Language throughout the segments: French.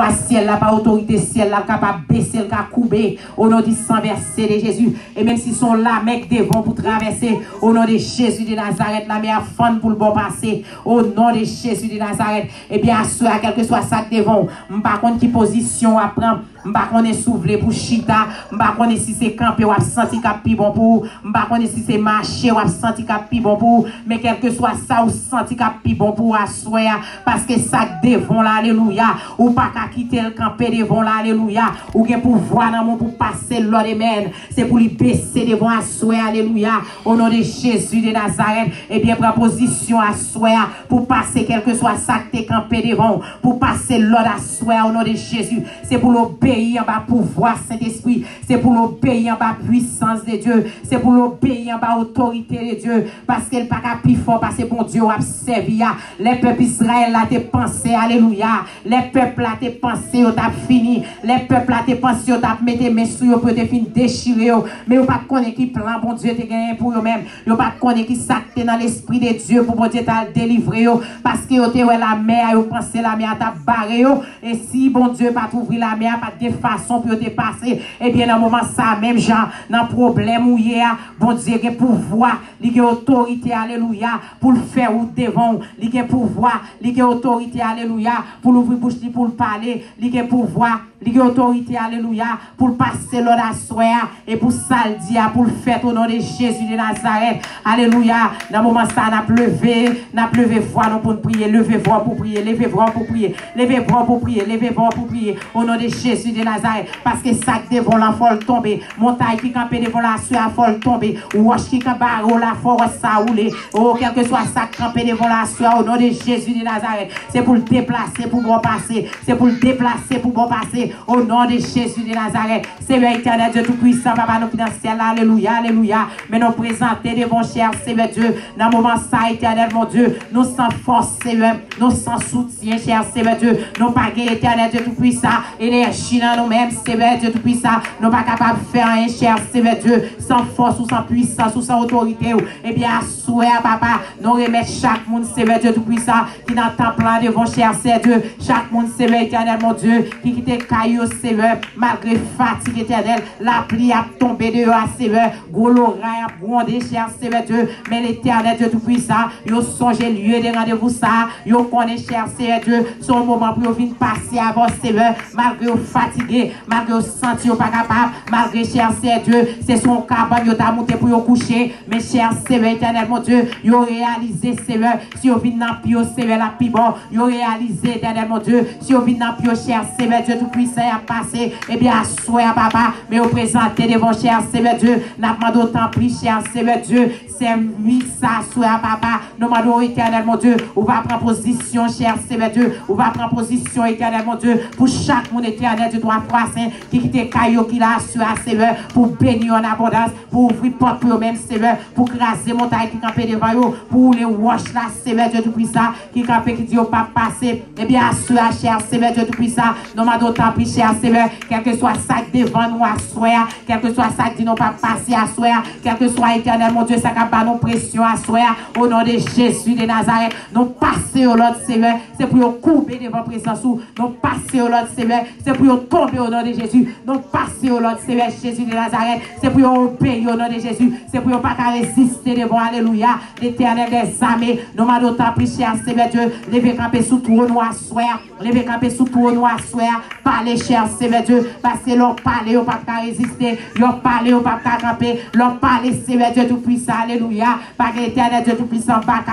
ciel là, par autorité ciel là, capable de baisser le cas couper au nom du sang versé de Jésus. Et même s'ils sont là, mec, devant pour traverser, au nom de Jésus de Nazareth, la meilleure femme pour le bon passer, au nom de Jésus de Nazareth, et bien, à quel que soit ça devant, par contre, qui position à prendre, m'pa connait souffler pour chita, m'pa connait si c'est camper ou senti cap pi bon pour, m'pa connait si c'est marcher ou senti cap pi bon pour, mais quel que soit ça ou senti cap pi bon pour assoya parce que ça devant là alléluia ou pas qu'à quitter le camper devant là alléluia ou gen pouvoir dans mon pour passer l'ordre amen, c'est pour lui baisser devant assoya alléluia au nom de Jésus de Nazareth et bien prend position assoya pour passer quel que soit ça que t'es campé devant pour passer l'ordre assoya au nom de Jésus, c'est pour l'obéir en bas pouvoir Saint-Esprit, c'est pour l'obéir en bas puissance de Dieu, c'est pour l'obéir en bas autorité de Dieu, parce qu'elle pas qu'à plus fort, parce que bon Dieu a servi, les peuples Israël là t'es pensé, alléluia, les peuples là t'es pensé, t'as fini, les peuples là t'es pensé, t'as mis tes mains sur eux, pour te fin déchirer, mais vous pas connaître qui plan, bon Dieu te gagné pour eux-mêmes, vous pas connaître qui s'acte dans l'esprit de Dieu, pour bon Dieu t'a délivré, parce que vous te la mer, vous pensez la mer t'a barré, et si bon Dieu pas t'ouvrir la mer, pas de façon pour te passer, et bien dans le moment ça, même genre, dans le problème où il y a, bon Dieu, il y a pouvoir, il y a autorité, alléluia, pour le faire ou devant, il y a pouvoir, il y a autorité, alléluia, pour l'ouvrir bouche, pour le parler, il y a pouvoir, il y a autorité, alléluia, pour passer l'ordre à soi, et pour ça le dire, pour le faire au nom de Jésus de Nazareth, alléluia, dans le moment ça, n'a pleuvé voix, non pour prier, levez voix pour prier, levez voix pour prier, levez voix pour prier, levez voix pour prier, au nom de Jésus de Nazareth, parce que ça devant la folle tomber, montagne qui campe devant la sueur folle tomber, roche qui campe la force ça rouler, oh, quel que soit ça campe devant la sueur, au nom de Jésus de Nazareth, c'est pour le déplacer, pour bon passer, c'est pour le déplacer, pour bon passer, au nom de Jésus de Nazareth, Seigneur éternel, Dieu tout-puissant, Papa, nous financiers, alléluia, alléluia, mais nous présenter devant cher Seigneur Dieu, dans le moment ça, éternel, mon Dieu, nous sans force, Seigneur, nous sans soutien, cher Seigneur Dieu, nous pas éternel, Dieu tout-puissant, énergie dans nous-mêmes, Seigneur Dieu tout-puissant, nous pas capables de faire un cher Seigneur Dieu, sans force ou sans puissance ou sans autorité, et bien, souhait, Papa, nous remettre chaque monde, Seigneur Dieu tout-puissant, qui dans ta plan devant cher Seigneur Dieu, chaque monde, Seigneur éternel, mon Dieu, qui quitte caillou, Seigneur, malgré fatigue éternelle, la pluie a tombé dehors, Seigneur, gros l'oreille a grondé, cher Seigneur Dieu, mais l'éternel Dieu tout-puissant, yo songe lieu de rendez-vous ça, yo connaît, cher Seigneur Dieu, son moment pour venir passer avant, Seigneur, malgré fatigué, malgré senti pas capable, malgré, cher Seigneur Dieu, c'est son capable, yo t'a monté pour yo coucher, mais cher Seigneur éternel, mon Dieu, yo réalisé, Seigneur, si yo vient dans pio, Seigneur, la plus bon, yo réalisé, éternel, mon Dieu, si yo vient dans pio, cher Seigneur Dieu tout-puissant, à passer, et bien, à soi, papa, mais au présenter devant, cher Seigneur Dieu, n'a pas d'autant plus, cher Seigneur Dieu, c'est lui, ça, soit, papa, nous demandons, éternel, mon Dieu, on va prendre position, cher Seigneur Dieu, on va prendre position, éternel, mon Dieu, pour chaque monde éternel du droit croissant, qui quitte caillou, qui l'a assuré, Seigneur, pour bénir en abondance, pour ouvrir porte pour eux-mêmes, Seigneur, pour craser montagne qui campe devant eux, pour les wash là, Seigneur Dieu tout-puissant, qui campe, qui dit, pas passer, eh bien, assuré, cher Seigneur Dieu tout-puissant, nous demandons tant pis, cher Seigneur, quel que soit ça devant nous, assuré, quel que soit ça qui dit, non pas passer, assuré, quel que soit éternel, mon Dieu, ça n'a pas nos pression, assuré, au nom de Jésus de Nazareth, nous passer au Lord, Seigneur, c'est pour nous couper devant présence, nous passer au Lord, Seigneur, c'est pour nous tomber au nom de Jésus, nous passer au Lord, Seigneur, Jésus de Nazareth, c'est pour nous payer au nom de Jésus, c'est pour nous pas résister devant, alléluia, l'éternel des armées, nous m'en d'autant plus cher, Seigneur Dieu, levez camper sous tout nous assuré, levez camper sous tout nous assuré, parlez, cher Seigneur Dieu, parce que l'on parle, on pas résister, l'on parle, on pas camper, l'on parle, Seigneur Dieu tout-puissant, alléluia, par l'éternel Dieu tout-puissant, pas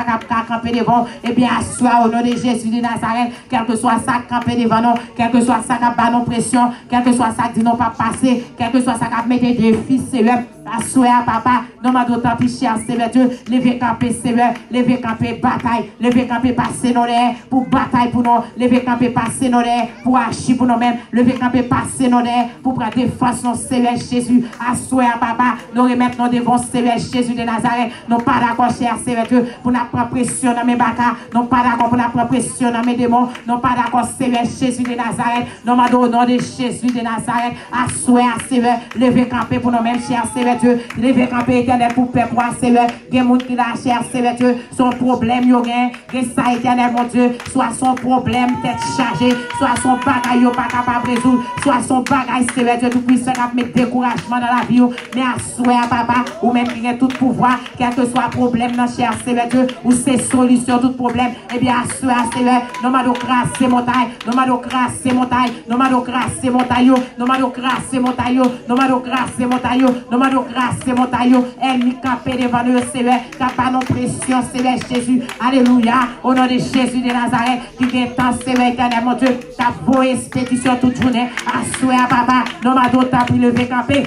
camper devant, et bien, assoir au nom de Jésus de Nazareth, quel que soit ça camper devant nous, quel que soit ça qui a nos pression, quel que soit ça qui dit non pas passer, quel que soit ça qui a mis des défis, Seigneur, assoir, papa, non m'a d'autant plus cher, Seigneur Dieu, levez camper, Seigneur, levez camper bataille, levez camper passer nos lèvres, pour bataille pour nous, levez camper passer nos lèvres, pour agir pour nous-mêmes, levez camper passer nos lèvres, pour prendre défense, non, Seigneur Jésus, assoir, papa, nous remettre nos devant, Seigneur Jésus de Nazareth, non pas d'accord, cher Seigneur Dieu, pour nous prendre pression dans mes bacas, non pas d'accord pour nous prendre pression dans mes démons, non pas d'accord, Seigneur Jésus de Nazareth, non, au nom de Jésus de Nazareth, assoir, Seigneur, levez camper pour nous-mêmes, cher Seigneur Seigneur Dieu. Levez camper éternel pour peuple, Seigneur. Il y a des gens qui la cher, Seigneur Dieu. Son problème, yo gain. Ça, éternel, mon Dieu. Soit son problème, tête chargée. Soit son bagaille, yo pas capable de résoudre. Soit son bagaille, Seigneur Dieu, tout puissant, qui met découragement dans la vie. Mais à souhait, papa, ou même qui a tout pouvoir, quel que soit problème, dans cher, Seigneur Dieu, ou c'est solution, tout problème. Eh bien, à souhait, Seigneur, nous m'avons crassé montagne, nous m'avons crassé montagne, nous m'avons crassé montagne, nous m'avons crassé montagne, nous m'avons crassé montagne, nous m'avons crassé montagne, ennemi campé devant nous, Seigneur, qui pas nos pression, Seigneur Jésus, alléluia, au nom de Jésus de Nazareth, qui est temps, Seigneur éternel, mon Dieu, qui a beau expédition toute journée, à souhait, papa, nous m'avons tapé levé campé.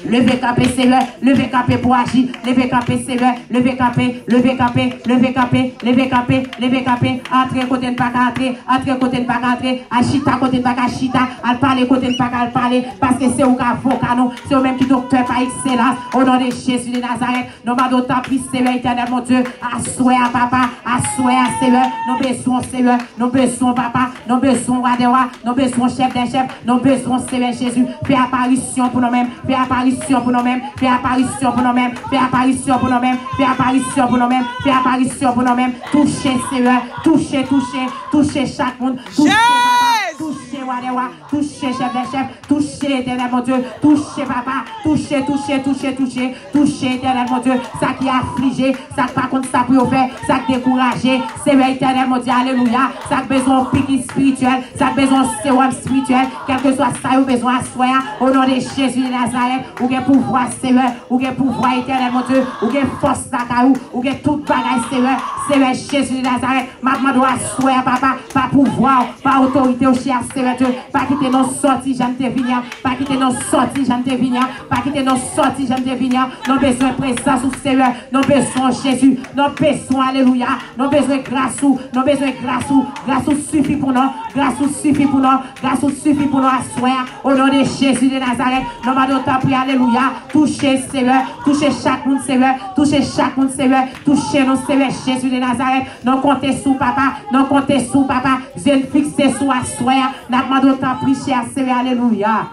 Levez capé, Seigneur, levez capé pour agir, levez capé, Seigneur, levez capé, levez capé, levez capé, levez capé, levez capé, entrez côté de pas entrer, entrez côté de pas entrer, achita côté de pas achita, à parler côté de pas parler, parce que c'est où avocat nous, c'est eux même qui docteur par excellence, au nom de Jésus de Nazareth, nous m'avons tant pris, Seigneur éternel, mon Dieu, assoyez à papa, assoyez à Seigneur, nous besoin, Seigneur, nous besoin, papa, nous besoin, roi des rois, nous besoin, chef des chefs, nous besoin, Seigneur Jésus, fais apparition pour nous-mêmes, fais apparition pour nous-mêmes, fais apparition pour nous-mêmes, fais apparition pour nous-mêmes, fais apparition pour nous-mêmes, fais apparition pour nous-mêmes, touchez Seigneur, touchez, touchez, touchez chaque monde, touchez papa, touchez Wadewa, touchez chef des chefs, touchez éternel mon Dieu, touchez papa, touchez, touchez, touchez, touchez, touchez éternel mon Dieu, ça qui a affligé, ça qui par contre ça pour faire, ça qui découragé, Seigneur éternel mon Dieu, alléluia, ça qui besoin de pique spirituel, ça qui besoin de sérum spirituel, quel que soit ça, ou besoin à soi, au nom de Jésus de Nazareth, ou bien pouvoir Seigneur, ou bien pouvoir éternel mon Dieu, ou bien force d'Akaou, ou bien toute bagaille Seigneur, Seigneur Jésus de Nazareth, maintenant doit soi papa, pas pouvoir, pas autorité au cher Seigneur Dieu, pas quitter nos sorties, j'en te viens, pas quitter nos sorties, j'en te viens, pas quitter nos sorties, j'en te viens, nos besoins présence ou Seigneur, nos besoins Jésus, nos besoins alléluia, nos besoins grâce ou, nos besoins grâce ou suffit pour nous, grâce ou suffit pour nous, grâce ou suffit pour nous à soi, au nom de Jésus de Nazareth, nous m'avons prié alléluia, touchez Seigneur, touchez chaque monde Seigneur, touchez chaque monde Seigneur, touchez nous Seigneur Jésus de Nazareth, nous comptez sous papa, nous comptez sous papa, je fixé sous à soi, nous m'avons prié à Seigneur, alléluia.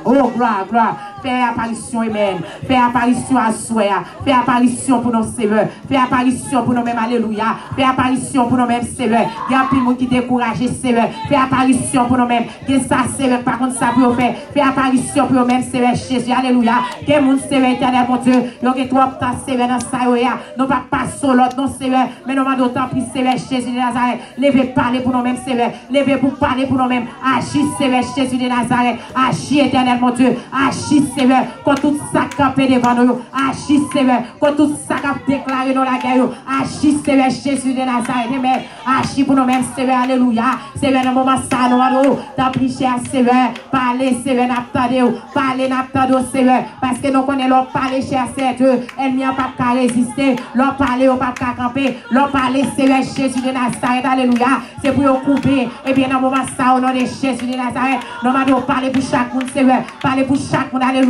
Oh, gloire, gloire. Fais apparition, amen. Fais apparition à soi. Fais apparition pour nos Seigneur. Fais apparition pour nous-mêmes, alléluia. Fais apparition pour nous-mêmes, Seigneur. Il y a plus de monde qui décourage, Seigneur. Fais apparition pour nous-mêmes. Que ça, Seigneur, par contre, ça peut faire. Fais apparition pour nous-mêmes, Seigneur, Jésus, alléluia. Que mon Seigneur éternel, mon Dieu. Il y a trop de temps, Seigneur, dans ça, nous pas passer l'autre, non, Seigneur. Mais nous demandons autant plus, Seigneur, Jésus de Nazareth. Levez parler pour nous-mêmes, Seigneur. Levez pour parler pour nous-mêmes. Agis, Seigneur, Jésus de Nazareth. Agis, éternel, mon Dieu. Agis, Seigneur, quand tout ça campé devant nous, agis, Seigneur, quand tout ça cap déclaré dans la guerre, agis, Seigneur, Jésus de Nazareth, amen. Agis pour nous-mêmes, Seigneur, alléluia. Seigneur, dans le moment ça, nous t'as prié à Seigneur, parlez, Seigneur, n'attendez, parlez, n'attendez, Seigneur, parce que nous connaissons leur parler, cher Seigneur, elle n'y a pas qu'à résister, leur parler, ou pas qu'à camper, leur parler, Seigneur, Jésus de Nazareth, alléluia. C'est pour nous couper, et bien, dans le moment ça, au nom de Jésus de Nazareth, nous allons parler pour chaque monde, Seigneur, parler pour chaque monde, alléluia.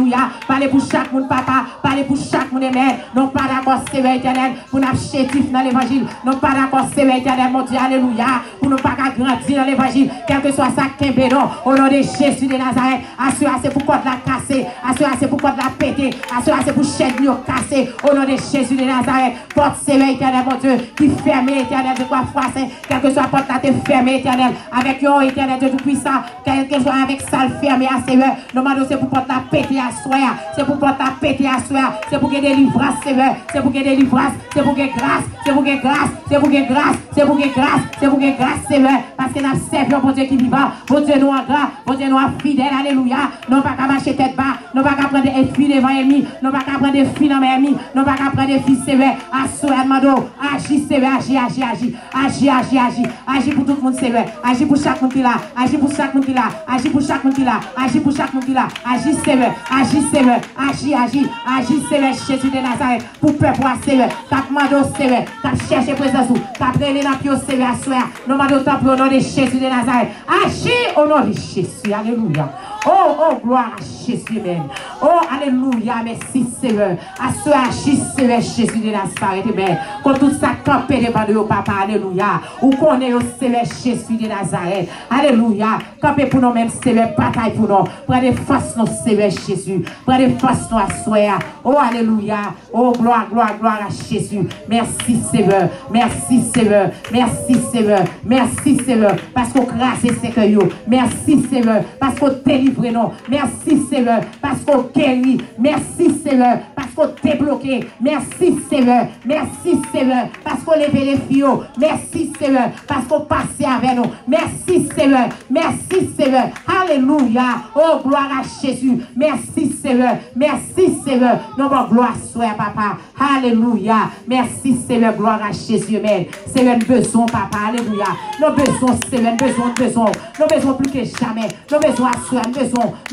Parlez pour chaque monde, papa. Parlez pour chaque monde, amen. Non pas d'accord, Seigneur éternel, pour nous chétif dans l'évangile. Non pas d'accord, Seigneur éternel, mon Dieu, alléluia. Pour nous pas grandir dans l'évangile. Quel que soit ça, Kémbénon, au nom de Jésus de Nazareth. Assurez, c'est pour quoi de la casser. Assurez, c'est pour quoi de la péter. Assurez, c'est pour chaîne de casser. Au nom de Jésus de Nazareth. Porte, Seigneur éternel, mon Dieu, qui ferme éternel de quoi froisser. Quel que soit porte, là, t'es fermé éternel. Avec yon éternel de tout puissant. Quel que soit avec ça, le fermé à Seigneur. Nous demandons, c'est pour porte la péter à soi. C'est pour porter à péter à soi. C'est pour que délivrance, Seigneur. C'est pour que délivrance. C'est pour que grâce. C'est pour que grâce. C'est pour que grâce. C'est pour que grâce. C'est pour que grâce, Seigneur. Parce que nous servons pour Dieu qui vivant. Pour Dieu nous en grand. Pour Dieu nous en fidèle. Alléluia. Non pas qu'à marcher tête bas. Non pas qu'à prendre des filles devant l'ennemi. Non pas qu'à prendre des filles dans mes ennemis. Non pas qu'à prendre des filles, Seigneur. Assoir, demando. Agis, Seigneur. Agis, agis, agis. Agis, agis, agis. Agis pour tout le monde, Seigneur. Agis pour chaque monde qui là. Agis pour chaque monde qui là. Agis pour chaque monde qui là. Agis pour chaque monde qui là. Agis, Seigneur. Agis, Seigneur. Agis, agis, agis, Seigneur, Jésus de Nazareth, pour peuple, Seigneur, t'as demandé au Seigneur, t'as cherché présence, t'as prêlé dans le Seigneur, à soi, nous demandons au temple au nom de Jésus de Nazareth, agis au nom de Jésus, alléluia, Oh, gloire à Jésus, même. Oh, alléluia, merci Seigneur. À ce agis, Seigneur Jésus de Nazareth, amen. Quand tout ça campé devant nous, papa, alléluia. Ou qu'on est au Seigneur Jésus de Nazareth, alléluia. Campé pour nous-mêmes, Seigneur, bataille pour nous. Prenez face, nous, Seigneur Jésus. Prenez face, nous, à soi. Oh, alléluia. Oh, gloire à Jésus. Merci Seigneur. Merci Seigneur. Merci Seigneur. Merci Seigneur. Parce qu'on grâce c'est que yo. Merci Seigneur. Parce qu'on délivre nous. Merci Seigneur. Parce qu'on guérit. Merci Seigneur. Parce qu'on débloqué. Merci Seigneur. Merci Seigneur. Parce qu'on lève les filles. Merci Seigneur. Parce qu'on passe avec nous. Merci Seigneur. Merci Seigneur. Alléluia. Oh, gloire à Jésus. Merci Seigneur. Merci Seigneur. Nous avons gloire soit papa. Alléluia. Merci Seigneur. Gloire à Jésus. Amen. Seigneur, besoin papa. Alléluia. Nous besoin Seigneur. Besoin. Nous besoin plus que jamais. Nous besoin assurer.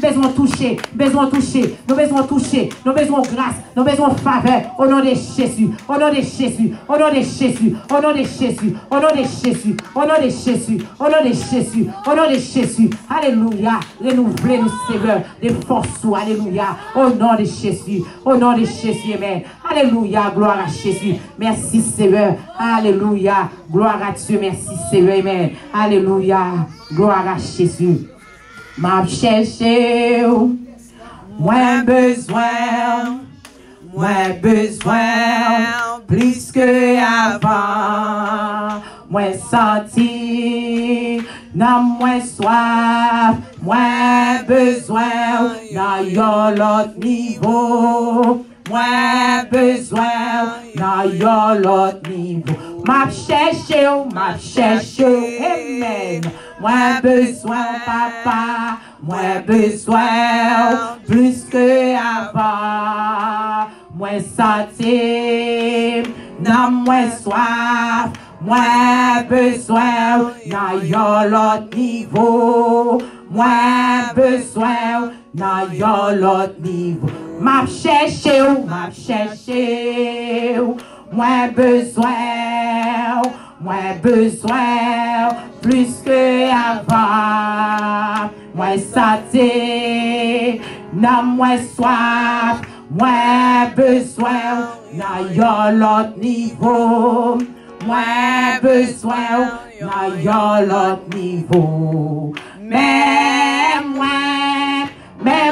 Besoin toucher. Nous besoin toucher. Nous besoin grâce. Nous besoin faveur. Au nom de Jésus. Au nom de Jésus. Au nom de Jésus. Au nom de Jésus. Au nom de Jésus. Au nom de Jésus. Au nom de Jésus. Au nom de Jésus. Alléluia. Renouvelez-nous Seigneur. Des forces. Alléluia. Au nom de Jésus. Au nom de Jésus. Amen. Alléluia. Gloire à Jésus. Merci Seigneur. Alléluia. Gloire à Dieu. Merci Seigneur. Amen. Alléluia. Gloire à Jésus. M'a cherché. Moins besoin. Plus que avant. Moins senti. N'a moins soif. Moins besoin. N'a yon l'autre niveau. Moins besoin. N'a yon l'autre niveau. M'a cherché. Amen. Moins besoin, papa. Moins besoin. Plus que avant. Moins santé. N'a moins soif. Moins besoin. N'a yon l'autre niveau. Moins besoin. N'a yon l'autre niveau. M'a cherché. Moins besoin, plus que avant. Moins santé, n'a moins soif. Moins besoin, n'a yon l'autre niveau. Moins besoin, n'a yon l'autre niveau. Même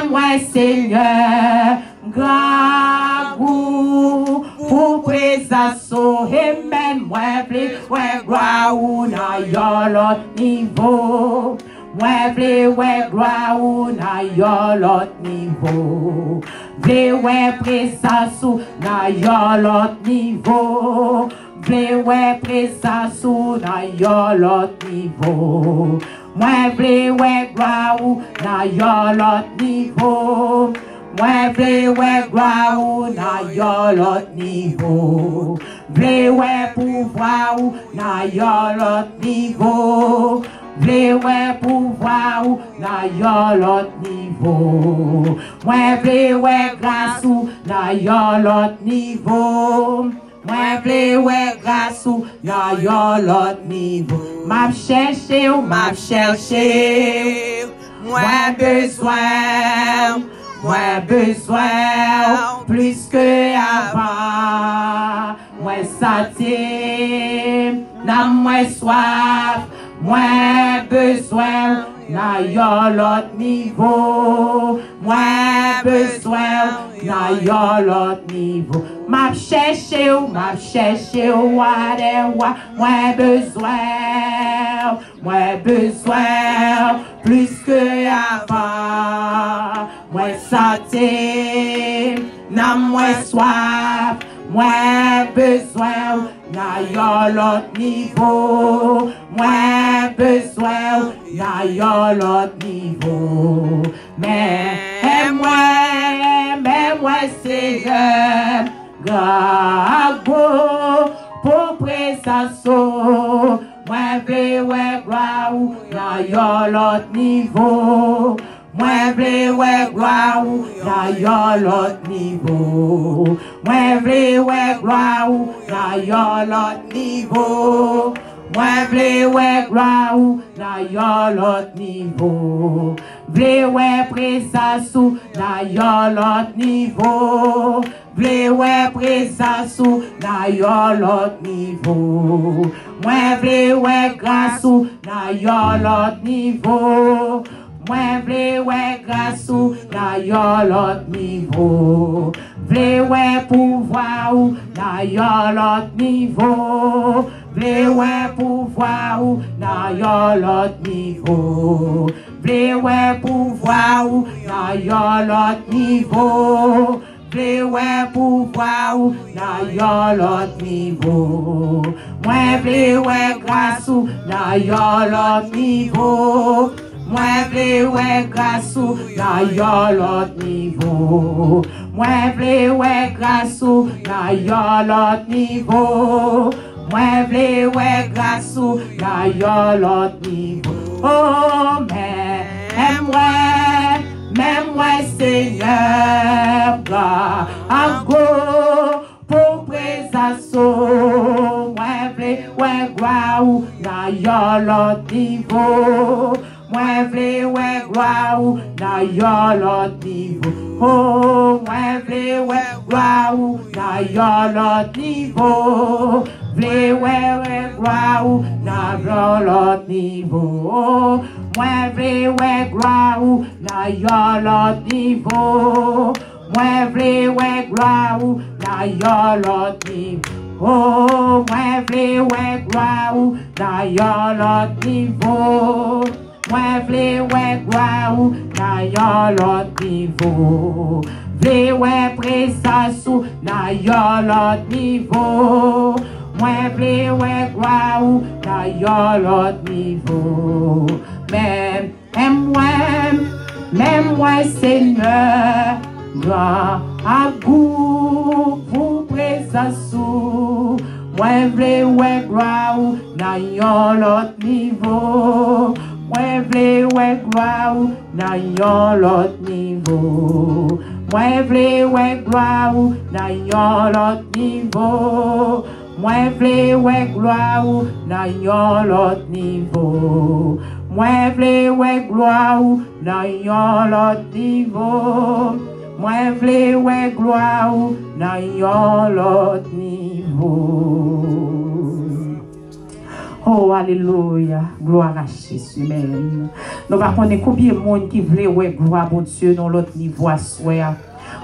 moi, Seigneur, grand goût pour présence, amen. Moi, plus, ouais, gloire ou na yon l'autre niveau. Moi, plus, ouais, gloire ou na yon l'autre niveau. Plus, ouais, présence ou na yon l'autre niveau. Plus, ouais, présence ou na yon l'autre niveau. Moi, plus, ouais, gloire ou na yon l'autre niveau. Moi, vle ouais gloire ou na yon l'autre niveau. Vle ouais pouvoir ou na yon l'autre niveau. Vle ouais pouvoir ou na yon l'autre niveau. Moi, vle ouais grâce ou na yon l'autre niveau. Moi, vle ouais grâce ou na yon l'autre niveau. M'a cherché ou m'a cherché. Moi, besoin. Moins besoin, plus que avant. Moins santé, n'a moins soif. Moins besoin, n'a yon l'autre niveau. Moins besoin, n'a yon l'autre niveau. M'a cherché ou moins besoin, plus que avant. Moins santé, n'a moins soif. Moins besoin, n'a yon l'autre niveau. Moins besoin, n'a yon l'autre niveau. Mais moi, Seigneur, grâce pour présence. Moi, vle ouais gloire ou na yon l'autre niveau. Moi, vle ouais gloire ou na yon l'autre niveau. Moi, vle ouais gloire ou na yon l'autre niveau. Moi vle ouais gloire ou na yon l'autre niveau. Vle ouais présence ou na yon l'autre niveau. Vle ouais présence ou na yon l'autre niveau. Moi vle ouais grâce ou na yon l'autre niveau. Moi vle ouais grâce ou na yon l'autre niveau. Vle ouais pouvoir ou na yon l'autre niveau. Vle ouais pouvoir ou na yon l'autre niveau. Vle ouais pouvoir ou na yon l'autre niveau. Vle ouais pouvoir ou na yon l'autre niveau. Moi vle ouais grâce ou na yon l'autre niveau. Moi vle ouais grâce ou na yon l'autre niveau. Moi vle ouais grâce ou na yon l'autre niveau. Moi vle ouais grâce ou na yon l'autre niveau. Oh même moi Seigneur à go pour présence. Moi vle ouais gloire ou na yon l'autre niveau. Moi vle ouais gloire ou na yon l'autre niveau. Oh moi vle ouais gloire ou na yon l'autre niveau. Vle ouais gloire ou na yon l'autre niveau. Moi vle ouais gloire ou na yon l'autre niveau. Moi vle ouais gloire ou na yon l'autre niveau. Oh moi vle ouais gloire ou na yon l'autre niveau. Moi vle ouais gloire ou na yon l'autre niveau. Vle ouais présence ou na yon l'autre niveau. Moi vle ouais gloire ou na yon l'autre niveau. Même moi Seigneur, gloire à goût pour présence. Moi vle ouais gloire ou na yon l'autre niveau. Moi vle ouais gloire ou na yon l'autre niveau. Moi vle ouais gloire ou na yon l'autre niveau. Moi vle ouais gloire ou na yon l'autre niveau. Moi vle ouais gloire ou na yon l'autre niveau. Moi vle ouais gloire ou na yon l'autre niveau. Oh, alléluia. Gloire à Jésus même. Nous ne connaissons pas combien de monde qui veut ouais gloire bon Dieu dans l'autre niveau à soi.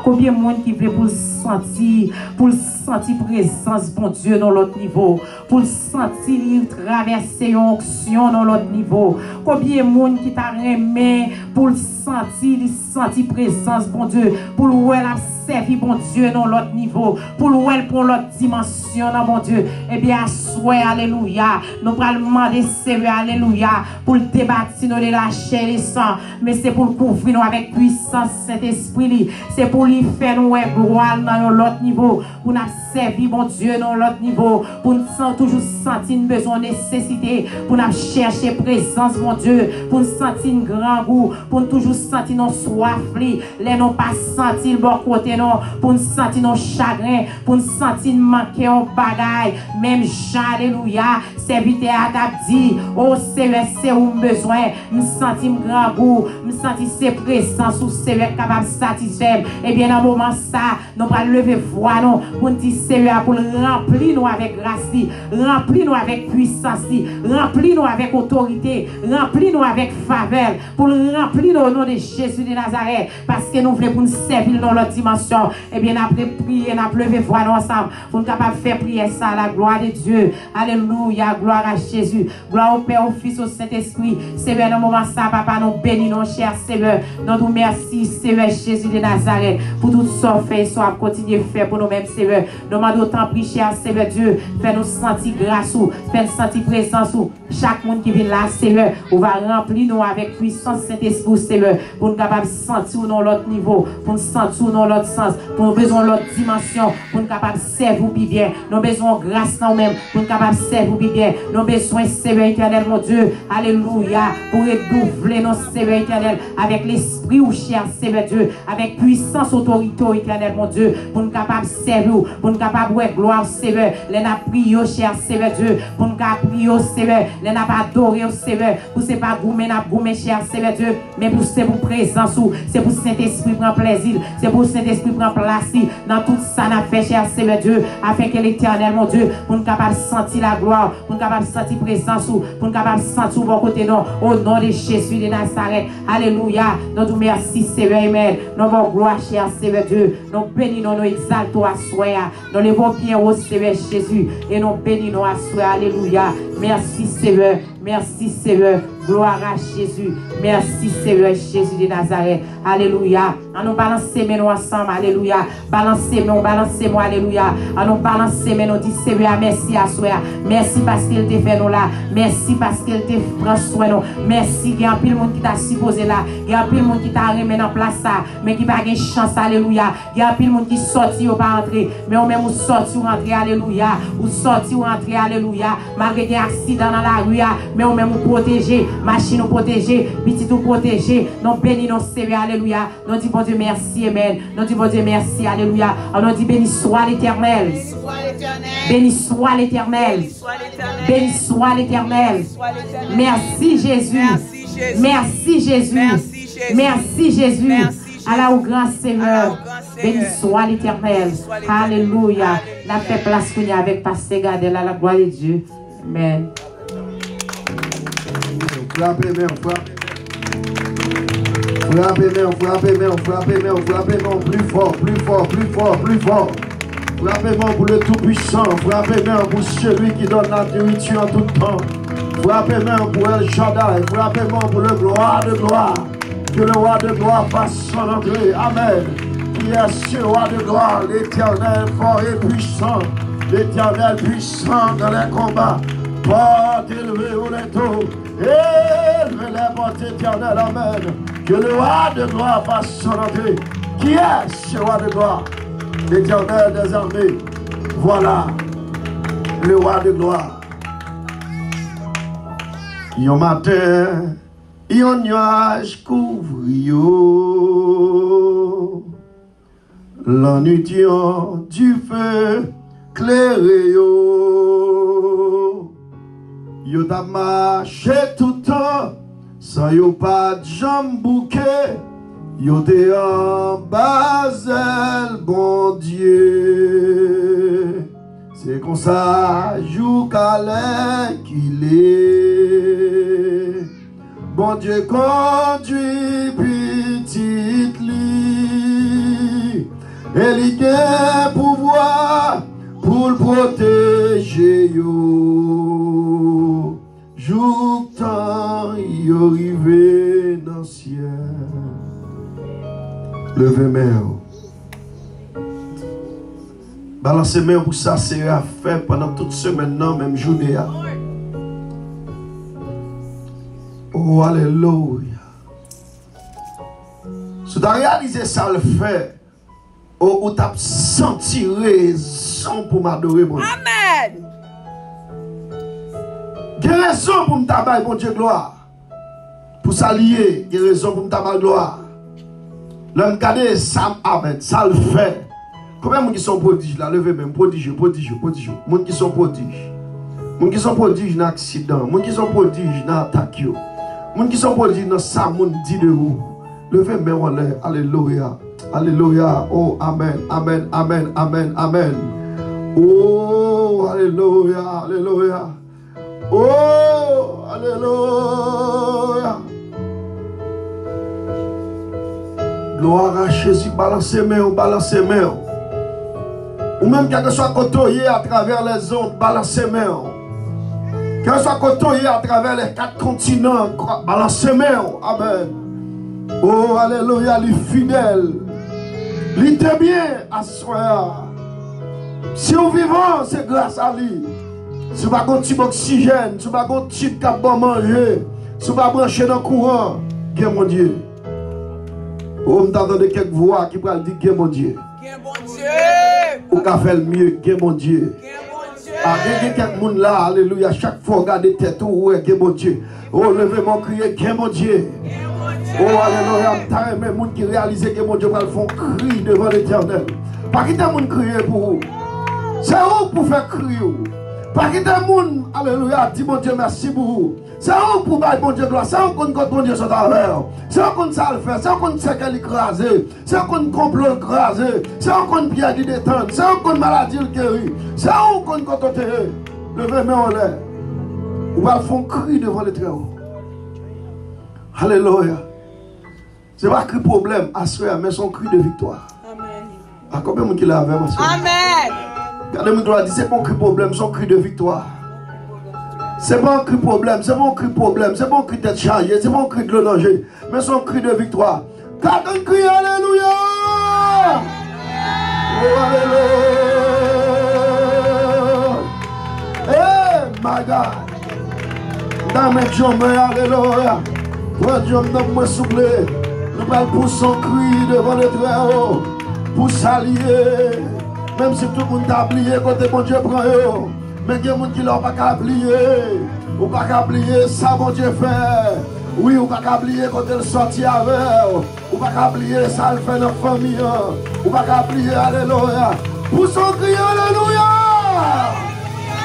Combien de monde qui veut pour sentir présence bon Dieu dans l'autre niveau, pour sentir traverser une onction dans l'autre niveau. Combien de monde qui t'a remis pour sentir présence bon Dieu, pour où elle a servi bon Dieu dans l'autre niveau, pour où elle pour l'autre dimension dans bon Dieu. Eh bien, soit alléluia. Nous allons demander Seigneur alléluia pour le débattre nous de la chair et sang, mais c'est pour le couvrir nous avec puissance Saint-Esprit. C'est pour lui faire nous gloire dans l'autre niveau, pour nous servir bon Dieu dans l'autre niveau, pour nous toujours sentir une besoin de nécessité, pour nous chercher présence bon Dieu, pour nous sentir un grand goût, pour nous toujours sentir nos soif, les non pas sentir bon côté non, pour nous sentir nos chagrins, pour nous sentir manquer en bagaille, même alléluia, serviteur à t'a dit, oh Seigneur, c'est où besoin, me sentir un grand goût, me sentir ses présences ou Seigneur capable de satisfaire. Et bien dans le moment ça, nous allons lever voix non, pour nous dire Seigneur, pour remplir nous avec grâce, remplir nous avec puissance, remplir nous avec autorité, remplir nous avec faveur, pour remplir nous au nom de Jésus de Nazareth, parce que nous voulons pour nous servir dans notre dimension. Et bien après prier, nous allons lever voix ensemble, pour nous capables de faire prier ça à la gloire de Dieu. Alléluia, gloire à Jésus, gloire au Père, au Fils, au Saint-Esprit. Seigneur, dans le moment ça, papa, nous bénissons, nos chers Seigneur. Nous nous merci, Seigneur Jésus de Nazareth, pour tout ce qu'on fait, soit continuer à faire pour nous-mêmes, Seigneur. Nous demandons autant prier, cher Seigneur Dieu, fais-nous sentir grâce, fais-nous sentir présence, Chaque monde qui vient là, Seigneur, on va remplir nous avec puissance Saint-Esprit, Seigneur, pour nous capables de sentir dans l'autre niveau, pour nous sentir dans l'autre sens, pour nous besoin de l'autre dimension, pour nous capables de servir bien. Nous avons besoin de grâce nous-mêmes, pour nous capables de servir bien. Nous avons besoin, Seigneur éternel, mon Dieu, alléluia, pour redoubler nos Seigneur éternel, avec l'esprit ou cher, Seigneur Dieu, avec puissance, autorité éternel, mon Dieu, pour nous capables de servir, pour nous capables de gloire, Seigneur, les n'a prié, cher, Seigneur Dieu, pour nous capables de prier, Seigneur, les n'a pas adoré, Seigneur, pour c'est pas gourmet, n'a gourmet, cher, Seigneur Dieu, mais pour c'est pour présence, c'est pour Saint-Esprit prend plaisir, c'est pour Saint-Esprit prend place dans tout ça, n'a fait, cher, Seigneur Dieu, afin que l'éternel, mon Dieu, pour nous capables de sentir la gloire, pour nous capables de sentir présence, pour nous capables de sentir bon côté, non, au nom de Jésus de Nazareth, alléluia, nous nous merci, Seigneur, amen, nous avons gloire, cher, Seigneur Dieu, nous bénissons, nous exaltons à soi, nous levons bien au Seigneur Jésus, et nous bénissons à soi, alléluia, merci, Seigneur, merci, Seigneur. Gloire à Jésus. Merci Seigneur Jésus de Nazareth. Alléluia. On nous balance nous ensemble. Alléluia. Balancez-moi. Alléluia. On nous balance nous dit Seigneur merci à soi. Merci parce qu'il te fait nous là. Merci parce qu'il te prend soin nous. Merci. Il y a un pile monde qui t'a supposé là. Il y a un pile monde qui t'a remis en place ça. Mais qui n'a pas de chance. Alléluia. Il y a un pile monde qui sorti ou pas entrer. Mais on même ou sorti ou rentrer. Alléluia. Ou sorti ou rentrer. Alléluia. Malgré un accident dans la rue. Mais on même ou protéger. Machine nous protéger, petit nous protéger, nous bénis nos Seigneur, alléluia. Nous disons bon Dieu merci, amen. Nous disons bon Dieu merci, alléluia. Nous disons béni soit l'Éternel. Béni soit l'Éternel. Béni soit l'Éternel. Merci Jésus. Merci Jésus. Merci Jésus. Allah au grand Seigneur. Béni soit l'Éternel. Alléluia. La fait place qu'on y a avec Pasteur Gardel à la gloire de Dieu. Amen. Frappez main, plus fort. Frappez main pour le Tout-Puissant, frappez main pour celui qui donne la nourriture en tout temps. Frappez main pour El Shaddai, frappez main pour le gloire de gloire. Que le roi de gloire fasse son entrée. Amen. Qui est ce roi de gloire, l'Éternel fort et puissant, l'Éternel puissant dans les combats. Porte élevée au leto, élevez les portes éternelles, amen. Que le roi de gloire fasse son entrée. Qui est ce roi de gloire? L'Éternel des armées. Voilà le roi de gloire. Yon matin, yon nuage couvre yo. La nuit du feu clairé yo. Yo t'a marché tout le temps, sans yo pas de jambes bouquet. Yo t'es en Basel, bon Dieu. C'est comme ça, jou calais qu'il est. Bon Dieu conduit petite li. Et il a pouvoir pour le protéger yo. Jour temps yo arrivé dans le ciel. Levez main. Balancez main pour ça, c'est à faire pendant toute semaine, non, même journée. Oh, alléluia. Si tu as réalisé ça, le fait, ou tu as senti raison pour m'adorer, mon Dieu. Amen. Il y a raison pour me tabailler, mon Dieu, gloire. Pour s'allier, il y a raison pour me tabailler, gloire. L'homme regardez ça, amen, ça le fait. Combien de gens qui sont prodiges là, levez même, prodigieux. Les gens qui sont prodiges. Les gens qui sont prodiges dans l'accident. Les gens qui sont prodiges dans l'attaque. Les gens qui sont prodiges dans ça, les gens dit de vous. Levez même en l'air, alléluia. Alléluia. Oh, amen, amen, amen, amen, amen. Oh, alléluia, alléluia. Oh, alléluia. Gloire à Jésus, balancez main, balancez main. Ou même quel que soit côtoyé à travers les ondes, balancez main. Quel que soit côtoyé à travers les 4 continents, balancez main. Amen. Oh, alléluia, les fidèles. Il était bien à soi. Si nous vivons, c'est grâce à lui. Si vous n'avez pas de type d'oxygène, si vous n'avez pas de type qui va manger, si vous n'avez pas branché dans le courant, Dieu mon Dieu. Vous m'entendez quelques voix qui peuvent dire Dieu mon Dieu. Ou qu'a fait le mieux, Dieu mon Dieu. Il y a quelqu'un là, alléluia, chaque fois regardez tête ou Dieu mon Dieu. Oh, levez-moi, criez Dieu mon Dieu. Oh, alléluia, t'as aimé les gens qui réalisent que mon Dieu va le faire crier devant l'Éternel. Pas qu'il y ait des gens qui crient pour vous. C'est vous pour faire crier. Pas qu'il y ait des gens, alléluia, dit mon Dieu merci pour vous. C'est vous pour faire mon Dieu gloire. C'est vous qu'on compte mon Dieu sur ta verre. C'est vous qu'on sait le faire. C'est vous qu'on sait qu'elle écrasée. C'est vous qu'on complot écrasé. C'est vous qu'on pierre qui détend. C'est vous qu'on maladie le guérit. C'est vous qu'on compte enterré. Levez-moi en l'air. Vous va le faire crier devant les très hauts. Alléluia. Ce n'est pas un problème à se faire, mais son cri de victoire. Amen. À combien de monde qui l'a avec moi? Amen. Regardez-moi, doit dire, c'est pas un cri de problème, son cri de victoire. C'est pas un cri de problème, c'est pas un cri de problème, c'est pas un cri d'être chargé, c'est pas un cri de danger, mais son cri de victoire. Quand on crie Alléluia! Oh, Alléluia! Hey, my God! Dans mes jambes, Alléluia! Pour Dieu, nous me souffler. Nous allons pour son cri devant le très haut. Pour s'allier. Même si tout le monde a oublié côté mon Dieu prend eux. Mais il y a des gens qui n'ont pas oublié. Ou pas oublier ça mon Dieu fait. Oui, ou pas oublier quand il sortit avec. Ou pas oublier ça le fait dans la famille. Ou pas oublier Alléluia. Pour son cri Alléluia.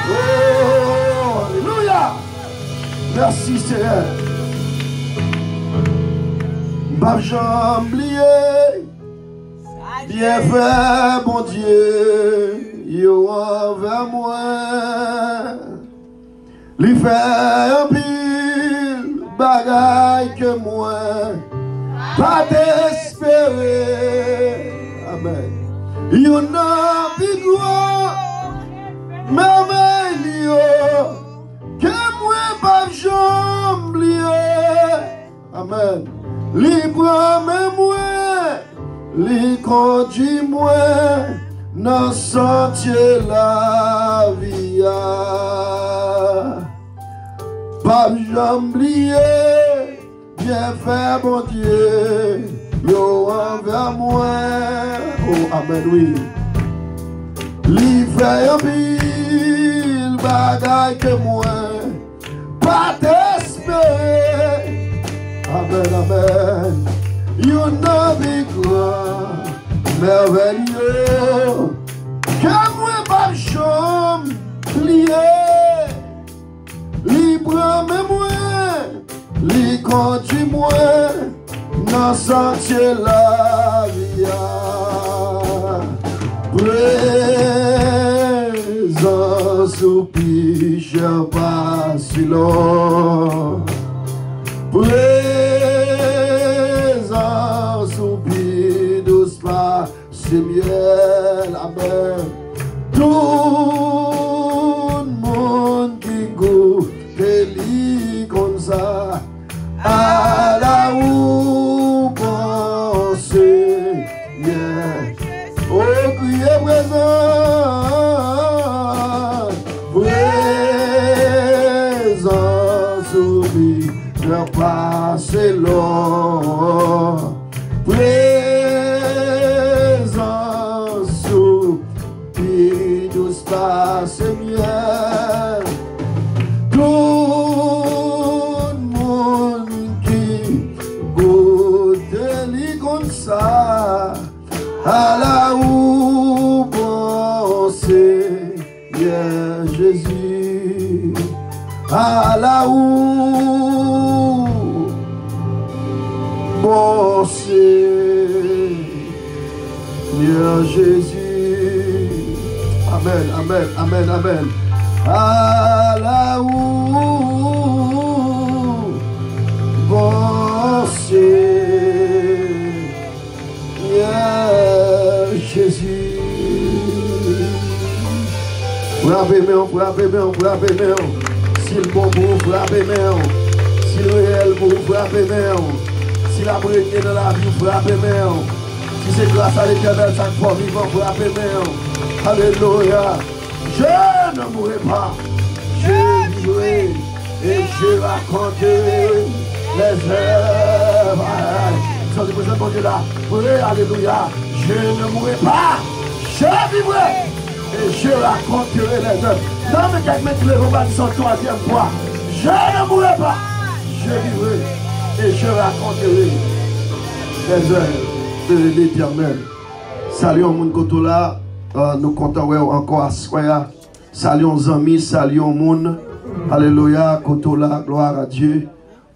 Oh, Alléluia. Merci Seigneur. Pas j'oublier, bien fait, bon Dieu, yo envers moi. Lui fait un pile bagaille que moi, pas d'espérer. Amen. Yo n'a victoire, merveilleux, que moi pas j'oublier. Amen. Libre moi, li conduit moi dans sentier la vie. Pas j'oublier, bien fait mon Dieu, yo envers moi. Oh amen oui. Li fait un pile bagaille que moi, pas d'espérer. Amen, amen. You know me grand, merveilleux. Que moi pas chambre plié. Libre mais moi, li conduit moi dans sentier la vie. Présence ou piche pas si long. Présence ou pied douce pas c'est miel, amen. Tout le monde qui goûte lit comme ça à la ou penser, yeah. Oh, crier présence ou pied leur passer long. Présence ou qui douce passe mieux. Tout le monde qui goûte lit comme ça à la ou penser, yeah, Jésus à la ou Seigneur Jésus. Amen, amen, amen, amen. À la ou Seigneur Jésus. Frappez main, frappez main, frappez main. S'il bon pour frappez main. S'il réel pour frappez main. Si la brûlée dans la vie, frappez main. Si c'est grâce à l'Éternel, chaque fois vivant, frappez main. Alléluia. Je ne mourrai pas, je vivrai et je raconterai les œuvres. Sans le présent, mon Dieu là, oui, alléluia, je ne mourrai pas, je vivrai et je raconterai les œuvres. Non, mais quelqu'un qui le rebat son troisième fois, je ne mourrai pas, je vivrai et je raconterai les œuvres de l'Éternel. Saluons mon côté là, nous comptons encore à soya. Saluons les amis, saluons moun. Alléluia, côté là, gloire à Dieu.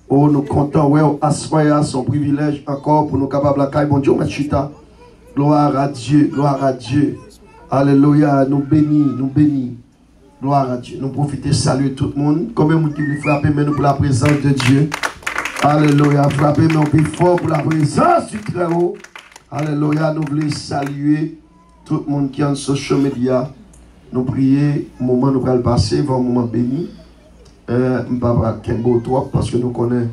Oh, nous comptons à soya, son privilège encore pour nous capables de cailler. Bon Dieu, Machita. Gloire à Dieu, gloire à Dieu. Alléluia, nous bénis. Gloire à Dieu. Nous profitons, saluer tout le monde. Combien de monde qui veut frapper nous pour la présence de Dieu? Alléluia, frapper nous plus fort pour la présence du Très-Haut. Alléluia, nous voulons saluer tout le monde qui est en social media. Nous prions, le moment nous allons passer, un moment béni. Je ne vais pas trop parce que nous connaissons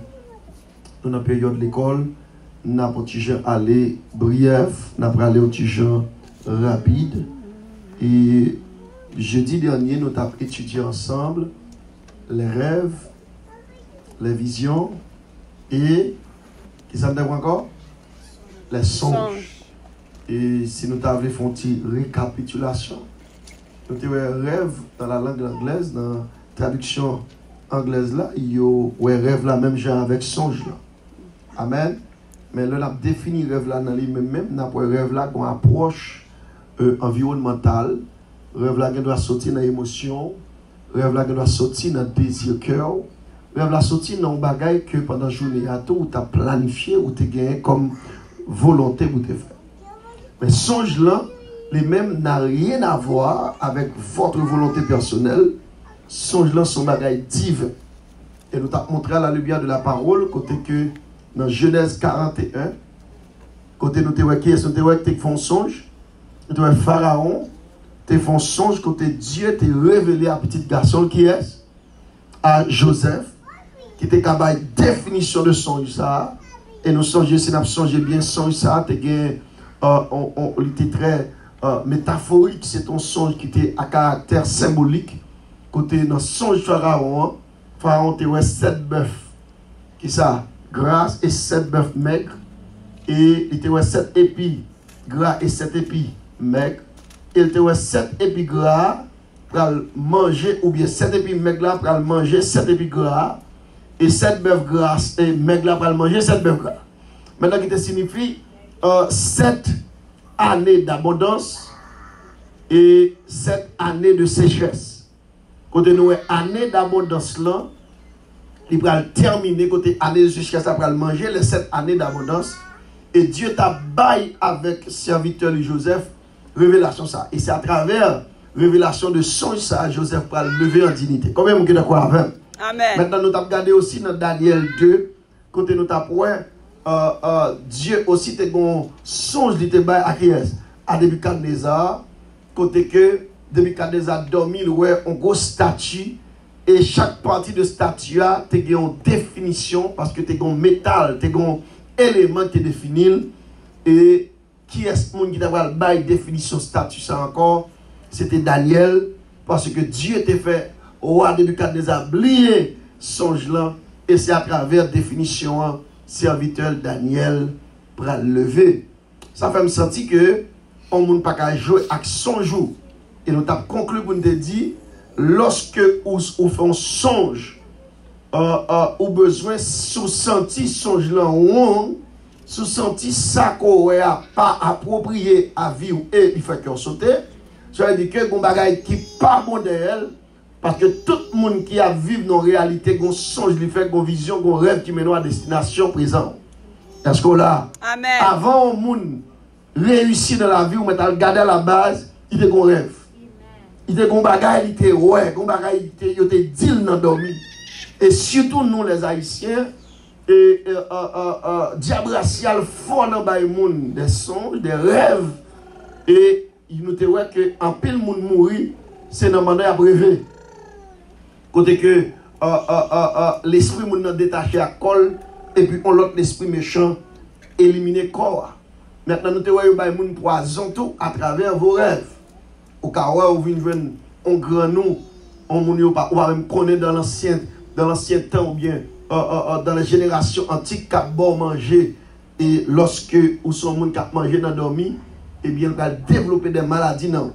dans la période de l'école. Nous avons aller brief, nous avons aller au tigeant rapide. Et jeudi dernier, nous avons étudié ensemble les rêves, les visions et, qu'est-ce que nous encore? Les songes. Et si nous avons fait une récapitulation, nous avons rêve dans la langue anglaise, dans la traduction anglaise là, il y a rêve là même genre avec songe là. Amen. Mais là, on a défini rêve là dans lui-même, on a rêve là qu'on approche environnementale, rêve là qui doit sortir dans l'émotion, rêve là qui doit sortir dans le désir cœur, rêve là sortir dans un bagage que pendant la journée à tout, tu as planifié ou tu as gagné comme volonté pour te faire. Mais songe là, les mêmes n'a rien à voir avec votre volonté personnelle. Songe là son bagage divin. Et nous t'avons montré à la lumière de la parole, côté que dans Genèse 41, côté nous t'avons qui est-ce que tu font songe, nous t'avons Pharaon, tu font songe côté Dieu t'a révélé à petit garçon qui est à Joseph, qui était capable de définition de songe ça. Et nous songeons, si nous songeons bien songe ça, tu était très métaphorique, c'est ton songe qui était à caractère symbolique. Côté dans songe Pharaon, Pharaon te 7 bœufs. Qui ça? Gras et 7 bœufs maigres. Et il te 7 épis gras et 7 épis maigres. Il te 7 épis gras pour manger, ou bien 7 épis maigres pour manger 7 épis gras. Et 7 bœufs gras et maigres pour manger 7 bœufs gras. Maintenant, qui te signifie 7 années d'abondance et 7 années de sécheresse. Côté nous, année d'abondance là, il va terminer côté année de sécheresse, il va manger les 7 années d'abondance. Et Dieu t'a baillé avec serviteur de Joseph, révélation ça. Et c'est à travers révélation de songe ça, Joseph va lever en dignité. Combien vous êtes d'accord avec? Amen. Maintenant, nous avons regardé aussi dans Daniel 2, côté nous avons Dieu aussi te gon songe de te bail à qui est à Nebuchadnezzar, côté que Nebuchadnezzar dormi ouais on gros statue et chaque partie de statue a te une définition parce que te gon métal, te gon élément qui définit. Et qui est ce monde qui t'a bail définition statue ça encore? C'était Daniel, parce que Dieu t'a fait au roi Nebuchadnezzar oublier songe là, et c'est à travers définition serviteur Daniel pour lever. Ça fait me sentir que on ne peut pas jouer avec son jour. Et nous avons conclu pour nous dire, lorsque vous faites un songe, ou besoin sous senti songe là, sous senti ça qu'on n'a pas approprié à vivre et il fait qu'on saute, ça veut dire que mon bagage qui pas bon d'elle, parce que tout le monde qui a vécu dans la réalité, qu'on songe, lui fait qu'on vision, qu'on rêve qui mène à destination présente. Est-ce que là, amen. Avant le monde réussit dans la vie, on met à regarder à la base, il était qu'on rêve. Il était qu'on bagaille, il était ouais, qu'on bagaille, il était deal dans dormi. Et surtout nous les Haïtiens, et diable racial fort dans le monde, des songes, des rêves. Et il nous dit que en pile monde mourir, c'est dans le mandat à brevet. Côté que l'esprit moun détaché à col et puis on l'autre l'esprit méchant éliminer corps. Maintenant nous te voyons bay moun poison tout à travers vos rêves. Au cas où vous venez un grand nom, on va même connaître dans l'ancien temps ou bien dans les générations antiques qui bon manger et lorsque ou son monde qui a mangé dans dormi et bien il va développer des maladies non.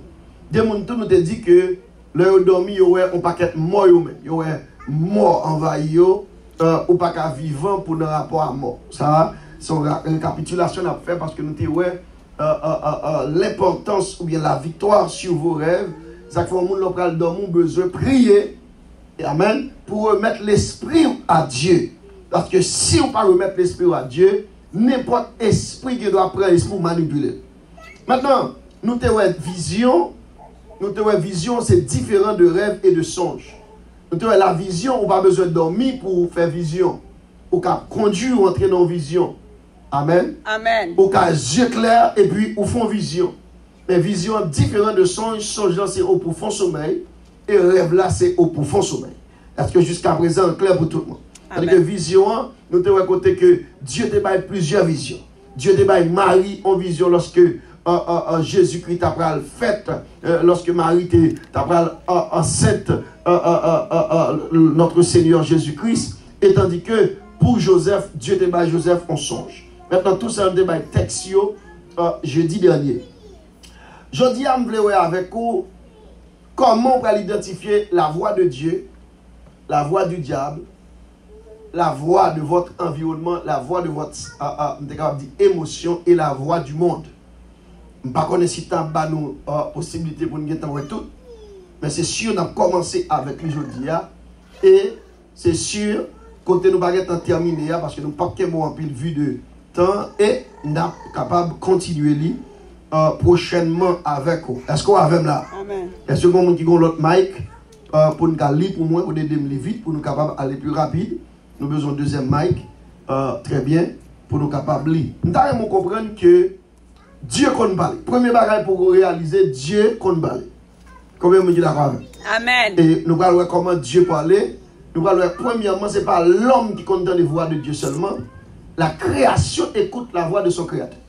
Des monde tout nous te dit que le dormi il y aurait un paquet mort même, il y aurait mort envahi ou pas qu'à vivant pour le rapport à mort. Ça son récapitulation a fait parce que nous te ouais l'importance ou bien la victoire sur vos rêves. Ça fait que nous avons besoin de prier. Amen. Pour remettre l'esprit à Dieu. Parce que si on ne peut pas remettre l'esprit à Dieu, n'importe esprit qui doit prendre l'esprit pour manipuler. Maintenant, nous avons vision. Nous avons vision, c'est différent de rêve et de songe. Nous avons la vision, on n'a pas besoin de dormir pour faire vision. On peut conduire ou entrer dans la vision. Amen. Amen. Au cas yeux clairs et puis au fond vision. Mais vision différente de songe. Songe là c'est au profond sommeil. Et rêve là c'est au profond sommeil. Est-ce que jusqu'à présent clair pour tout le monde? C'est-à-dire que vision, nous te raconter que Dieu te baille plusieurs visions. Dieu te baille Marie en vision lorsque Jésus-Christ t'a pris fête. Lorsque Marie t'a pris enceinte notre Seigneur Jésus-Christ. Et tandis que pour Joseph, Dieu te baille Joseph en songe. Maintenant, tout ça, on débat textio jeudi dernier. Jeudi, je voulais avec vous comment on peut identifier la voix de Dieu, la voix du diable, la voix de votre environnement, la voix de votre émotion et la voix du monde. Je ne sais pas si tu as une possibilité pour nous voir tout, mais c'est sûr qu'on a commencé avec lui jeudi. Et c'est sûr côté nous ne pas terminé parce que nous n'avons pas en pile vue de temps et nous sommes capables de continuer prochainement avec vous. Est-ce qu'on a là? Amen. Est-ce que vous avez l'autre mic pour nous lire pour moi, pour nous aider vite, pour nous capables d'aller plus rapide? Nous avons besoin de deuxième mic, très bien, pour nous capables de lire. Nous devons comprendre que Dieu qu'on parle. Premier bagage pour réaliser Dieu qu'on parle. Combien vous dites d'accord? Amen. Et nous allons voir comment Dieu parlait. Nous allons voir, premièrement, ce n'est pas l'homme qui entend les voix de Dieu seulement. La création écoute la voix de son créateur.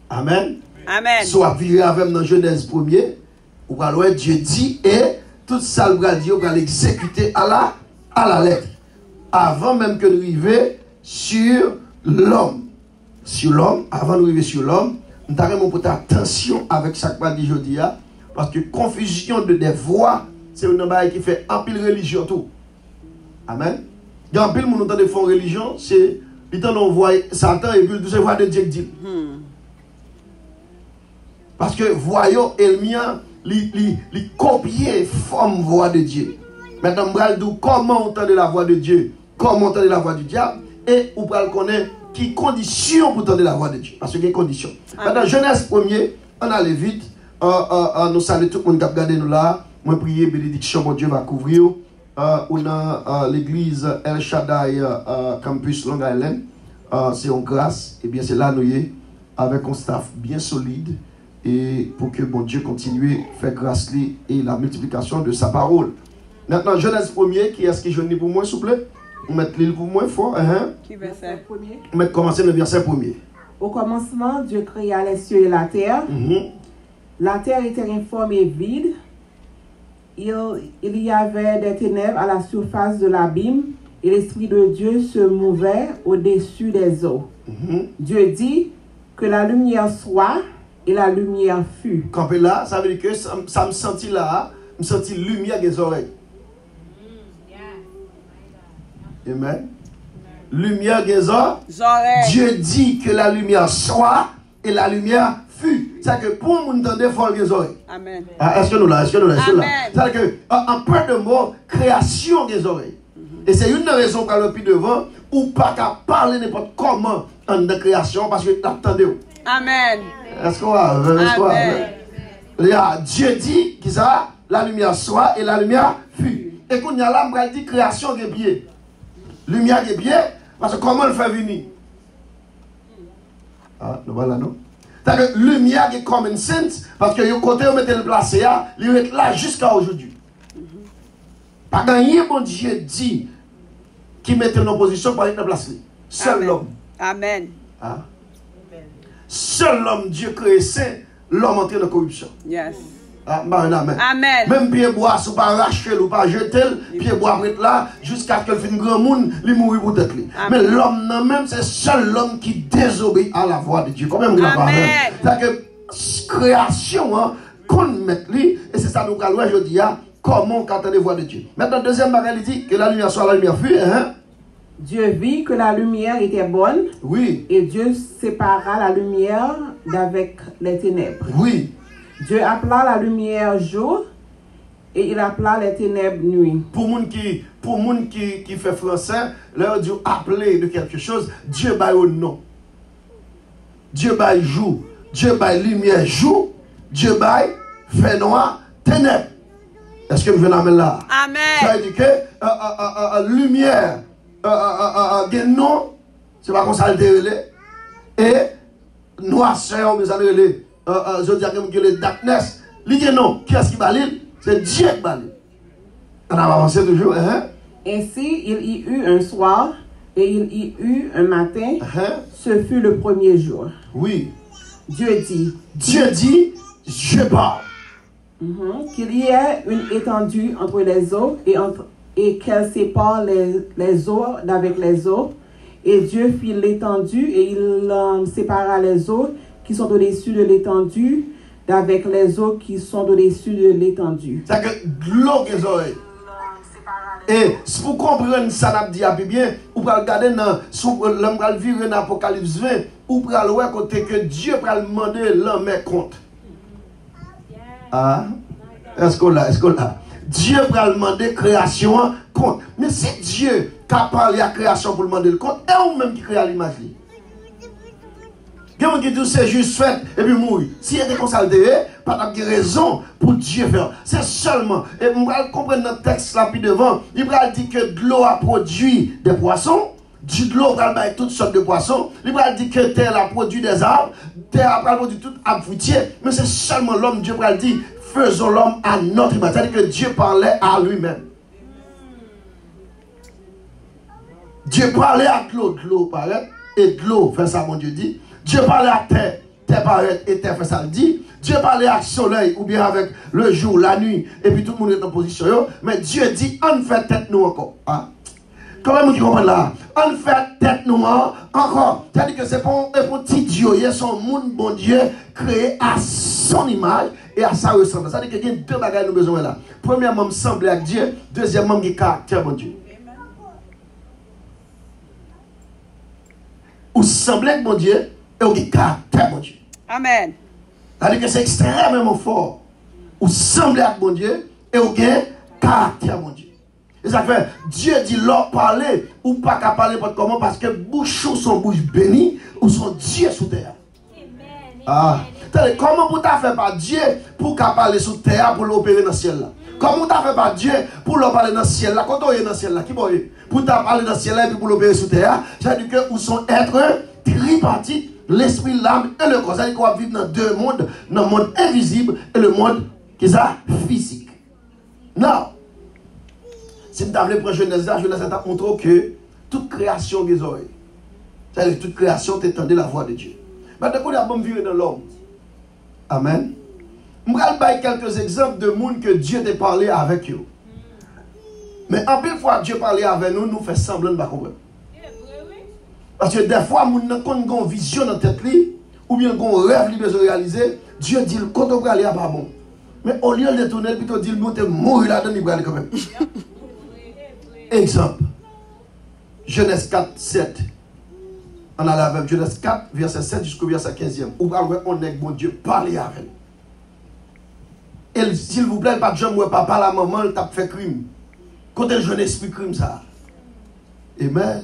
Amen. Amen. Soit vivre avec dans Genèse 1er, où Dieu dit et tout ça le va dire, on va l'exécuter à la lettre. Avant même que d'arriver sur l'homme. Sur l'homme, avant d'arriver sur l'homme, nous devons porter attention avec chaque part dit aujourd'hui, parce que confusion de des voix, c'est une chose qui fait un pile religion tout. Amen. Il y a un pile monde qui font religion, c'est on voit Satan et puis tout voix de Dieu dit. Parce que voyons Elmia li copier forme voix de Dieu. Maintenant on dit comment entendre la voix de Dieu, comment entendre la voix du diable et on va connaître qui condition pour entendre la voix de Dieu. Parce que quelles conditions. Maintenant Genèse 1er, on allait vite, nous saluons tout le monde qui a regardé nous là. Moi prier bénédiction mon Dieu va couvrir. On a l'église El Shaddai campus Long Island. C'est en grâce et bien c'est là nous avec un staff bien solide et pour que bon Dieu continue à faire grâce lui et la multiplication de sa parole. Maintenant Genèse 1er, qui est-ce qui je dis pour moi s'il vous plaît? On met l'île pour moi fort. Qui verset premier? On met commencer le verset 1er. Au commencement, Dieu créa les cieux et la terre. La terre était informe et vide. Il y avait des ténèbres à la surface de l'abîme et l'Esprit de Dieu se mouvait au-dessus des eaux. Dieu dit que la lumière soit et la lumière fut. Quand là, ça veut dire que ça me sentit là, me sentit lumière des oreilles. Amen. Lumière des oreilles. Dieu dit que la lumière soit et la lumière fut. C'est-à-dire que pour nous entendre, il faut les oreilles. Amen. Est-ce que nous là? Est-ce que nous là? Amen. C'est-à-dire que, en peu de mots, création des oreilles. Et c'est une raison pour le plus devant, ou pas qu'à parler n'importe comment en de création, parce que t'attendez. Amen. Est-ce qu'on va? Dieu dit que ça, la lumière soit et la lumière fut. Et quand il y a là, on dit création des pieds. Lumière des pieds, parce que comment le fait venir? Ah, nous voilà, non? C'est-à-dire que lumière qui est common sense, parce que le côté où on mettait le placé, il est là jusqu'à aujourd'hui. Pas gagner, bon Dieu dit, qui mettait en opposition pour être placé. Seul l'homme. Amen. Seul l'homme, Dieu créé saint, l'homme entré dans la corruption. Yes. Amen. Amen. Même pied bois, si vous pas racheter ou pas jeter, pied bois prête là, jusqu'à ce qu'il finisse grand monde, il mourit pour tête. Mais l'homme non même, c'est seul l'homme qui désobéit à la voix de Dieu. Quand même, c'est que création, hein, qu'on met lui, et c'est ça nous allons voir aujourd'hui, comment on entend les voix de Dieu. Maintenant, deuxième bagage, il dit que la lumière soit la lumière fut, hein? Dieu vit que la lumière était bonne. Oui. Et Dieu sépara la lumière d'avec les ténèbres. Oui. Dieu appela la lumière jour et il appela les ténèbres nuit. Pour moun qui fait français, leur Dieu appeler de quelque chose, Dieu baille au nom. Dieu baille jour. Dieu baille lumière jour. Dieu baille fait noir ténèbres. Est-ce que vous venez là? Amen. Ça veut dire que lumière, non, c'est pas comme ça le et noirceur, vous allez je dis que le darkness, non, qui est-ce qui balise? C'est Dieu qui balise. On a avancé toujours, hein? Ainsi, il y eut un soir et il y eut un matin. Ce fut le premier jour. Oui. Dieu dit, je parle. Qu'il y ait une étendue entre les eaux et qu'elle sépare les eaux d'avec les eaux. Et Dieu fit l'étendue et il sépara les eaux qui sont au-dessus de l'étendue d'avec les eaux qui sont au-dessus de l'étendue. C'est que l'eau qui est oreilles. Et si vous comprenez ça, n'a dit bien, vous pouvez regarder dans l'homme vivre dans Apocalypse 20, ou pouvez voir côté que Dieu va demander l'homme compte. Ah, est-ce qu'on l'a? Dieu va demander création compte. Mais si Dieu a parlé à création pour demander le compte, et ou même qui crée l'image. Il y a des gens qui disent c'est juste fait et puis mourir. S'il y a des consultés, pas de raison pour Dieu faire. C'est seulement, et vous allez comprendre dans le texte là puis devant, il va dire que de l'eau a produit des poissons, de l'eau va faire toutes sortes de poissons, il va dire que terre a produit des arbres, terre a produit tout arbre fruitier, mais c'est seulement l'homme, Dieu va dire, faisons l'homme à notre image. C'est-à-dire que Dieu parlait à lui-même. Dieu parlait à de l'eau paraît, et de l'eau fait ça, mon Dieu dit. Dieu parlait à terre, terre paraît et terre fait ça le dit. Dieu parlait à soleil ou bien avec le jour, la nuit, et puis tout le monde est en position. Mais Dieu dit, on fait tête nous encore. Ah. Comment vous comprenez là? On fait tête nous encore. C'est-à-dire que c'est pour un petit Dieu, il y a son monde, bon Dieu, créé à son image et à sa ressemblance. C'est-à-dire qu'il y a deux bagages nous besoin là. Premièrement, sembler avec Dieu. Deuxièmement, il y a caractère, bon Dieu. Ou sembler avec mon Dieu. Et au caractère, mon Dieu. Amen. C'est-à-dire que c'est extrêmement fort. Ou sembler avec mon Dieu et au caractère, mon Dieu. Et ça fait, Dieu dit leur parler ou pas qu'à parler comment parce que bouche son bouche bénie ou son Dieu sous terre. Ah. Comment vous t'as fait par Dieu pour qu'à parler sous terre pour l'opérer dans le ciel là? Comment t'as fait par Dieu pour leur parler dans le ciel là? Quand on est dans le ciel là, qui boye? Pour t'as parlé dans le ciel là et puis pour l'opérer sous terre, c'est-à-dire que où sont êtres tripartites. L'esprit, l'âme et le corps. C'est-à-dire qu'on va vivre dans deux mondes, dans le monde invisible et le monde qui est physique. Non. Si vous avez pris Genèse, Genèse a montré que toute création des oreilles. C'est-à-dire que toute création t'étendait la voix de Dieu. Maintenant, on a bon vivre dans l'homme. Amen. Je vais vous donner quelques exemples de monde que Dieu t'a parlé avec eux. Mais en plus, fois Dieu parlait avec nous, nous fait semblant de ne pas comprendre. Parce que des fois, quand on a une vision dans la tête, ou bien qu'on rêve de réaliser, Dieu dit, quand on va aller à pas bon. Mais au lieu de tourner, plutôt dit, nous sommes morts là-dedans, il va aller quand même. Exemple. Genèse 4, 7. On a avec Genèse 4, verset 7 jusqu'au verset 15e. Où on est bon Dieu parler avec. Et s'il vous plaît, pas de gens, papa, la maman, elle t'a fait crime. Quand elle jeune esprit crime ça. Amen.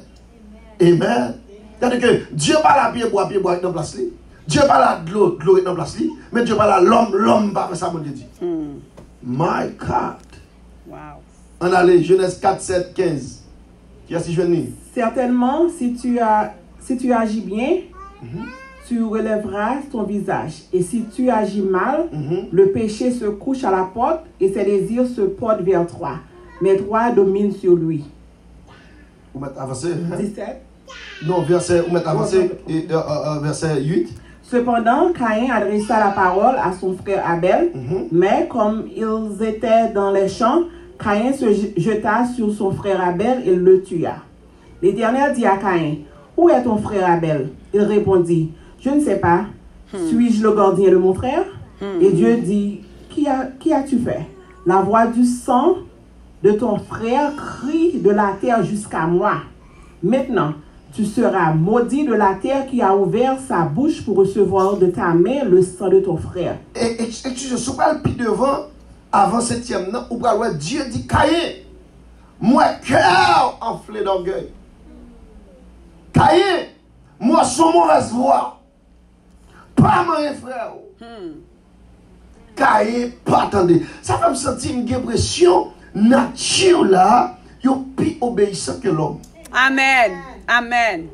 Amen. C'est-à-dire que Dieu parle à pied bois dans la place. Dieu parle à de l'eau est dans la place. Mais Dieu parle à l'homme pas ça, mon Dieu dit. My God. Wow. On allait, Genèse 4, 7, 15. Qui a si je dis? Certainement, si tu agis bien, tu relèveras ton visage. Et si tu agis mal, le péché se couche à la porte et ses désirs se portent vers toi. Mais toi domines sur lui. Vous mettez avancé? 17. Non, verset, vous mettez avancé, verset 8. Cependant, Caïn adressa la parole à son frère Abel, mais comme ils étaient dans les champs, Caïn se jeta sur son frère Abel et le tua. L'Éternel dit à Caïn, « Où est ton frère Abel ?» Il répondit, « Je ne sais pas. Suis-je le gardien de mon frère ?» Et Dieu dit, « Qui as-tu fait? La voix du sang de ton frère crie de la terre jusqu'à moi. Maintenant, tu seras maudit de la terre qui a ouvert sa bouche pour recevoir de ta main le sang de ton frère. » Et je suis pas le plus devant, avant 7e, non, ou Dieu dit, Caïn, moi, cœur enflé d'orgueil. Caïn, moi, son mauvaise voix. Pas mon frère. Caïn, pas attendez. Ça fait me sentir une impression, nature là, il est plus obéissant que l'homme. Amen. Amen.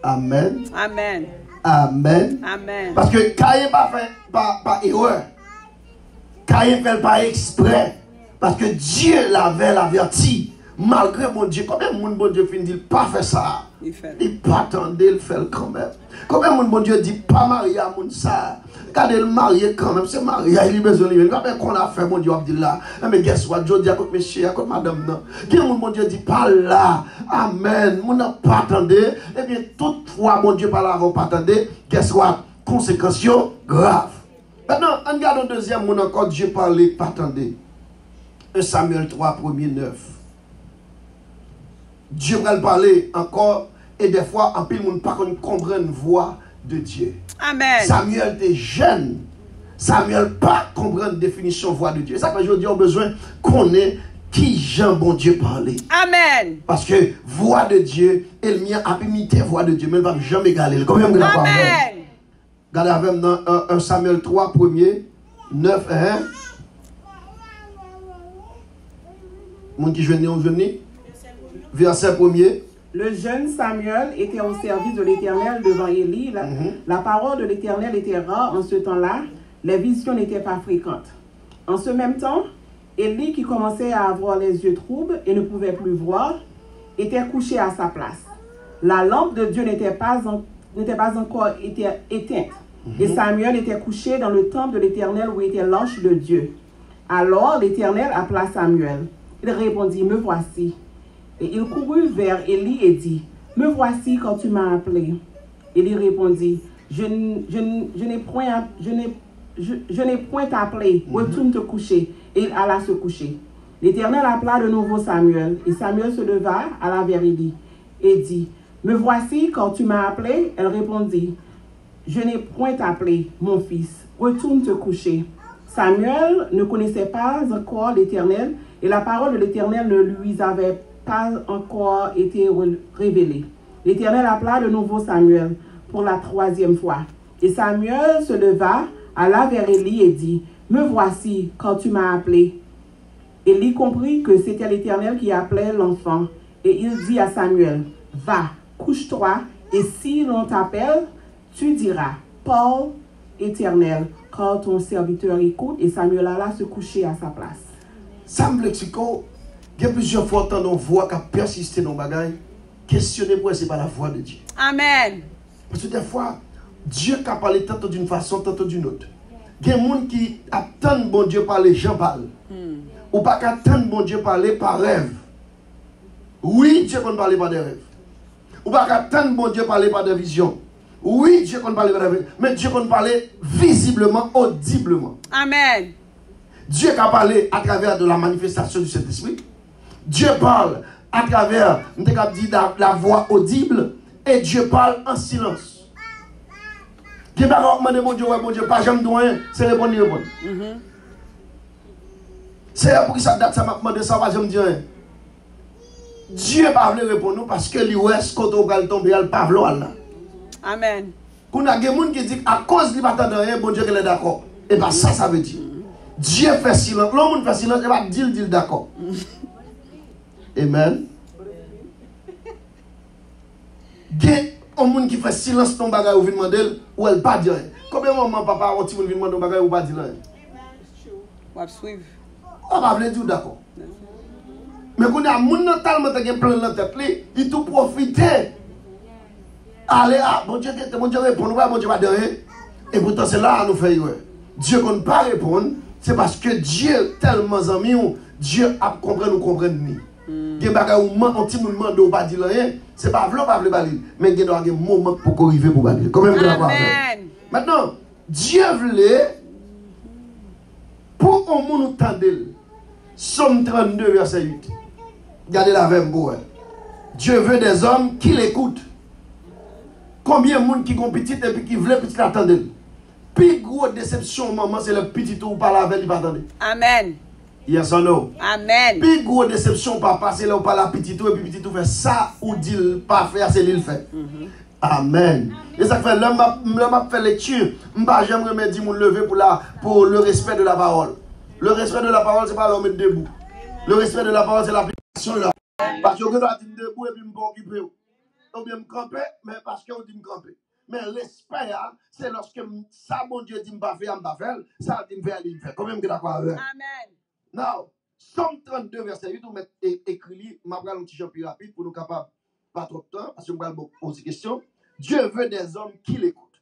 Amen. Amen. Amen. Amen. Parce que Caïn pas fait pas erreur. Caïn fait pas exprès. Parce que Dieu l'avait averti. Malgré mon Dieu, combien de monde bon Dieu finit dit pas faire ça? Il pas attendre, il fait quand même. Combien de monde bon Dieu dit pas marier à mon ça? Regardez le marié quand même, c'est marié, il a besoin de lui. Regardez qu'on a fait, mon Dieu, dit là. Mais guess what, Dieu dit à côté monsieur, à côté madame, non. Qui mon Dieu dit pas là. Amen. Mon n'a pas attendre. Eh bien, toutefois, mon Dieu pas là, vous pas attendre. Guess what? Conséquences graves. Maintenant, on regarde un deuxième mot encore, Dieu parlait, pas attendre. 1 Samuel 3, 1er 9. Dieu va le parler encore, et des fois, en plus, le monde pas comprendre une voix de Dieu. Amen. Samuel était jeune. Samuel pas comprendre la définition de voix de Dieu. C'est ça que je dis, on a besoin qu'on ait qui Jean bon Dieu parler. Amen. Parce que voix de Dieu, elle mien a imité voix de Dieu, mais elle ne va jamais égaler. Combien vous l'avez parlé? Regardez avec nous 1 Samuel 3, 1er, 9 et 1. Mon qui vient, on vient. Verset 1er. Le jeune Samuel était au service de l'Éternel devant Élie. La parole de l'Éternel était rare en ce temps-là. Les visions n'étaient pas fréquentes. En ce même temps, Élie, qui commençait à avoir les yeux troubles et ne pouvait plus voir, était couché à sa place. La lampe de Dieu n'était pas encore éteinte. Et Samuel était couché dans le temple de l'Éternel où était l'arche de Dieu. Alors l'Éternel appela Samuel. Il répondit, « Me voici. » Et il courut vers Élie et dit, « Me voici quand tu m'as appelé. » Élie répondit, « Je n'ai point appelé, retourne te coucher. » Et il alla se coucher. L'Éternel appela de nouveau Samuel, et Samuel se leva, alla vers Élie, et dit, « Me voici quand tu m'as appelé. » Elle répondit, « Je n'ai point appelé, mon fils, retourne te coucher. » Samuel ne connaissait pas encore l'Éternel, et la parole de l'Éternel ne lui avait pas encore été révélée. L'Éternel appela de nouveau Samuel pour la 3e fois. Et Samuel se leva, alla vers Élie et dit, « Me voici quand tu m'as appelé. » Élie comprit que c'était l'Éternel qui appelait l'enfant. Et il dit à Samuel, « Va, couche-toi, et si l'on t'appelle, tu diras, Paul, Éternel, car ton serviteur écoute. » Et Samuel alla se coucher à sa place. Ça me l'explique. Il y a plusieurs fois tant on voit qu'à persister dans le bagage, questionner pourquoi ce n'est pas la voix de Dieu. Amen. Parce que des fois, Dieu a parlé tantôt d'une façon, tantôt d'une autre. Il y a des gens qui attendent bon Dieu parler, Jean parle. Ou pas qu'attendent bon Dieu parler par rêve. Oui, Dieu peut parler par des rêves. Ou pas qu'attendent bon Dieu parler par des visions. Oui, Dieu peut parler par des rêves. Mais Dieu peut parler visiblement, audiblement. Amen. Dieu a parlé à travers de la manifestation du Saint-Esprit. Dieu parle à travers la voix audible et Dieu parle en silence. Dieu n'a pas demandé mon Dieu, pas jamais doué, c'est répondre. C'est pour ça date ça m'a demandé ça, pas jamais dire. Dieu n'a pas voulu répondre parce que l'ouest quand on va tomber, il pas vouloir là. Amen. Qu'on a des gens qui disent à cause de pas rien, bon Dieu qu'il est d'accord. Et bien ça veut dire. Dieu fait silence, l'homme fait silence, il va dire d'accord. Amen. Il y a un monde qui fait silence ton bagage ou vient demander ou elle pas dire. Combien de maman papa ont vient demander ton bagage ou pas dire rien? On va suivre. On va dire d'accord. Mais quand il y a un monde tellement qui a plein dans la tête, il tout profiter. Allez, bon Dieu répond, bon Dieu va donner. Et pourtant, c'est là nous faisons. Dieu qu'on ne pas répondre, c'est parce que Dieu, tellement ami, Dieu a compris, nous comprenons. Il y a des choses où on dit que pas dire rien, c'est pas vrai, pas vrai, mais il y a un moment pour arriver pour parler. Amen. Maintenant, Dieu voulait, pour qu'on nous entende, Somme 32, verset 8. Regardez la même pour Dieu veut des hommes qui l'écoutent. Combien de monde qui ont petit et puis qui veulent petit attendre. Plus grosse déception, maman, c'est le petit ou pas la veille, il va attendre. Amen. Yes or no? Amen. Plus grosse déception, papa, c'est là où pas la petit ou et puis petit ou fait ça ou dit pas faire, c'est lui le fait. Amen. Et ça fait l'homme m'a fait lecture. J'aimerais me dire mon lever pour le respect de la parole. Le respect de la parole, c'est pas l'homme être debout. Le respect de la parole, c'est l'application de la parole. Parce que je dois dire debout et puis me occuper. Ou bien me camper, mais parce qu'on dit me camper. Mais respect, c'est lorsque ça, mon Dieu dit me pas faire, ça dit me faire, il fait. Combien de d'accord avec? Amen. Now, Somme 32, verset 8, on met écrit, je vais un petit champion rapide pour nous capables, pas trop de temps, parce que je vais poser des questions. Dieu veut des hommes qui l'écoutent.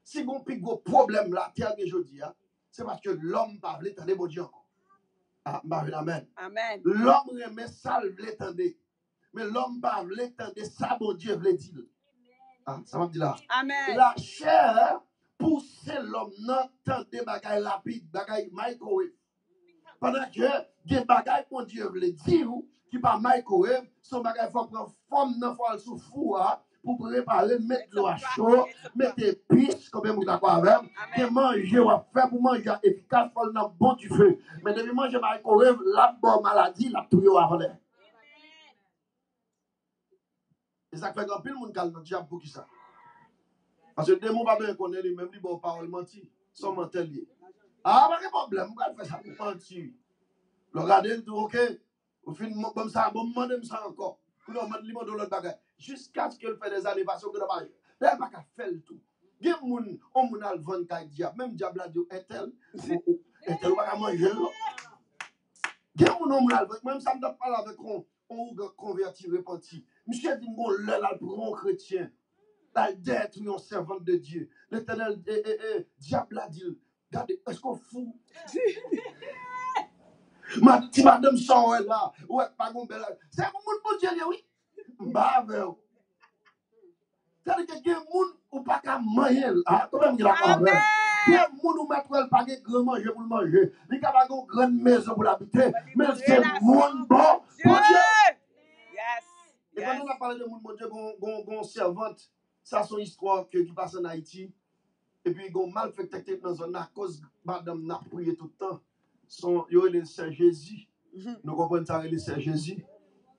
Si vous avez un gros problème là, c'est parce que l'homme ne parle pas, attendez, bon Dieu encore. Ah, amen. Amen. L'homme remet ça, l'attendez. Mais l'homme parle, l'attendez, ça, bon Dieu veut dire. Ah, ça va me dire là. Amen. La chair pousse l'homme, n'entendez des bagailles rapides, bagailles microwave. Pendant que des bagailles mon Dieu veut dire, qui pas microwave, son bagaille faut prendre forme dans le sous four pour préparer, mettre l'eau à chaud, mettre des pistes, comme vous d'accord avec, et manger, ou faire pour manger efficace, pour le bon du feu. Mais depuis manger microwave, la bonne maladie, la tout avant l'air. Et ça fait grand pile monde calme dans le diable pour qui ça. Parce que des mots pas bien connaître lui même dit bon parole menti, son mental lié. Ah pas de problème, on va faire ça pour mentir. Le regarder tout OK, au fin comme ça, bon demander ça encore. Pour nous mettre limon dans l'autre bagage jusqu'à ce qu'il fait des années parce que là il pas qu'à faire le tout. Gen moun on moun al vendre kay diable, même diable a dit Intel, Intel pas manger là. Gen moun on moun al vendre, même ça me parle avec on converti repenti. Monsieur dit bon là pour un chrétien. La détruit un servant de Dieu. L'Éternel, diable a dit, regardez, est-ce qu'on fout? Ma petite madame son là, ouais, pas mon bel. C'est pour mon bon Dieu, oui. Bah, c'est-à-dire que des gens ou pas qu'à manger, comment dire la parole? Des gens ou mettre pas de grand manger pour manger. Il n'y a pas de grande maison pour l'habiter, mais c'est mon bon Dieu. Yes. Et quand on a parlé de mon bon Dieu, gon servante. Ça, c'est une histoire qui passe en Haïti. Et puis, ils ont mal fait tête dans zone à cause madame n'a prié tout le temps. Il y a le Seigneur Jésus. Nous comprenons ça, le Seigneur Jésus.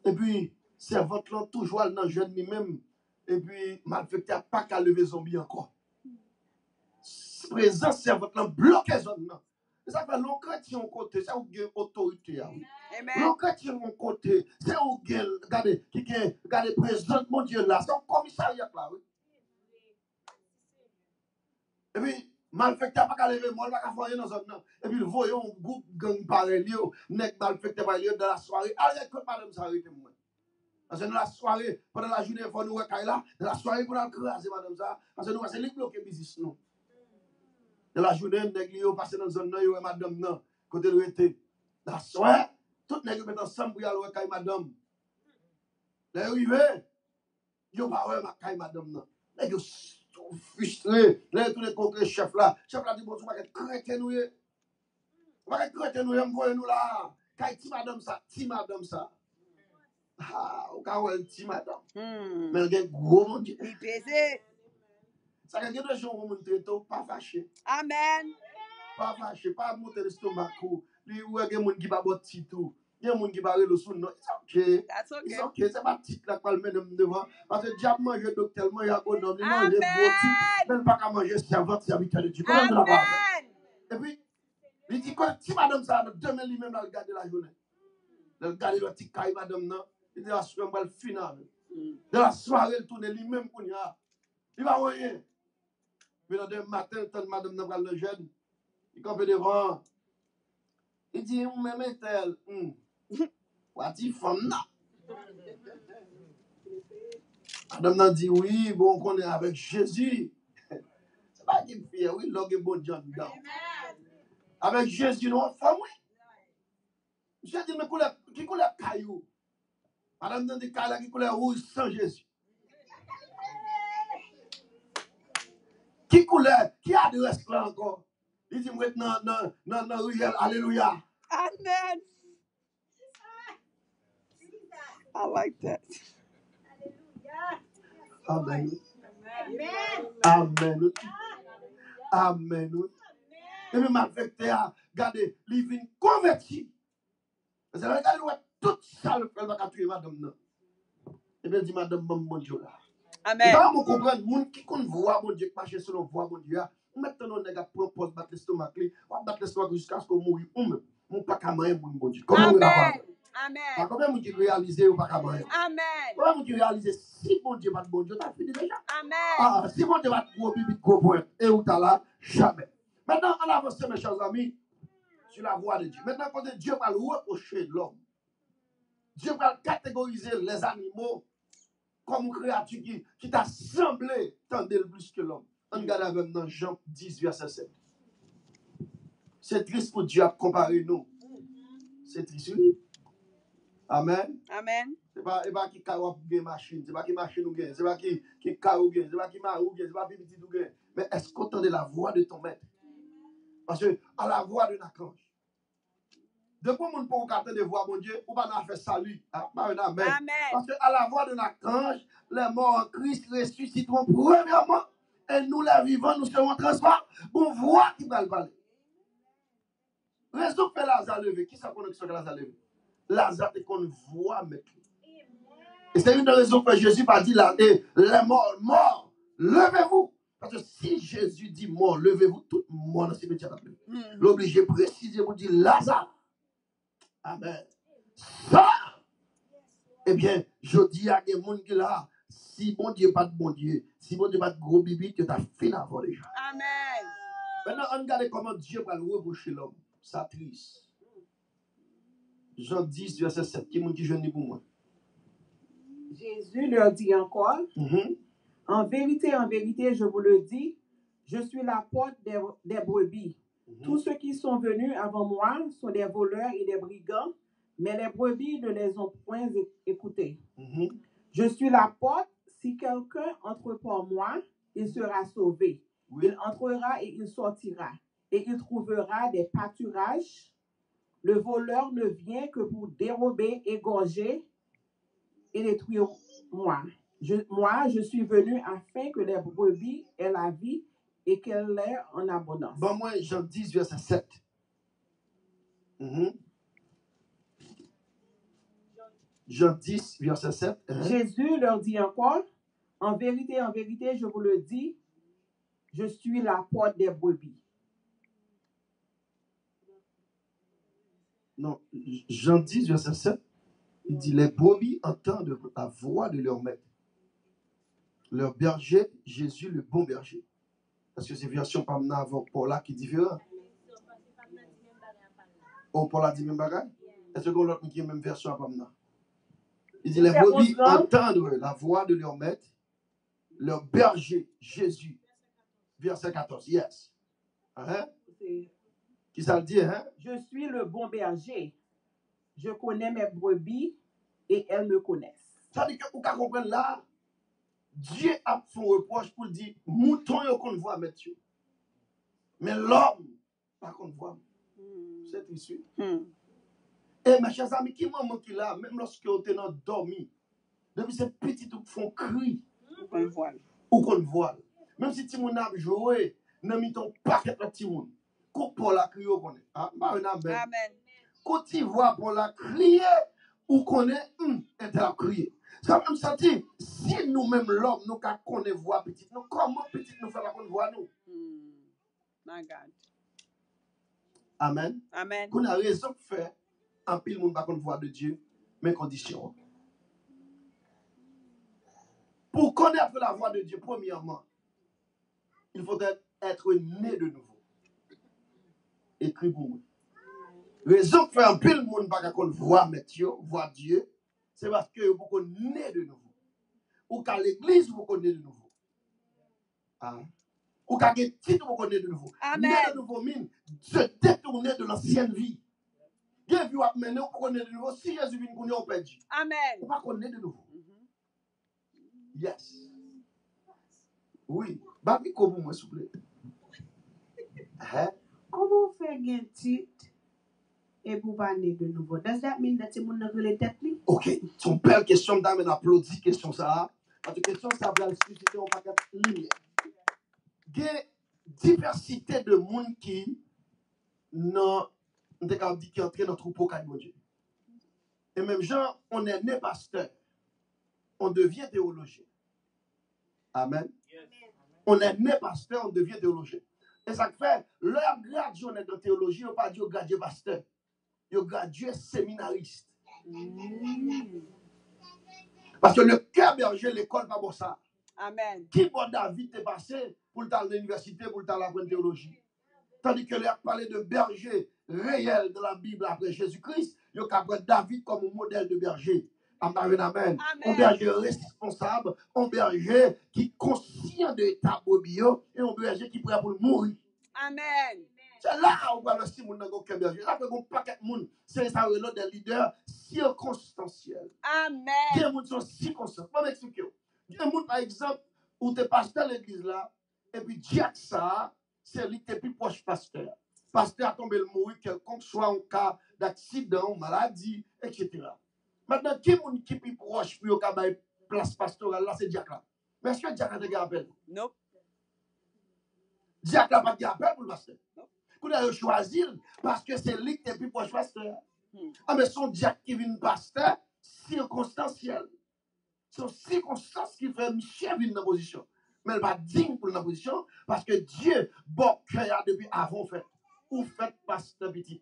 Et puis, servante là, toujours dans le jeune lui-même. Et puis, mal fait tête pas qu'à lever zombie encore. Présent servante là, bloqué zone là. Ça fait l'on chrétien au côté, c'est où il y a autorité. L'on chrétien au côté, c'est où il y a, regardez, président, mon Dieu là, c'est un commissariat là, oui. Et puis, malfecteur pas qu'à lever, moi, pas qu'à faire dans zone. Et puis, voyons un groupe gang pareil, nek malfecteur par dans la soirée. Allez, que madame s'arrête, moi. Parce que dans la soirée, pendant la journée, il faut nous recailler là. Dans la soirée, pour nous craser, madame ça. Parce que nous, c'est lui qui bloque le business, nous. Dans la journée, nek li yo passe dans zone, yo, madame, non. Côté de l'été. La soirée, tout nek met ensemble pour y aller recailler, madame. Là, arrivé, yo pas recailler, madame, non. Nek yo frustré, là, tous les contre chef là dit, bon, tu vas être crétin, nous, on va être crétin, nous, nous là, quand ti madame ça, ah, au cas où elle ti madame, mais elle est gros, mon Dieu. Il pèse. Ça veut dire que les gens vont monter tout, pas fâché. Amen. Pas fâché, pas monter l'estomac, lui, ou il y a des gens qui va botter tout. Il y a des gens qui va le sous, non, That's okay. It's okay, c'est pas petit là, quoi, le même devant. Parce que le diable mange docteur, il y a un homme, il mange botti, même pas qu'à manger servante, c'est habituel de Dieu. Comment on va Et puis, il dit que si madame ça, demain lui-même, il regarde la journée. Il regarde le petit caille, madame, non. Il dit, la soirée, on va le finir. De la soirée, il tourne lui-même, il va rien. Mais dans le matin, quand madame n'a pas le jeune, il campe devant. Il dit, on m'aime tel. What if femme là? Madame n'a dit oui, bon, qu'on est avec Jésus. C'est pas qu'il fait, oui, l'homme est bon Dieu dedans. Avec Jésus, nous, on fait, oui. J'ai dit, mais qui couleur caillou? Madame n'a dit, caillou qui couleur rouge sans Jésus. Qui couleur, qui adresse là encore? Il dit, maintenant, non, Ruel, alléluia. Amen. I like that. Amen. Amen. Amen. Et même avec Théa, regardez, il vient converti. C'est là que tout ça, le frère va tuer madame. Et bien, dit madame, mon Dieu là. Amen. Et quand vous comprenez, les gens qui voient mon Dieu, qui marchent selon voix mon Dieu, maintenant, on a propose battre l'estomac, on va battre l'estomac jusqu'à ce qu'on mouille. On pas qu'à manger pour mon Dieu. Comment vous l'avez? Amen. Combien vous dites réaliser ou pas qu'à manger? Amen. Combien vous dites réaliser si mon Dieu va de bon Dieu, t'as fini déjà? Amen. Ah, si mon Dieu va de gros bibi, gros point, et où t'as là, jamais. Maintenant, on avance, mes chers amis, sur la voie de Dieu. Maintenant, quand Dieu va le reprocher l'homme, Dieu va catégoriser les animaux comme une créature qui t'a semblé tendre plus que l'homme. On regarde avec dans Jean 10, verset 7. C'est triste pour Dieu à comparer nous. C'est triste, oui. Amen. Amen. C'est pas qui carou pour machine, c'est pas qui machine ou gain, c'est pas qui carou gain, c'est pas qui marou gain, c'est pas qui petit ou gain. Mais est-ce qu'on entend la voix de ton maître? Parce que à la voix de l'archange. Depuis qu'on peut entendre voix mon Dieu, on va faire salut. Amen. Parce que à la voix de l'archange, les morts en Christ ressusciteront premièrement et nous les vivants nous serons transformés pour voir qui va le parler. Raison fait Lazare lever. Qui ça connexion que Lazare lever? Lazare est qu'on voit maintenant. Et c'est une des raisons que Jésus va dire là, les morts, levez-vous. Parce que si Jésus dit mort, levez-vous, tout le monde dans ce métier. L'obligé préciser pour dire Lazare. Amen. Ça, eh bien, je dis à des gens qui là, si bon Dieu pas de bon Dieu, si bon Dieu pas de gros bibi, tu as fini avant déjà. Amen. Maintenant, on regarde comment Dieu va le reprocher l'homme. Ça triste. Jean 10, verset 7. Qui m'a dit je n'ai pour moi? Jésus leur dit encore, en vérité, je vous le dis, je suis la porte des brebis. Tous ceux qui sont venus avant moi sont des voleurs et des brigands, mais les brebis ne les ont point écoutés. Je suis la porte, si quelqu'un entre par moi, il sera sauvé. Oui. Il entrera et il sortira, et il trouvera des pâturages. Le voleur ne vient que pour dérober, égorger et détruire moi. Je suis venu afin que les brebis aient la vie et qu'elle l'ait en abondance. Bon, moi, Jean 10, verset 7. Jean 10, verset 7. Jésus leur dit encore, en vérité, je vous le dis, je suis la porte des brebis. Non, Jean 10, verset 7, il dit, les brebis entendent la voix de leur maître. Leur berger, Jésus, le bon berger. Parce que c'est version par avant Paula qui est différente. Oh, Paula dit même bagaille? Est-ce qu'on l'autre qui est même version à Pamna? Il dit, les brebis entendent la voix de leur maître. Leur berger, Jésus. Verset 14, yes. Qui ça le dit, hein? Je suis le bon berger. Je connais mes brebis et elles me connaissent. Ça dit que vous comprenez là, Dieu a fait un reproche pour dire, mouton yo qu'on voit mettre. Mais l'homme, pas qu'on voit. C'est issu. Et mes chers amis, qui maman qui là, même lorsque vous êtes dormi, depuis ces petits tout font cri. Ou qu'on voit. Même si Timon a joué, n'a mis ton paquet de Timon. Coupe pour la crier, on est. Amen. Quand tu vois pour la crier, ou qu'on est, et la crier. Ça même ça dit, si nous-mêmes l'homme, nous connaissons voix petite, nous comment petite nous faire qu'on voit nous? My God. Amen. Amen. Qu'on a raison de faire, en pile monde pas qu'on voit de Dieu, mais condition. Pour connaître la voix de Dieu, premièrement, il faut être né de nouveau. Écrit pour moi. Raison de faire un pile monde pas qu'on voit Dieu, c'est parce que vous êtes né de nouveau. ou qu'à l'église, vous connaissez de nouveau. Ah. Ou qu'à des titres, vous connaissez de nouveau. Amen. Né de nouveau, mine, se détourner de l'ancienne vie. Dieu vous a mené, vous connaissez de nouveau. Si Jésus vient, vous connaissez, perdu. Amen. Vous ne connaissez de nouveau. Yes. Oui. Babi, comment moi, s'il vous plaît? Hein? Comment faire un titre et pour parler de nouveau? Does that mean that c'est mon relais tête? Ok. C'est une belle question, dame, on applaudit question ça. Parce que question ça va susciter un paquet de lumière. Il y a une diversité de monde qui n'ont pas dit qui entre dans le troupeau de mon Dieu. Et même gens, on est né pasteur, on devient théologien. Amen. On est né pasteur, on devient théologien. Et ça fait, leur gradué on est dans la théologie, on ne pas dit gradué pasteur. Ils ont gradué séminariste. Parce que le cœur berger, l'école, pas bon ça. Amen. Qui bon David t'est passé pour aller à l'université, pour aller à la théologie? Tandis que leur parler de berger réel de la Bible après Jésus-Christ, ils ont pris David comme modèle de berger. Amen, amen. Un berger responsable, un berger qui est conscient de l'état bio et un berger qui est prêt pour mourir. Amen. C'est là où on va le signe dans le berger. Là, on pas paquet de monde. C'est ça, des leaders circonstanciels. Amen. Des gens sont circonstanciels. Je vais m'expliquer. Des gens, par exemple, où tu es pasteur à l'église là, et puis Jack ça, c'est lui qui est plus proche pasteur. Pasteur a tombé le mourir, quelconque soit en cas d'accident, maladie, etc. Maintenant, qui est qui plus proche pour le place pastorale là, c'est Jack là. Mais est-ce que Jack a des appel? Non. Jack n'a pas de appel pour le pasteur. Vous avez choisi parce que c'est lui qui est plus proche pasteur. Ah, mais son Jack qui vient pasteur, circonstanciel. C'est circonstance qui fait Michel venir dans la position. Mais elle va digne pour la position parce que Dieu, bon cœur depuis avant fait. Ou fait pasteur petit.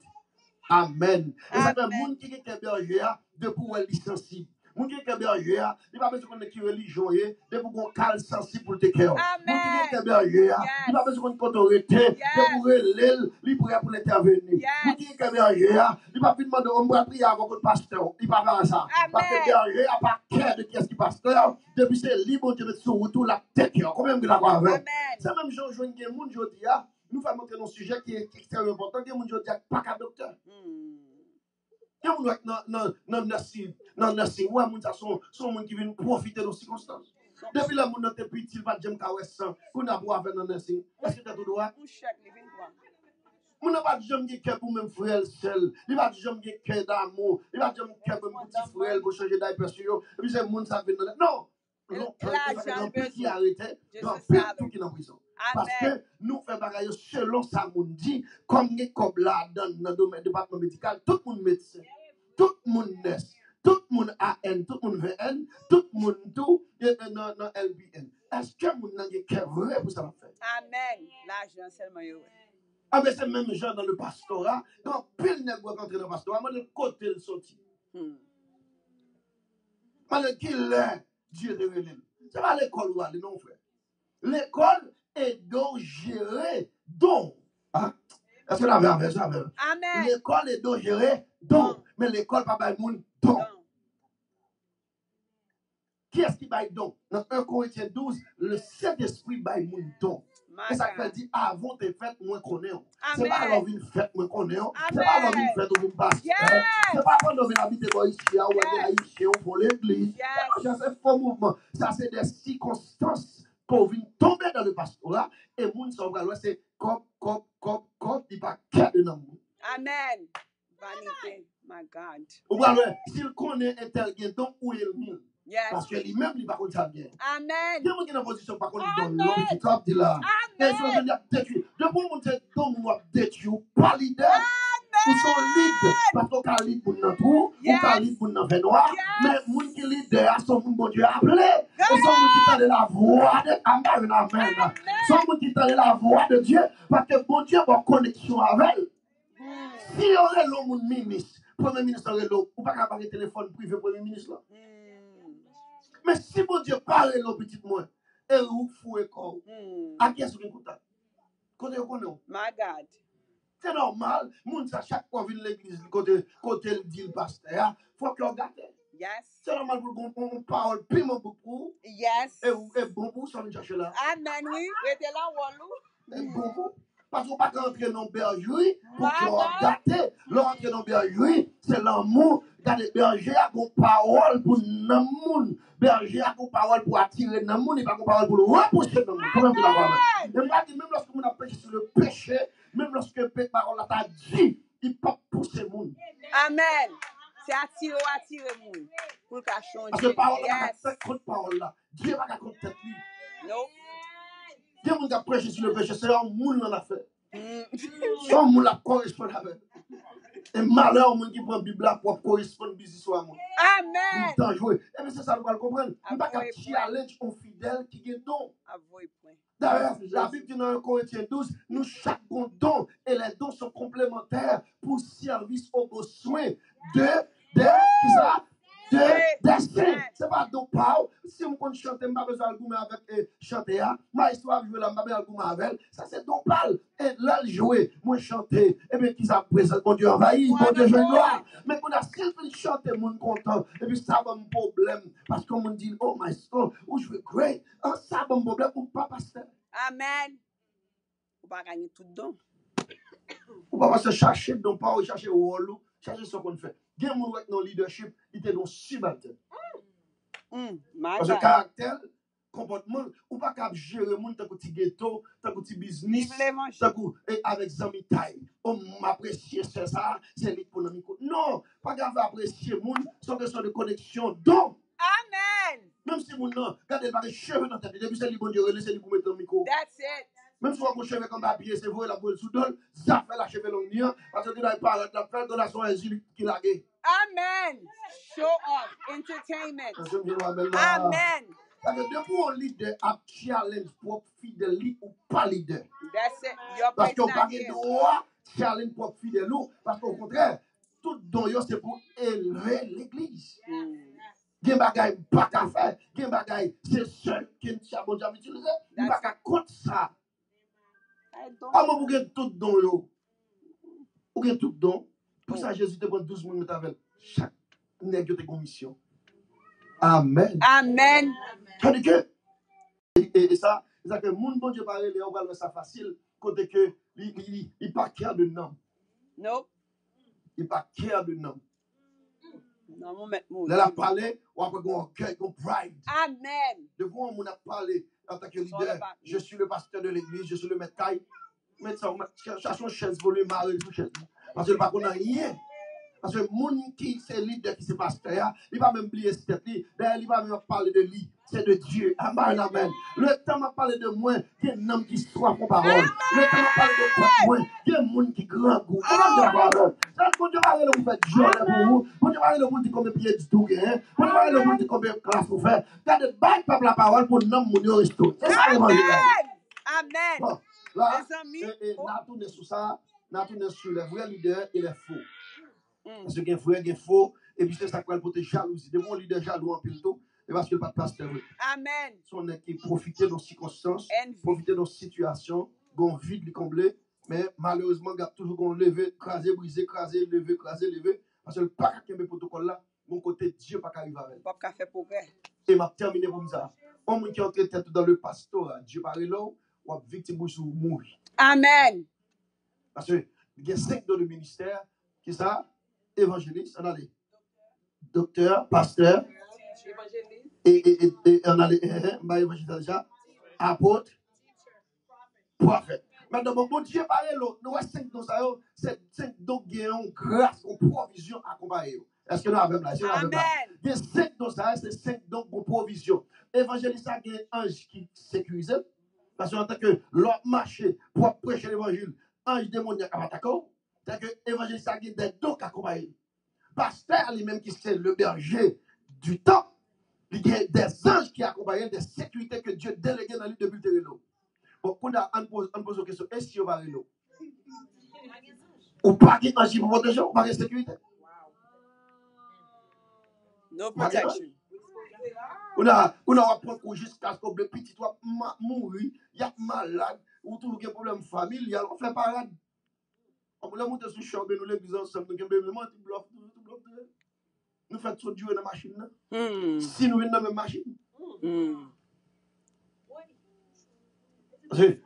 Amen. Et ça fait un monde qui est berger de pouvoir licencier. Moun qui est berger, il va pas besoin de qui religion est, de pour qu'on cale sensible pour te cœur. Moun qui est berger, il va pas besoin de autorité, de pour l'el, il prêt pour l'intervenir. Moun qui est berger, il va pas demander on va prier avant que le pasteur, il va faire ça. Parce que berger a pas cœur de qui est-ce qui pasteur, depuis c'est libre de mettre sur tout la tête cœur. Combien de d'accord avec? C'est même Jean Joël qui est moun jodi a, nous va montrer un sujet qui est extrêmement important, qui est moun jodi a pas qu'à docteur. Il y a des nursing, ouais, sont gens qui viennent profiter de nos circonstances. Depuis là, mon était petit, il va dire que sans, qu'on a beau avec dans nursing. Est-ce que tu as tout droit? Mon n'a pas de gens qui ont pour même frère seul. Il va dire que j'ai cœur d'amour. Il va dire que j'ai un petit frère pour changer d'ailleurs. Et puis c'est mon ça vient dans non. Non, qui arrêté, dans tout qui est en prison. Parce que nous faisons bagaille selon ça moun dit, comme les comme là dans le domaine département médical, tout le monde médecin, tout le monde nurse, tout le monde AN, tout le monde VN, tout le monde tout dans LBN. Est-ce que moun n'a pas vrai pour ça faire? Amen. L'argent seulement yo. Ah mais c'est même gens dans le pastorat, donc pile n'est pas entrer dans le pastorat, mais de côté le sorti. Malgré qu'il est Dieu de relève. C'est pas l'école où aller, non, frère. L'école est donc gérée, donc. Hein? Est-ce que la verbe ça? Amen. L'école est donc gérée, donc. Mais l'école pas by moun, donc. Qui est-ce qui baille donc? Dans 1 Corinthiens 12, le Saint-Esprit baille moun, donc. Et ça fait dire avant tes fêtes, moi connais. C'est pas alors une fête, moi connais. C'est pas alors une fête où une passe. C'est pas quand on vient habiter ici, ou ici, pour l'église. C'est faux mouvement. Ça, c'est des circonstances pour venir tomber dans le pastorat. Et moun sont c'est comme, il pas qu'à de nous. Amen. Vanité, my God. Ou bien, s'il connaît un tel guéton, où il mille. Parce que lui-même, il va contre ça bien. Amen. Il y a une position par contre dans l'homme qui tape de là. Et ils sont venus détruire. De pour montrer donc nous détruire pas leader. Ou son leader parce qu'on a leader pour notre trou, ou a leader pour notre fait noir, mais moun qui leader sont bon Dieu appelé. Et sont moun qui tendent la voix de Amen. Sont moun qui tendent la voix de Dieu parce que bon Dieu a une connexion avec elle. Si on est l'homme ministre, premier ministre ou pas capable de téléphone privé premier ministre là. Mais si mon Dieu parle le petit moins, et vous fouez quoi? À qui est-ce que vous écoutez? Côté vous My God. C'est normal, moun ça chaque fois vient l'église côté le dit le pasteur, faut que vous gâtez. Yes. C'est normal pour qu'on parle piment beaucoup. Yes. Et bon pour ça, nous chercher là. Amen, oui. Rete là, Walou. Et bon pour. Parce qu'on ne peut pas rentrer dans le bergerie pour My qu'on God. gâte. L'entrer dans le bergerie, c'est l'amour. Regardez, berger a une parole pour le monde. Berger a une parole pour attirer le monde et pas une parole pour le repousser dans le monde. Comment vous l'avez? Même lorsque on a péché sur le péché, même lorsque la parole t'a dit, il peut pousser le monde. Amen. C'est attirer le monde. Pour le changer. Parce que la parole là, Yes. c'est contre parole là. Dieu va contre tête lui. Nope. Dieu vous a prêché sur le péché, c'est un monde qui l'a fait. C'est un monde qui correspond avec. Et malheur au monde qui prend la Bible pour correspondre business à moi. Amen. C'est dangereux. Et bien c'est ça, nous allons comprendre. Nous ne pouvons pas Avoid challenge un fidèle qui est don. Avoid point. D'ailleurs, la Bible dit dans 1 Corinthiens 12, nous chacun don et les dons sont complémentaires pour service aux besoins qui ça? De destin. C'est pas donc pas. Si on compte chanter, je n'ai pas besoin de goûter avec chanter. Ma histoire, je veux la besoin de goûter avec. Ça, c'est donc pas. Et là, jouer, moi chanter. Et bien, qui ça présente, mon Dieu envahi, mon Dieu, je gloire. Mais qu'on a s'il fait chanter, mon content. Et puis, ça va un problème. Parce qu'on me dit, oh my soul, ou je veux great. Ça va un problème ou pas, pasteur. Amen. On va gagner tout dedans. On va pas se chercher, donc pas chercher au rôle, chercher ce qu'on fait. Il y a des gens dans le leadership, ils étaient dans subalterne. Parce que caractère, comportement, ou pas capable gérer le monde, tant que tu ghetto, tant que tu business, tant que avec Zami taille. On m'apprécie, c'est ça, c'est l'économie. Non, pas grave apprécier le monde, sans question de connexion. Donc, Amen. même si mon nom, regardez pas les cheveux dans ta tête, depuis c'est le bon Dieu, c'est lui pour mettre dans le micro. That's it. Même si on a un cheveu comme papier, c'est vrai, la boule sous dol, ça fait la cheveux longue, parce que tu n'as pas la faire donation à Jésus qui l'a gagné. Amen. Show off. Entertainment. Amen. Parce que depuis on leader a challenge pour fidèle ou pas leader. That's it. Your Parce qu'on place n'a not pas here. droit challenge pour fidèle ou, parce qu'au contraire, tout don c'est pour élever l'église. Gen bagay pas qu'à faire, gen bagay c'est seul qui a bon Dieu utilisé, il pas qu'à contre ça. Comment vous avez tout don yo? Vous avez tout don. Pour ça Jésus te prend 12 minutes avec chaque nègre de commission. Amen. Amen. C'est-à-dire que et ça, c'est que moun bon Dieu parle, on va le ça facile côté que il pas cœur de nom. Nope. Il pas cœur de nom. Non, mon mettre mon. Là parler, on va go cœur, go pride. Amen. De quoi on a parlé en tant que leader, je suis le pasteur de l'église, je suis le maître taille. Mais ça, cherchons chaise volée, marre tout chaise. Parce que pas qu'on a rien. Parce que le monde qui c'est leader qui c'est pasteur, il va même oublier cette tête. D'ailleurs, il va même parler de lui. C'est de Dieu. Amen, amen. Le temps m'a parlé de moi, il y a un homme qui soit pour parole. Le temps m'a parlé de moi, il y a un monde qui grand goût. Comment dire parole? Quand Dieu parle, vous faites Dieu pour vous. Quand Dieu parle, vous dites combien de pieds du tout. Quand Dieu parle, vous dites combien de classes vous faites. Gardez, baille pas la parole pour un homme qui reste. C'est ça l'évangile. Amen. Bon, là, Les amis. et n'a tourné sur ça, n'a tourné sur les vrais leaders et les faux. Parce qu'il y a vrai, il y a faux, et puis c'est ça qu'on peut te jalousie. De mon leader jaloux en pile tout, et parce qu'il n'y a pas de pasteur. Amen. Son qui profiter de nos circonstances, profiter de nos situations, qu'on vide, les combler, mais malheureusement, il y a toujours qu'on lever, craser, briser, craser, lever, parce que le pas qui est protocole là, mon côté Dieu pas qu'arriver avec. Pas qu'à faire progrès. Et m'a terminé pour ça. On qui est entré tête dans le pastorat, Dieu parle là, ou victime ou mourir. Amen. Parce que il y a 5 dans le ministère, qui ça? Évangéliste, on a les docteur, pasteur, et on a les évangéliste déjà, apôtre, prophète. Maintenant, bon Dieu parle, nous avons 5 dons, c'est 5 dons qui ont grâce, ont provision à accompagner. Est-ce que nous avons là? Amen. Il y a 5 dons, c'est 5 dons pour provision. Évangéliste, il y a un ange qui sécurise, parce qu'en tant que l'autre marché pour prêcher l'évangile, ange démoniaque à attaquer. C'est-à-dire que l'évangéliste a des dons qui accompagnent. Pasteur lui-même qui c'est le berger du temps, il y a des anges qui accompagnent, des sécurités que Dieu délégue dans lui depuis le terrain. Bon, on pose une question, est-ce qu'il y a l'eau? Ou pas qu'il y ait un pour protéger, ou pas qu'il y ait sécurité? No protection. On a appris jusqu'à ce que le petit soit mourir, il y a malade, ou tout le problème familial, on fait parade. On va monter sur le champ, nous l'église ensemble, nous avons un petit bloc. nous faisons trop durer dans la machine. Si nous venons dans la même machine.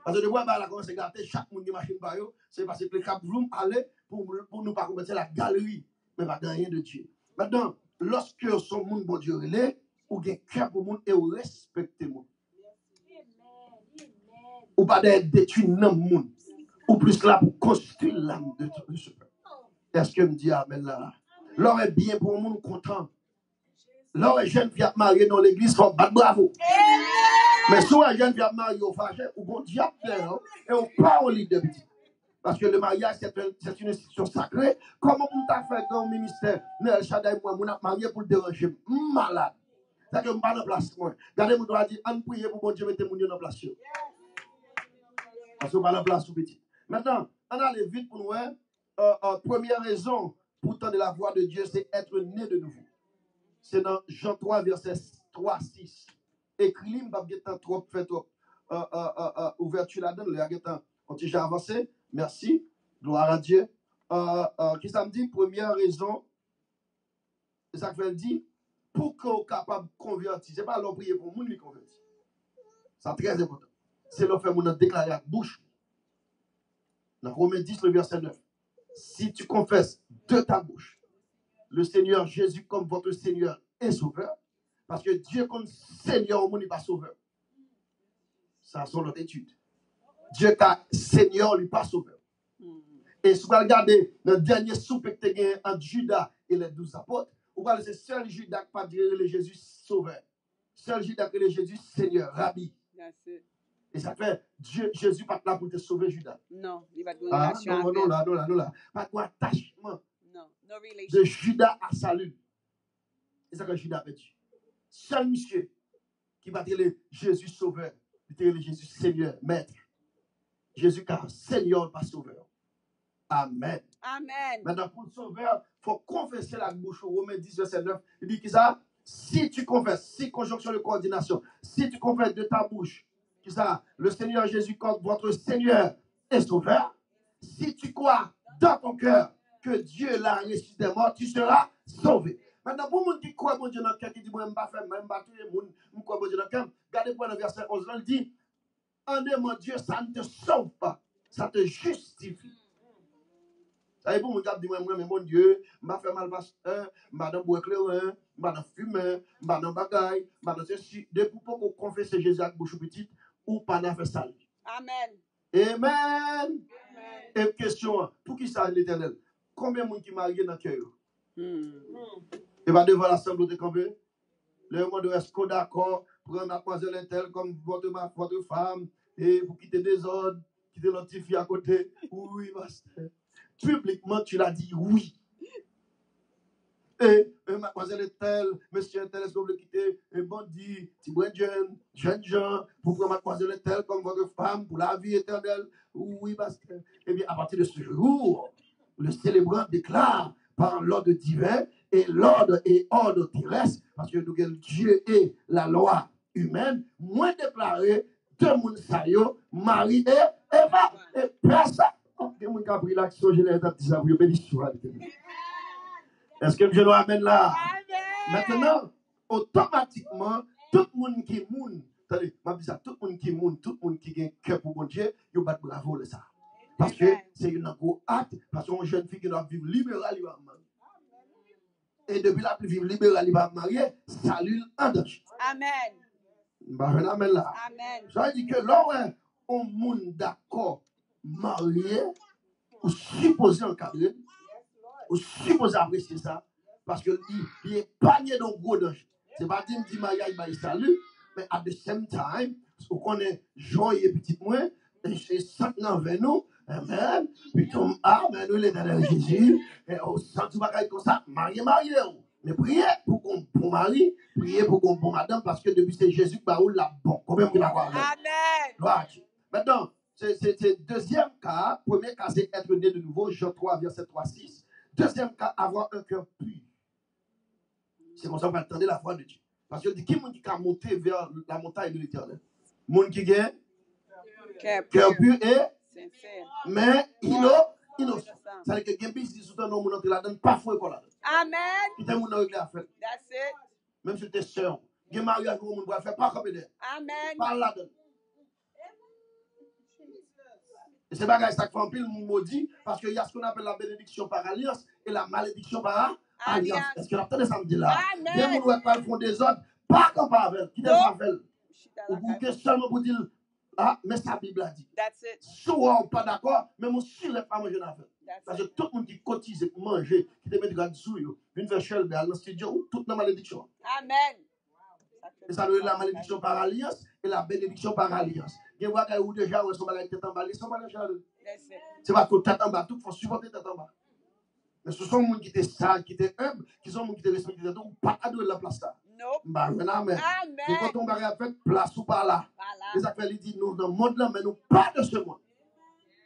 Parce que de voir la commence à gâter chaque monde qui machine par eux, c'est parce que le cap vloum aller pour nous pas commencer la galerie, mais pas gagner de Dieu. Maintenant, lorsque son monde bon Dieu relais, ou gen cœur pour monde et ou respecter monde. Ou pas d'être détruit dans le monde. Ou plus là pour construire l'âme de ce peuple. Est-ce que me dit amen là? L'or est bien pour le monde content. L'or est jeune qui a marié dans l'église, faut battre bravo. Mais si un jeune qui a marié au fâché, ou bon diable et on part au lit de petit. Parce que le mariage, c'est une institution sacrée. Comment on t'a fait dans le ministère? Nel Shaddai, moi, on a marié pour le déranger. Malade. C'est que je ne suis pas en place. Regardez, mon doigt dit, on prie pour bon Dieu, mettez mon Dieu en place. Parce qu'on va en place tout petit. Maintenant, on a aller vite pour nous. Première raison pour tendre la voix de Dieu, c'est être né de nouveau. C'est dans Jean 3, verset 3-6. Écrit, je ne vais pas trop faire trop ouverture là-dedans. On a déjà avancé. Merci. Gloire à Dieu. Qu'est-ce que ça me dit? Première raison, c'est ça que je dis, pour qu'on soit capable de convertir. Ce n'est pas l'on prier pour le monde qui convertit. C'est très important. C'est l'on fait mon déclarer à la bouche. Dans Romains 10, le verset 9. Si tu confesses de ta bouche le Seigneur Jésus comme votre Seigneur et Sauveur, parce que Dieu comme Seigneur au monde n'est pas Sauveur. Ça, c'est notre étude. Dieu comme Seigneur n'est pas Sauveur. Et si vous regardez le dernier souper que tu as entre Judas et les 12 apôtres, vous voyez c'est seul Judas qui pas dire le Jésus Sauveur. Seul Judas qui est le Jésus Seigneur, Rabbi. Et ça fait, Jésus pas là pour te sauver, Judas. Non, il va te donner non. Pas de attachement de Judas à salut. C'est ça que Judas a dit. Seul monsieur qui va dire le Jésus Sauveur, il dire le Jésus Seigneur, Maître. Jésus car Seigneur, pas Sauveur. Amen. Amen. Maintenant, pour le Sauveur, il faut confesser la bouche. Romains 10, verset 9. Il dit que ça, si tu confesses, si conjonction de coordination, si tu confesses de ta bouche, ça, le Seigneur Jésus comme votre Seigneur et Sauveur, si tu crois dans ton cœur que Dieu l'a ressuscité des morts, tu seras sauvé. Maintenant, pour les gens qui croient bon Dieu dans le cœur, qui dit, moi, je ne vais pas faire, je ne vais pas tuer les gens, je crois bon Dieu dans le cœur, regardez pour le verset 11, là, il dit, en aimant Dieu, ça ne te sauve pas, ça te justifie. Ça veut dire, pour les gens qui disent, mon Dieu, je ne vais pas faire mal pasteur, je ne vais pas boire éclairé, je ne vais pas fumer, je ne vais pas bagaille, je ne vais pas ceci. Depuis pour qu'on confesse Jésus avec bouche petite, ou pas n'a fait ça. Amen. Amen. Et question, pour qui ça l'Éternel? Combien de monde qui marié dans le cœur? Et va devant l'assemblée de campé. Le monde est d'accord, prendre mademoiselle telle comme votre femme, et vous quitter des ordres, quitter l'autre fille à côté. Oui, master. Publiquement, tu l'as dit oui. Et mademoiselle telle, monsieur tel, est-ce que vous voulez quitter un bandit, petit jeune gens, pour prendre mademoiselle telle comme votre femme, pour la vie éternelle? Oui, master. Eh bien, à partir de ce jour, le célébrant déclare par l'ordre divin et l'ordre et ordre terrestre, parce que Dieu est la loi humaine, moins déclaré de Mounsayo, Marie et Eva. Et personne. Il y a des gens qui ont pris l'action, je l'ai dit, ça vous bénisse. Est-ce que je dois amène là? Maintenant, automatiquement, tout le monde qui moun, attendez, tout le monde qui moun, tout le monde qui a un cœur pour mon Dieu, il va bravo ça. Parce que c'est une gros acte, parce qu'une jeune fille qui doit vivre libéralement. Et depuis la plus vivre libéralement mariée, salut en danger. Amen. Amen là. Amen. Ça veut dire que là, on monde d'accord, marié, ou supposé encadrer, ou supposé apprécier ça, parce qu'il est panier dans gros danger. C'est pas dire que mariage, il salut, mais at the same time, on connaît Jean et petit moins, et 5 ans vers nous, amen, puis ton amen, nous l'éternel Jésus, et au centre du bagage comme ça, marié. Mais priez pour qu'on bon mari, priez pour qu'on bon madame, parce que depuis c'est Jésus qui va la bon. Combien vous d'accord avec? Amen. Gloire à Dieu. Maintenant, c'est deuxième cas. Premier cas, c'est être né de nouveau, Jean 3, verset 3-6. Deuxième cas, avoir un cœur pur. C'est comme ça qu'on va attendre la foi de Dieu. Parce que qui est-ce qui a monté vers la montagne de l'éternel? Monde qui gagne cœur pur et sincère. Mais innocent. Ça veut dire que quelqu'un qui dit tout le monde entre là-dedans, pas fouet qu'on là-dedans. Amen. Qui t'aime, on a réglé à faire. That's it. Même si t'es sœur. Il y a un mariage où on doit faire pas comme elle. Amen. Parle là-dedans. Et c'est pas ça qui fait un pile maudit parce qu'il y a ce qu'on appelle la bénédiction par alliance et la malédiction par alliance. Est-ce que vous entendez ça me dit là? Amen. Des gens qui pas font des autres, pas capable avec. Qui ne pas faire. Ou que seulement pour dire, ah, mais sa Bible a dit. That's it. Soit on pas d'accord, mais mon si ne pas manger l'affaire. That's Parce que it. tout le monde qui cotise pour manger, qui te met de sous, vient faire chelbe dans le studio, toute la malédiction. Amen. Et ça doit être la malédiction par alliance et la bénédiction par alliance. Il y a des gens qui déjà sont malades tête en bas, ils sont malades. That's it. C'est pas que tête en bas, tout faut supporter tête en bas. Mais ce sont les gens qui étaient sages, qui étaient humbles, qui sont les gens qui étaient respectés, donc pas à la place là. Nope. Bah, amen. Amen. Et quand on va faire place ou pas là, Voilà. les affaires, ils disent, nous dans le monde là, mais nous pas de ce monde.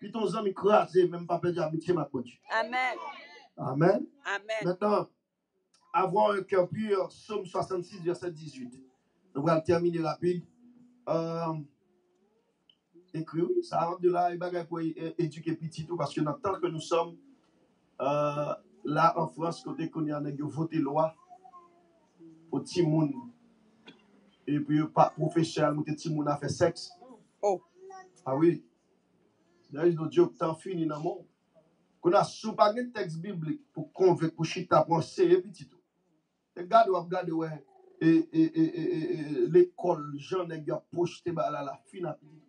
Puis ton ami crasé, même pas perdu amitié, ma coach. Amen. Amen. Amen. Maintenant, avoir un cœur pur, Psaume 66, verset 18. Nous allons terminer rapide. Écrit, oui, ça rentre de là, il va pour éduquer petit tout, parce que dans le temps que nous sommes, là en France, côté qu'on y a voté loi pour Timoun, et puis pas professionnel, mais Timoun a fait sexe. Oh. Ah oui. D'ailleurs, nos dieux tant fini dans le monde. Qu'on a sous pas de texte biblique pour convaincre, pour chita, pour enseigner petit tout. Regardez, ouais. Et l'école, Jean nèg a projeté la fin à petit.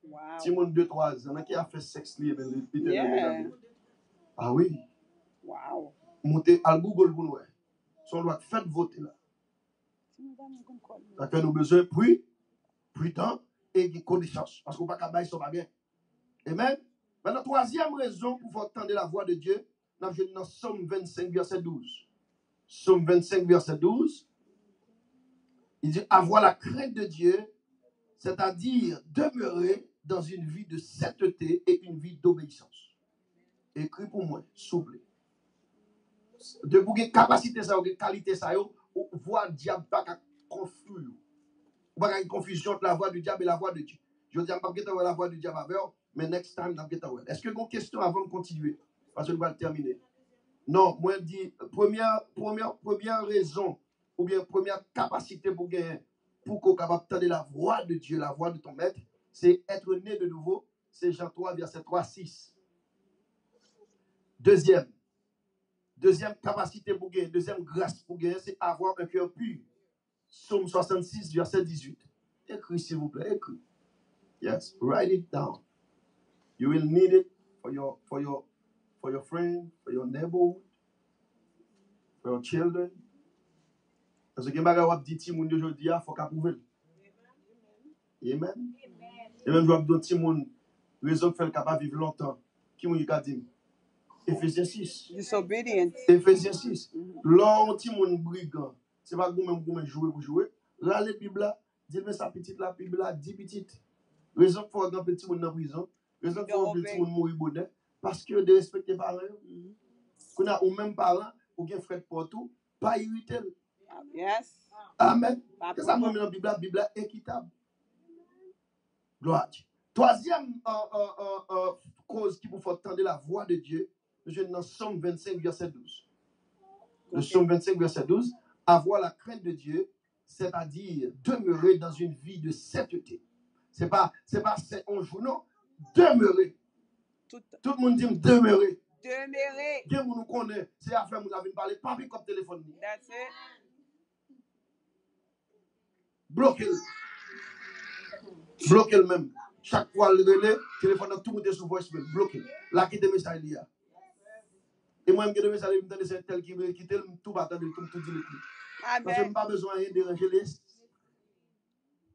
Wow. Timon 2-3 ans, qui a fait sexe libre, Yeah. Ah oui. Wow. Montez à Google pour nous. Son doit faire voter là. Parce que nous avons besoin de temps et de connaissance. Parce qu'on ne peut pas bailler son bagage. Amen. Maintenant, troisième raison pour faire entendre la voix de Dieu, nous avons dans Somme 25, verset 12. Somme 25, verset 12. Il dit avoir la crainte de Dieu, c'est-à-dire demeurer dans une vie de sainteté et une vie d'obéissance. Écrit pour moi, s'il vous plaît. De vous avez capacité, ça, vous qualité, ça, vous voyez le diable pas confus. Vous avez une confusion entre la voix du diable et la voix de Dieu. Je dis, je ne vais pas la voix du diable avec vous, mais next time, je vais vous. Est-ce que vous avez une question avant de continuer? Parce que je vais terminer. Non, moi, je dis, première raison, ou bien première capacité pour gagner, pour qu'on capable d'entendre la voix de Dieu, la voix de ton maître, c'est être né de nouveau. C'est Jean 3, verset 3-6. Deuxième capacité pour gagner, deuxième grâce pour gagner, c'est avoir un cœur pur. Psaume 66, verset 18. Écris, s'il vous plaît, écris. Yes, write it down. You will need it for your friend, for your neighborhood, for your children. Parce que quand on dit que les gens aujourd'hui, il faut qu'on prouve. Amen. Et même je dis que les raison fait capable vivre longtemps. Qui m'a dit? Ephésiens 6. Disobedience. Ephésiens 6. L'homme qui m'a brigand, c'est pas vous-même jouer pour jouer. Là, la Bible, dit mais sa petite la Bible, 10 petites. Raison pour un petit monde dans prison. Raison pour un petit monde mourir bonheur. Parce que de respecter les parents. Qu'on a ou même parents, ou bien frère pour tout, pas irriter. Yes. Amen. Qu'est-ce que ça met dans la Bible équitable. Gloire à Dieu. Troisième cause qui vous fait entendre la voix de Dieu, je dans Somme 25, verset 12. Le Somme 25, verset 12, avoir la crainte de Dieu, c'est-à-dire demeurer dans une vie de sainteté. C'est pas un jour, non. Demeurer. Tout le monde dit demeurer. Demeurer. Bien, vous nous connaissez. C'est affaire, vous avez parlé, pas comme téléphone. That's it. Bloquez-le. Bloquez-le même. Chaque fois, le relais, téléphone, tout le monde est sous voicemail. Bloquez-le. Là, qui est message là. Et moi, je me message, je me dis, tel qui veut quitter, tout va attendre, tout dit le plus. Parce que je n'ai pas besoin de déranger les.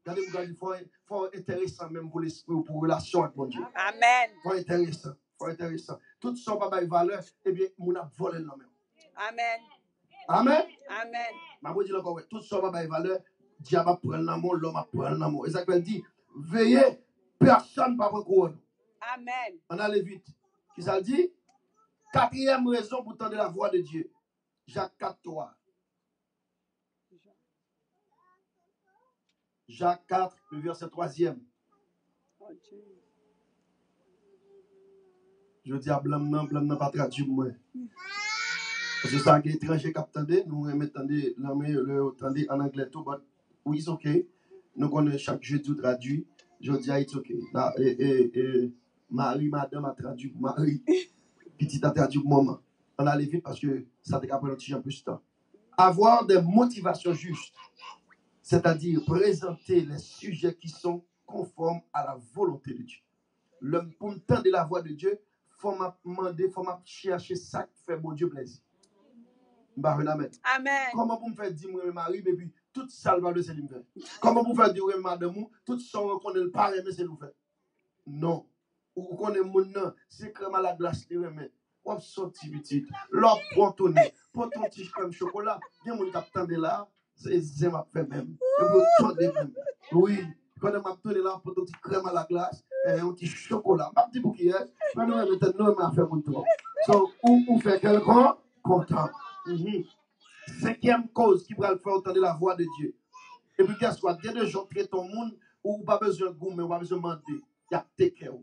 Regardez, il faut intéressant même pour l'esprit ou pour relation avec mon Dieu. Amen. Il faut intéressant. Tout ça pas de valeur, eh bien, mon a volé le même. Amen. Amen. Amen. Ma vous dit encore, tout ça pas de valeur, diable prend l'amour, l'homme prend l'amour. Et ça veut dire, veillez, personne ne va pas couronner. Amen. On allait vite. Qui ça dit? Quatrième raison pour entendre la voix de Dieu. Jacques 4, 3. Jacques 4, le verset 3e. Je dis à blanc, pas traduit moi. C'est ça qui est étranger qu'attendez, nous mettendez le en anglais tout, but oui, c'est ok. Nous connaissons chaque jeudi traduit. Je dis, it's ok. Là, Marie, madame a traduit pour Marie. Petit a traduit pour maman. On allait vite parce que ça te capte un petit peu plus de temps. Avoir des motivations justes, c'est-à-dire présenter les sujets qui sont conformes à la volonté de Dieu. Pour entendre la voix de Dieu, il faut demander, il faut chercher ça qui fait mon Dieu plaisir. Amen. Comment vous me faire dire mon mari, et puis tout ça va de c'est lui faire. Comment vous faire dire madame, tout ça on connaît le parent, mais c'est lui faire. Non. Ou connaît mon nom, c'est crème à la glace, lui remet. Ou sorti petit, l'op pontonné, pour ton petit crème chocolat, bien mon capitaine de là, c'est zéma fait même. Et vous tendez même. Oui. Quand on m'a donné là pour ton petit crème à la glace, et un petit chocolat, un petit bouquet, mais nous maintenant on fait mon tour. So, ou fait quelqu'un content. Cinquième cause qui va le faire entendre la voix de Dieu. Et puis, qu'est-ce qu'il y a des gens qui traitent ton monde où pas besoin de goût, mais pas besoin de demander. Il y a des care.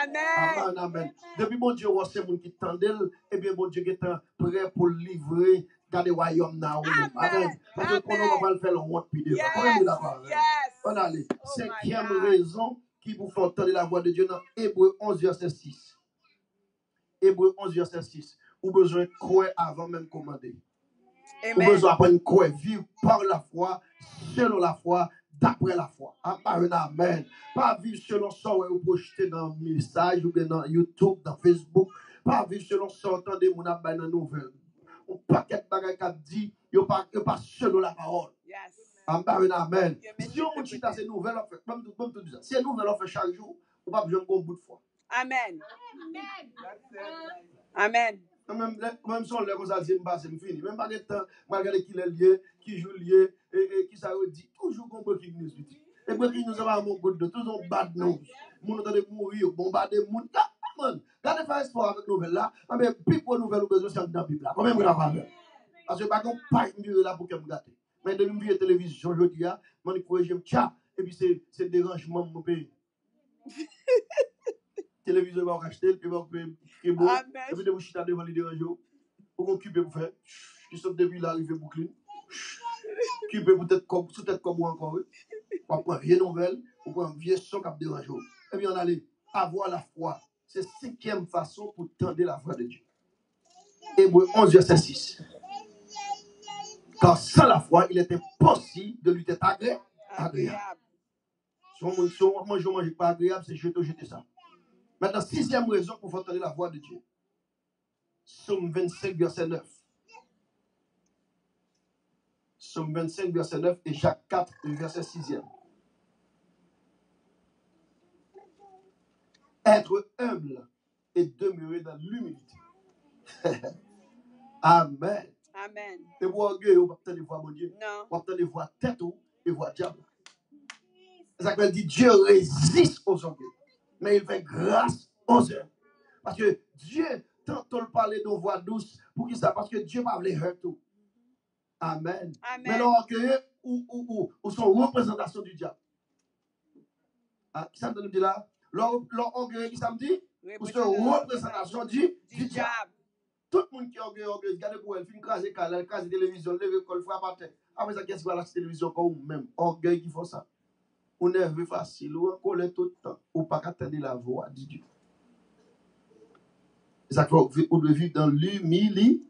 Amen. Amen. Depuis mon Dieu, c'est le monde qui tendent, et bien mon Dieu qui est prêt pour livrer dans le royaume. Amen. Parce que qu'on va le faire le monde puis devant. On a les cinquième raison qui vous fait entendre la voix de Dieu dans Hébreux 11, verset 6. Hébreux 11, verset 6. Ou besoin de croire avant même commander. Ou besoin d'apprendre à croire, vivre par la foi, selon la foi, d'après la foi. Amen. Pas vivre selon ça ou projeter dans le message, ou bien dans YouTube, dans Facebook. Pas vivre selon ça, entendez mon abonné dans nouvelle. Un paquet de bagages qui dit, il n'y a pas selon la parole. Amen. Si on dit que c'est nouvelle, on fait, comme tout ça. Si c'est nouvelle, on fait chaque jour, on va besoin d'un bout de foi. Amen. Amen. Même si on l'a comme ça, c'est fini. Même pas de temps, malgré qu'il est lié, qui joue lié, et qui ça dit, toujours qu'on peut qu'il nous dit. Et puis qu'il nous a mon goût de toujours bad news. Moun entend de mourir, bombarder moun. Gardez faire espoir avec nouvelle là. Mais plus pour nouvelle, besoin c'est dans la Bible là. Quand même la parole. Parce que pas qu'on paille mieux là pour que me gâter. Mais de l'envie télévision aujourd'hui, moi il faut que j'aime tcha et puis c'est dérangement mon pays. Télévision va acheter, il va et bon, et puis de vous chita devant les dérangeants, pour qu'on occupe pour faire, qui sont depuis l'arrivée Brooklyn, qui peut peut-être comme peut-être comme moi encore, on prend rien nouvelle, on prend un vieux son qui a dérangé. Et puis on allait avoir la foi. C'est la cinquième façon pour tendre la voix de Dieu. Hébreux 11, verset 6. Car sans la foi, il est impossible de lutter agréable. Si on mange pas agréable, c'est jeter ça. Maintenant, sixième raison pour entendre la voix de Dieu. Psaume 25, verset 9. Psaume 25, verset 9 et Jacques 4, verset 6e. Être humble et demeurer dans l'humilité. Amen. Amen. Et vous orgueil, vous ne pouvez pas voir mon Dieu. Non. Vous pouvez voir tête et voir diable. C'est ça qu'il dit, Dieu résiste aux orgueils. Mais il fait grâce aux hommes. Parce que Dieu, tant on parle de voix douce, pour qui ça? Parce que Dieu va les hurt tout. Amen. Amen. Mais l'orgueil ou son représentation du diable. Ah, qui ça me dit là? L'orgueil, qui ça me dit? Ou son représentation du diable. Tout le monde qui est orgueilleux, regardez pour elle, film crasé, crasé télévision, levé, col, frappe à terre. Après ça, qu'est-ce que va la télévision comme même? Orgueil qui font ça. On est nerveux facile, ou en colère tout le temps, ou pas attendre la voix de Dieu. C'est ça qu'on doit vivre dans l'humilité.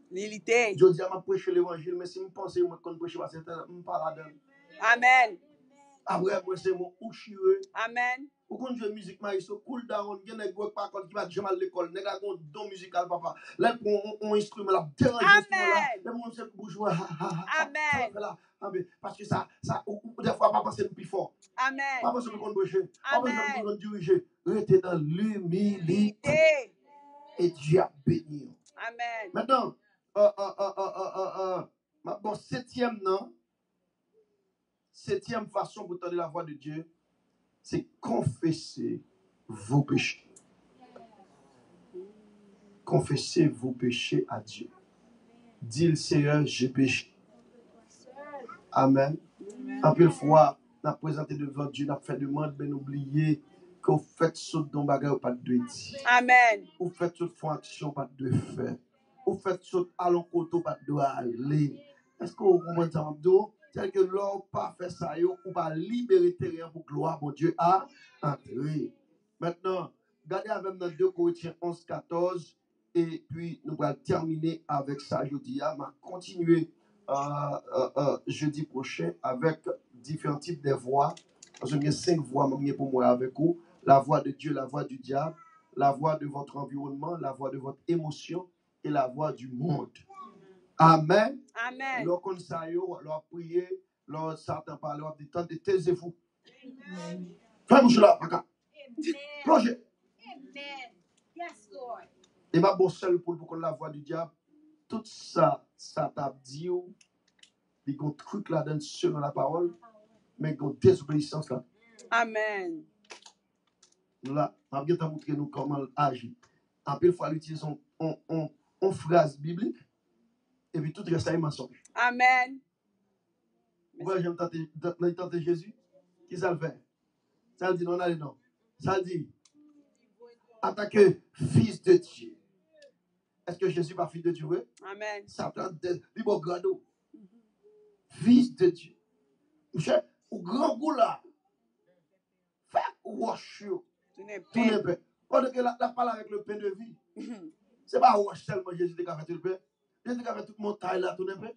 Je dis à ma prêcher l'évangile, mais si je pense que je ne prêche pas, je ne parle pas là-dedans. Amen. Après, moi, c'est mon ouchireux. Amen. Ou quand je musique, mais il se cool down, il y a des gros par contre qui va jamais à l'école, il y a des don musical, papa. Là, on instrument, là, dérange là. Les gens c'est pour jouer. Amen. Parce que ça, des fois, pas penser plus fort. Amen. Pas penser qu'on bouger. Pas penser qu'on diriger. Restez dans l'humilité. Et Dieu a béni. Amen. Maintenant, bon, septième façon pour entendre la voix de Dieu, c'est confesser vos péchés. Confessez vos péchés à Dieu. Dis-le Seigneur, j'ai péché. Amen. Un peu de fois, on a présenté devant Dieu, on a fait demande, mais n'oubliez que vous faites saut dans bagage, pas de dire. Amen. Vous faites toute action, pas de faire. Ou fait saut à l'encontre pas de aller. Est-ce que vous comprenez ça, Mabdo? C'est que l'homme pas fait ça, ou pas libérer terrain pour gloire, mon Dieu, à entrer. Maintenant, regardez avec nous 2 Corinthiens 11, 14, et puis nous allons terminer avec ça jeudi. Je vais continuer jeudi prochain avec différents types de voix. Parce que j'ai 5 voix pour moi avec vous. La voix de Dieu, la voix du diable, la voix de votre environnement, la voix de votre émotion et la voix du monde. Amen. Amen. Lorsqu'on s'aille, leur prier, leur Satan parle, leur dit, tentez, taisez-vous. Fais-moi là, paka. Plongez. Amen. Yes, Lord. Et ma bonne seule pour qu'on la voix du diable, tout ça, ça t'a dit, il y a un truc là-dedans selon la parole, mais il y a une désobéissance là. Amen. Là, on va te montrer nous comment agir. En peu fois, l'utilisation en phrase biblique, et puis tout reste un mensonge. Amen. Moi, j'aime tenter Jésus. Qui ça le fait? Ça le dit non, allez non. Ça le dit, en tant que fils de Dieu. Est-ce que Jésus n'est pas fils de Dieu? Oui? Amen. Satan, libre grado. Fils de Dieu. Monsieur, au grand goût là, fais wash you. Tout n'est pas. Pendant que la parle avec le pain de vie, c'est pas wash seulement Jésus qui a fait tout le pain. Jésus qui a fait toute montagne là, tout n'est pas.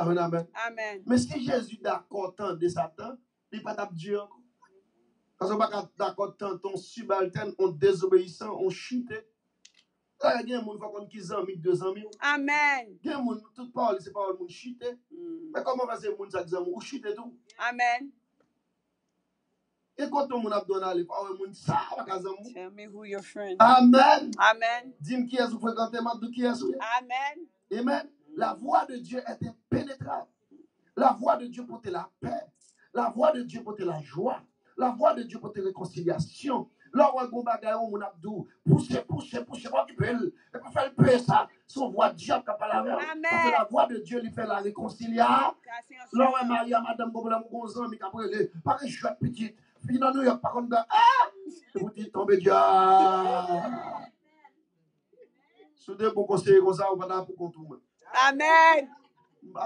Amen. Amen. Mais si Jésus est d'accord tant de Satan, il n'est pas Dieu encore. Parce qu'on n'est pas d'accord tant ton subalterne, on désobéissant, on chute. Là, il y a des gens qui ont 2 ans. Amen. Il y a des gens qui tout parle, c'est pas le chute. Mais comment va-t-il les gens qui chute tout? Amen. Et quand on a donné, ça va Tell me who your friend. Amen. Amen. Dis-moi qui est-ce que vous fréquentez, qui est-ce que Amen. Amen. La voix de Dieu est impénétrable. La voix de Dieu porte la paix. La voix de Dieu porte la joie. La voix de Dieu porte la réconciliation. Là où on bagaille, on a dit, poussez, occupez-le. Et pour faire paix ça, son voix de Dieu qui parle avec. Parce que la voix de Dieu lui fait la réconciliation. Là où Maria, madame, comme la mougonzan, mais qu'après, pas que je suis petite. Puis dans New York, par contre, vous dites, tombez Dieu. Soudez pour conseiller comme ça, on va là pour contourner. Amen. Bon,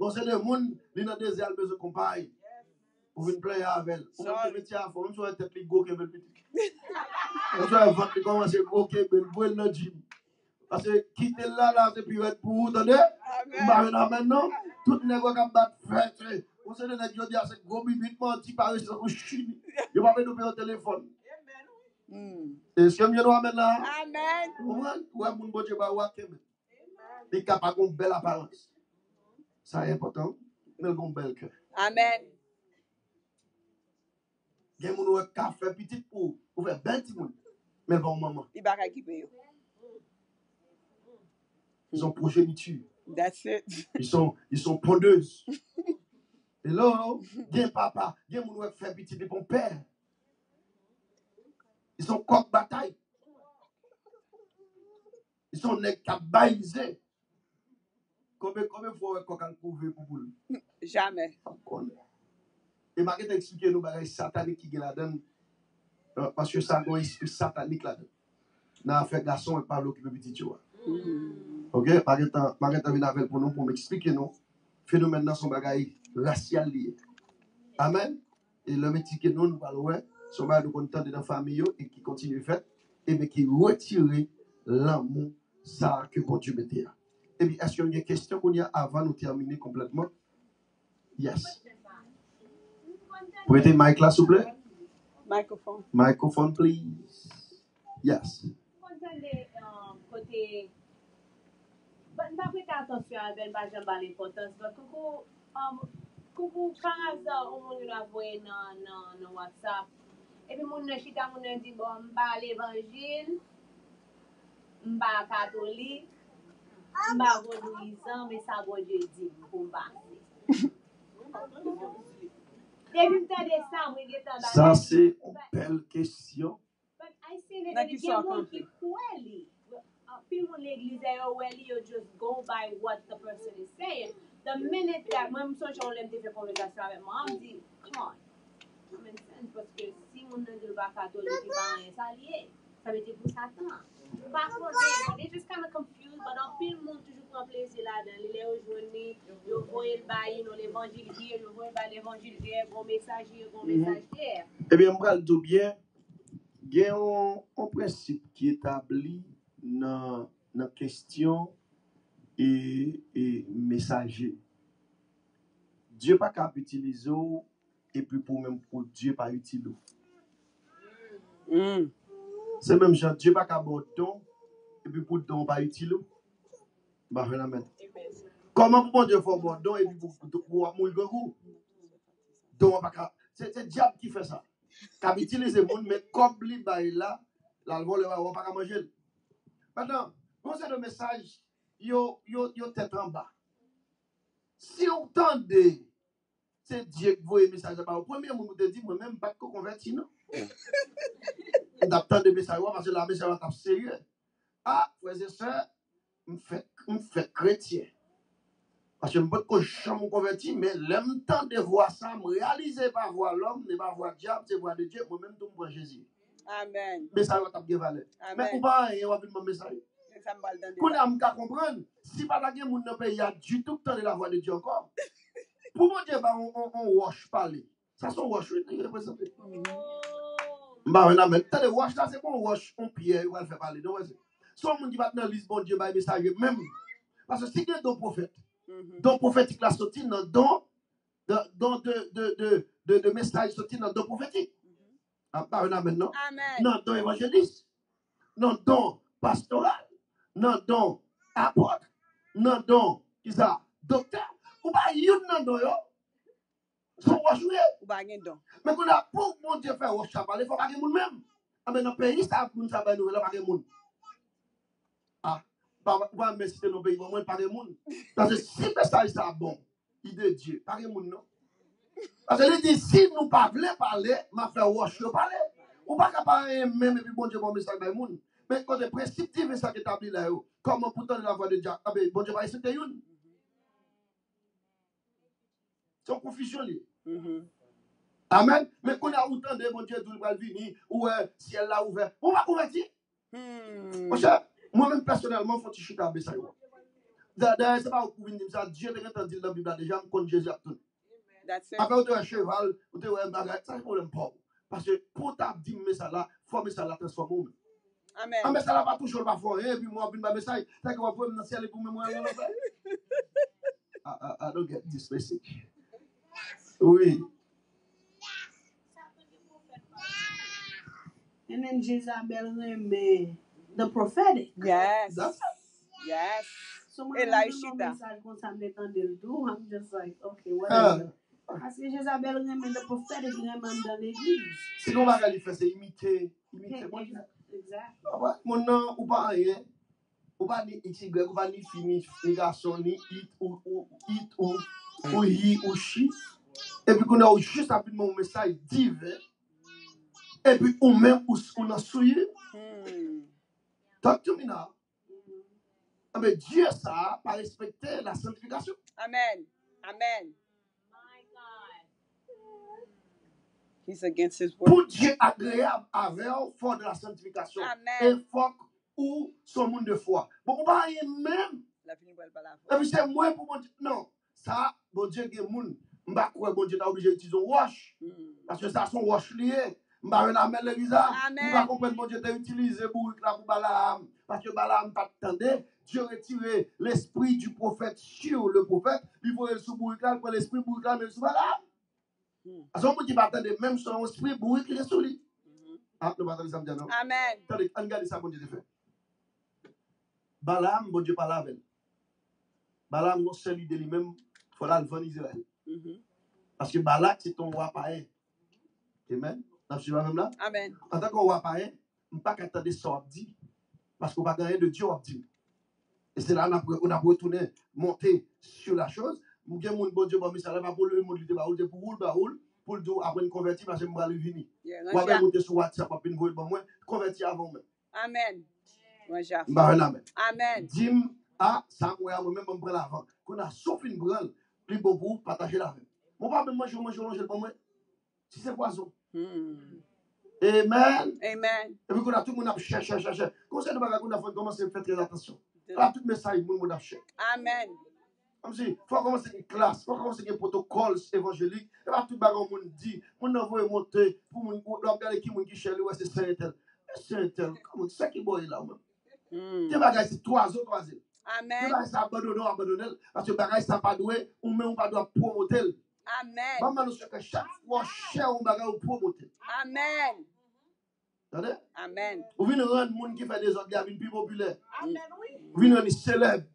c'est des gens qui ont des ailes de compagne. Pour venir plaire avec elle. Pour venir mettre à fond, on tête les go qui veulent petit. On va vendre comment c'est go qui veulent voir le gym. Parce que quitter là, c'est plus être pour vous, attendez? Maintenant, tout le monde qui bat fait. On sait que les gens disent c'est gros bibit, menti, par exemple, c'est chine. Je vais pas nous payer au téléphone. Est-ce que je dois maintenant? Amen. Ouais, mon bon Dieu, bah, ouais, il est capable d'une belle apparence. Ça est important, mais il a un bel cœur. Amen. Il y a des gens qui fait petit pour faire bel petit monde, mais bon maman. Il va équiper. Ils ont progéniture. That's it. Ils sont pondeuses. Et là, il y a un papa, il y a des gens qui fait petit de bon père. Ils sont coq bataille. Ils sont nègres cabaisés. Combien de fois coq a prouvé pour vous? Jamais. Et je vais expliquer nous les sataniques qui sont là-dedans. Parce que ça a un esprit satanique là-dedans. Dans l'affaire garçon et pas l'occupé petit tu vois. Ok? Je vais venir avec pour nous pour m'expliquer nous. Phénomène dans son bagage racial lié. Amen. Et le métier que nous parlons, son bagage de content de la famille et qui continue fait, et bien qui retire l'amour ça que bon Dieu mettait là. Et bien, est-ce qu'il y a une question qu'on y a avant de terminer complètement? Yes. Vous mettez le mic là, s'il vous plaît? Microphone. Microphone, please. Yes. Côté. Pas prêter attention à l'importance. Coucou, quand on l'a envoyé dans WhatsApp. Et puis, mon chita, mon dit, bon, m'ba l'évangile, m'ba catholique, m'ba vaudouisant, mais ça va Dieu dit pour m'ba. Ça, c'est une belle question. But I say that the game keep well. People in the église, you just go by what the person is saying. the minute that moi, je me suis fait une conversation avec moi, je me dis, come on. Parce que si mon ne dit pas catholique, il va rien s'allier. Ça veut dire pour Satan. Par contre, they just kind of confused, but en pile monde toujours prend plaisir là-dedans. Il est aujourd'hui, je vois le bail, l'évangile hier, je vois l'évangile hier, bon message hier, bon message hier. Eh bien, moi, je dis bien, il y a un principe qui est établi dans la question et messager. Dieu pas capable d'utiliser et puis pour même pour Dieu pas utiliser. C'est même genre Dieu pas capable de don et puis pour don pas utiliser. Bah amen. Comment pour Dieu faire bon don et puis pour mourir gogo. Don pas capable. C'est le diable qui fait ça. Cap utiliser monde mais comme li bail là, la vol on pas manger. Maintenant, quand c'est le message yo tête en bas. Si on entendait c'est Dieu qui voit le message. Au premier moment, je te dis, moi-même, pas de converti, non? D'apprendre le message, parce que la message est sérieux. Ah, frères et sœurs, je me fais chrétien. Parce que je ne peux pas me convertir, mais le temps de voir ça, me réaliser pas voir l'homme, ne pas voir le diable, c'est voir de Dieu, moi-même, tout me voir Jésus. Amen. Le message va t'appeler valeur. Mais ou pas, il y a un message. Qu'on a à comprendre, si pas la guerre, mon pays, il y a du tout le temps de la voix de Dieu encore. Pour mon Dieu, on wash parler. Ça, c'est un wash, il représente. Bah, on a même tant de wash là, c'est qu'on wash, on pierre, on va le faire parler. Donc, si on dit maintenant, Lisbonne, Dieu va message même. Parce que si il y a deux prophètes, deux prophétiques là sorti dans de messages sorti dans deux prophétiques. Bah, on a maintenant. Non, dans évangéliste. Non, dans pastoral. Non, dans apôtre. Non, dans, qui ça, docteur. Ou pas yon nan do yo. Son wash ou mais qu'on a pour mon Dieu faire wash ça parler faut pas que moun même. Ah mais dans pays ça moun ça ba nou là pas que moun. Ah, pas merci de nos pays moins pas que moun. Parce que si message ça bon, il de Dieu, pas que moun non. Parce que il dit si nous pas voulons parler, m'a faire wash yo parler. Ou pas capable même et puis bon Dieu bon message ba moun. Mais quand le principe de ça qui établi là yo, comment pourtant la voix de Dieu, ah ben bon Dieu va essayer une. C'est une confusion. Amen. Mais qu'on a autant de bon Dieu d'où il va venir, ou ciel là ouvert. On va convertir. Moi-même personnellement, faut que je chute à Bessaï. D'ailleurs, c'est pas au venir ça. Dieu te entendu dans la Bible déjà, je connais Jésus à tout. Après, on a un cheval, on a un bagage, ça c'est problème pas. Parce que pour t'abdimer mais ça là, faut mais ça la transformer. Amen. Mais ça là pas toujours pas fort. Et puis moi, puis ma message, c'est qu'on va prendre dans le ciel et pour moi. I don't get this message. Oui. And then Jezebel named the prophetic. Yes. Yes. So when I do message I'm just like, okay, whatever. I say Jezebel named the prophetic name dans l'église. Si on va aller faire c'est imiter bon Dieu. Exactly. Mon nom ou pas rien. Ou pas ni xy ou pas ni fini ni garçon ni it ou hi ou chi. Et puis qu'on a juste rapidement un message divin. Et puis ou même on a souillé. Talk to me now. Mais Dieu ça pas respecter la sanctification. Amen. Amen. My God. He's against his word. Pour Dieu agréable avec fort de la sanctification. Amen. Et fort ou son monde de foi. Bon, on va même. Et puis c'est moins pour mon Dieu. Non, ça, bon Dieu, il y a des gens. M'ba quoi bon Dieu t'a obligé d'utiliser un wash. Parce que ça son wash lié. M'ba la mettre l'église. M'ba comprendre bon Dieu t'a utilisé pour Balaam. Parce que Balaam pas attendait. Dieu retiré l'esprit du prophète sur le prophète. Il faut le sous bourrique là, pour l'esprit bourrique là, mais sous Balaam. Parce qu'on dit pas attendre même son esprit bourrique qui est sous lui. Ah, nous pas ça me dire non. Amen. Attendez, regardez ça bon Dieu fait. Balaam, bon Dieu parle avec elle. Balaam non seul de lui-même, il faut la vendre Israël. Parce que Balak, c'est ton roi païen. Amen. Vous même là? Amen. En tant que roi païen, on ne peut pas attendre ça dit. Parce qu'on ne va pas gagner de Dieu dit. Et c'est là qu'on a retourné, monter sur la chose. Nous avons un bon Dieu, mais ça va pour le monde, pour le dos, après une convertir, parce que je vais venir. Ou après monter sur WhatsApp, après une convertir avant même. Amen. Amen. Amen. Dim, Ah, ça, moi-même, je me prends l'avant. Qu'on a sauf une branle, plus bon pour partager la vie. Mon papa, manger le pour moi. Si c'est poison. Amen. Amen. Et puis qu'on a tout le monde a cherché. Conseil de bagage qu'on a fait, commencer à faire très attention. Là, tout message, tout le monde a cherché. Amen. Comme si, il faut commencer une classe, il faut commencer un protocole évangélique. Et là, tout le bagage, on dit, on envoie monter pour regarder qui cherche, c'est Saint-Tel. Saint-Tel, comment c'est ça qui est là, même. Des bagages, c'est 3 autres. Amen. Des bagages, c'est abandonné. Parce que bagage, ça pas doué, ou même on pas doit promoter. Amen. Maman, nous sommes que chaque fois, cher on bagage ou promoter. Amen. Attendez? Amen. Vous venez rendre monde qui fait des autres gars plus populaires. Amen. Vous venez rendre célèbres.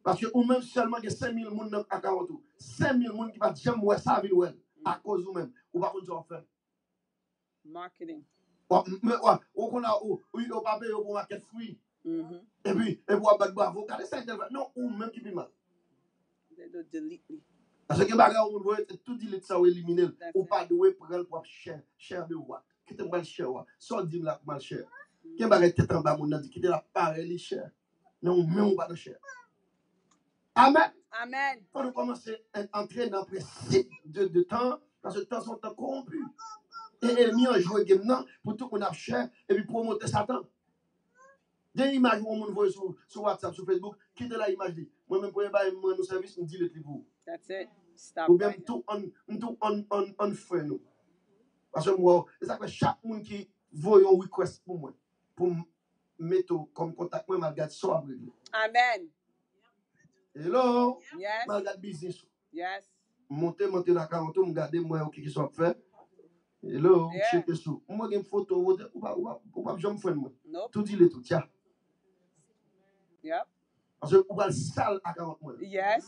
Parce que ou même seulement que 5 000 personnes à 40 ans. 5 000 personnes qui ne jamais voir ça à cause de vous-même. Ou pas qu'on faire. Marketing. Ou qu'on a ou pas payer pour market fruit. Et puis pour battre bravo. Regardez ça non ou même qui peut mal. Delete me. Parce que bagarre on voit tout delete ça ou éliminer ou pas doué prendre pour cher de what. Qui te mal cher wa. Soit dit là mal cher. Qui bagarre tête en bas mon dit qui te la pareil cher. Non même pas de cher. Amen. Amen. Quand nous commençons à entrer dans le principe de temps, parce que le temps sont corrompus. Et ennemi a joué game nan pour tout qu'on a cher et puis promoter Satan. Des images où on voit sur WhatsApp, sur Facebook, quittez la image. Moi-même, pour nous service, on dit le tribut. That's it. Stop. Ou bien tout on fait nous. Parce que moi, c'est ça que chaque monde qui voit un request pour moi, pour mettre comme contact, moi, malgré ça. Amen. Hello. Yes. Malgré business. Yes. Monter dans 40 ans, regarder moi qui soit fait. Hello, check ça. Moi j'ai une photo ou pas jamais faire moi. Tout dit le tout, tiens. Yep. Parce que ou va sale à 40 mois. Yes.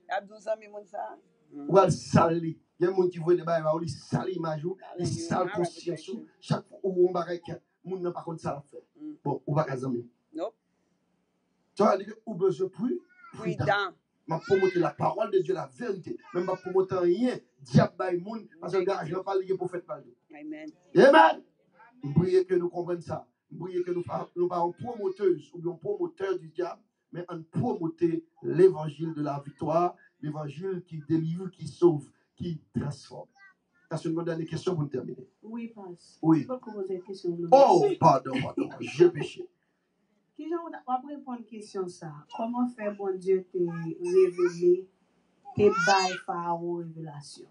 Abdou Zami moun ça. Ou va sale. Il y a des gens qui voient des bails, ils sale image ou, ils sale conscience ou chaque fois où on bagaille moun n'a pas contre ça faire. Bon, ou pas zami. Nope. Tu vois dire ou besoin plus prudent. M'a promoter la parole de Dieu, la vérité. Même pas promoter rien, diable bail moun parce que gars, je pas lié pour faire parler. Amen. Amen. Je prie que nous comprenions ça. Je prie que nous pas promoteuse ou bien promoteur du diable, mais en promoter l'évangile de la victoire, l'évangile qui délivre, qui sauve, qui transforme. Est-ce que vous avez des questions pour terminer? Oui, passe. Oui. Je peux poser une question. Oh, pardon, j'ai péché. Qui j'en va répondre à une question ça? Comment faire bon Dieu te révéler, te bail Pharaon révélation?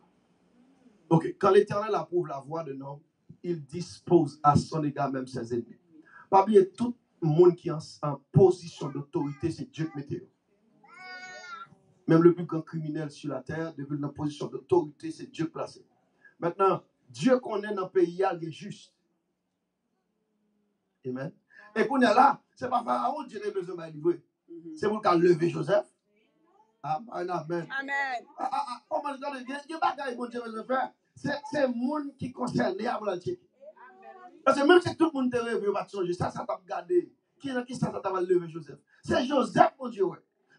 Ok, quand l'Éternel approuve la voix d'un homme, il dispose à son égard même ses ennemis. Pas bien tout le monde qui est en position d'autorité, c'est Dieu qui met. Même le plus grand criminel sur la terre, depuis la position d'autorité, c'est Dieu placé. Maintenant, Dieu connaît dans le pays, il est juste. Amen. Et qu'on est là, ce n'est pas Pharaon Dieu a besoin de livrer. C'est pour qu'il lever Joseph. Amen. Amen. Oh my God, il y a des bagages que Dieu veut faire. C'est le monde qui concerne les checker. Parce que même si tout le monde te lève, il va te changer. Ça t'a regardé. Qui ça t'a levé Joseph? C'est Joseph, mon Dieu.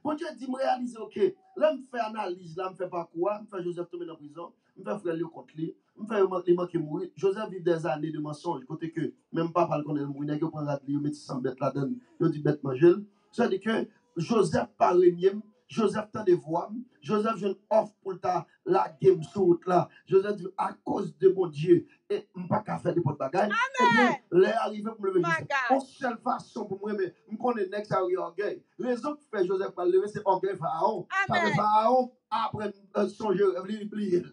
Mon Dieu dit, me réaliser, ok, là, je fais analyse, là, je fais pas quoi, je fais Joseph tomber dans la prison, je fais frère Léo contre lui, je fais il manque mourir. Joseph vit des années de mensonges, côté que même pas par le connaître mourir, il prend la il met 100 bêtes là-dedans, il dit bête manger. Ça veut dire que Joseph parle mieux. Joseph t'a des voix. Joseph, je offre pour ta la game sur là. Joseph dit à cause de mon Dieu et pas qu'à faire des potes bagages. Amen. Les arriver pour me lever. En seule façon pour moi, mais me connaît next à orgueil. Raison que fait Joseph pour lever, c'est orgueil Pharaon. Parce que Pharaon après son jeu, il oublie.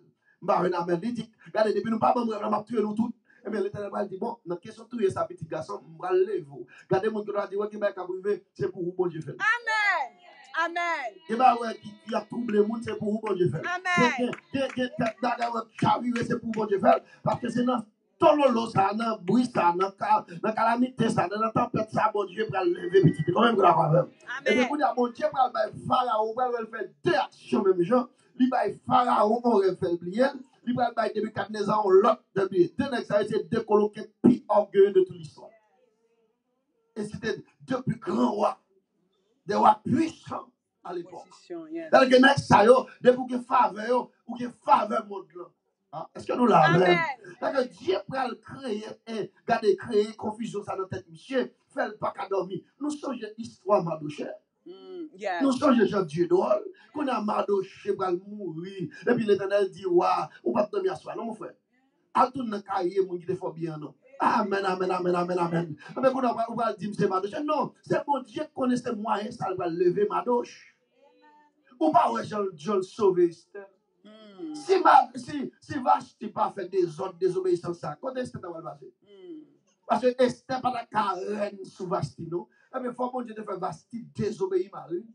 Amen. Il dit, regardez, depuis nous pas bon, on va tuer nous tous. Et bien l'Éternel dit bon, dans question de tuer sa petite garçon, on va lever vous. Regardez mon Dieu dit ouais qui va arriver, c'est pour vous bon Dieu fait. Amen. Amen. Et bien, qui a troublé le monde, c'est pour vous, bon Dieu faire. Amen. C'est pour vous, bon Dieu faire. Parce que c'est dans Tololo, ça, dans bruit, ça, dans calamité, ça, dans tempête, ça, bon Dieu, pour lever petit. C'est quand même grave. Et bien, vous dites, bon Dieu, pour le Pharaon, pour le faire deux actions, même gens. Il va Pharaon, on va faire oublier. Il va depuis 4 ans, on l'autre oublier. Deux nègres, ça a été décoloqué, plus orgueilleux de toute l'histoire. Et c'était deux plus grands rois. Des rois puissants à l'époque. Dans le Guénec, ça y est, depuis que faveur, ou que faveur monde là. Est-ce que nous l'avons? Parce que Dieu peut créer confusion ça dans la tête, monsieur, fait pas qu'à dormir. Nous songeons l'histoire, ma douche. Yes. Nous sommes des gens Dieu drôle, qu'on a Mardoché pour mourir. Et puis l'Éternel dit, waouh, on va dormir à soi. Non, mon frère. À tout le cahier, mon Dieu, il faut bien, non. Amen, amen, amen, amen, amen. Mais on va dire, c'est Mardoché. Non, c'est mon Dieu qui connaît ce moyen, ça va lever Mardoché. Ou pas, ouais, je le sauver. Si Vashti pas fait des ordres, des obéissances, ça, quand est-ce que ça va passer? Parce que Esther pas la carène sous Vashti, non? Mais il faut que Dieu te fasse Vashti désobéir Marie.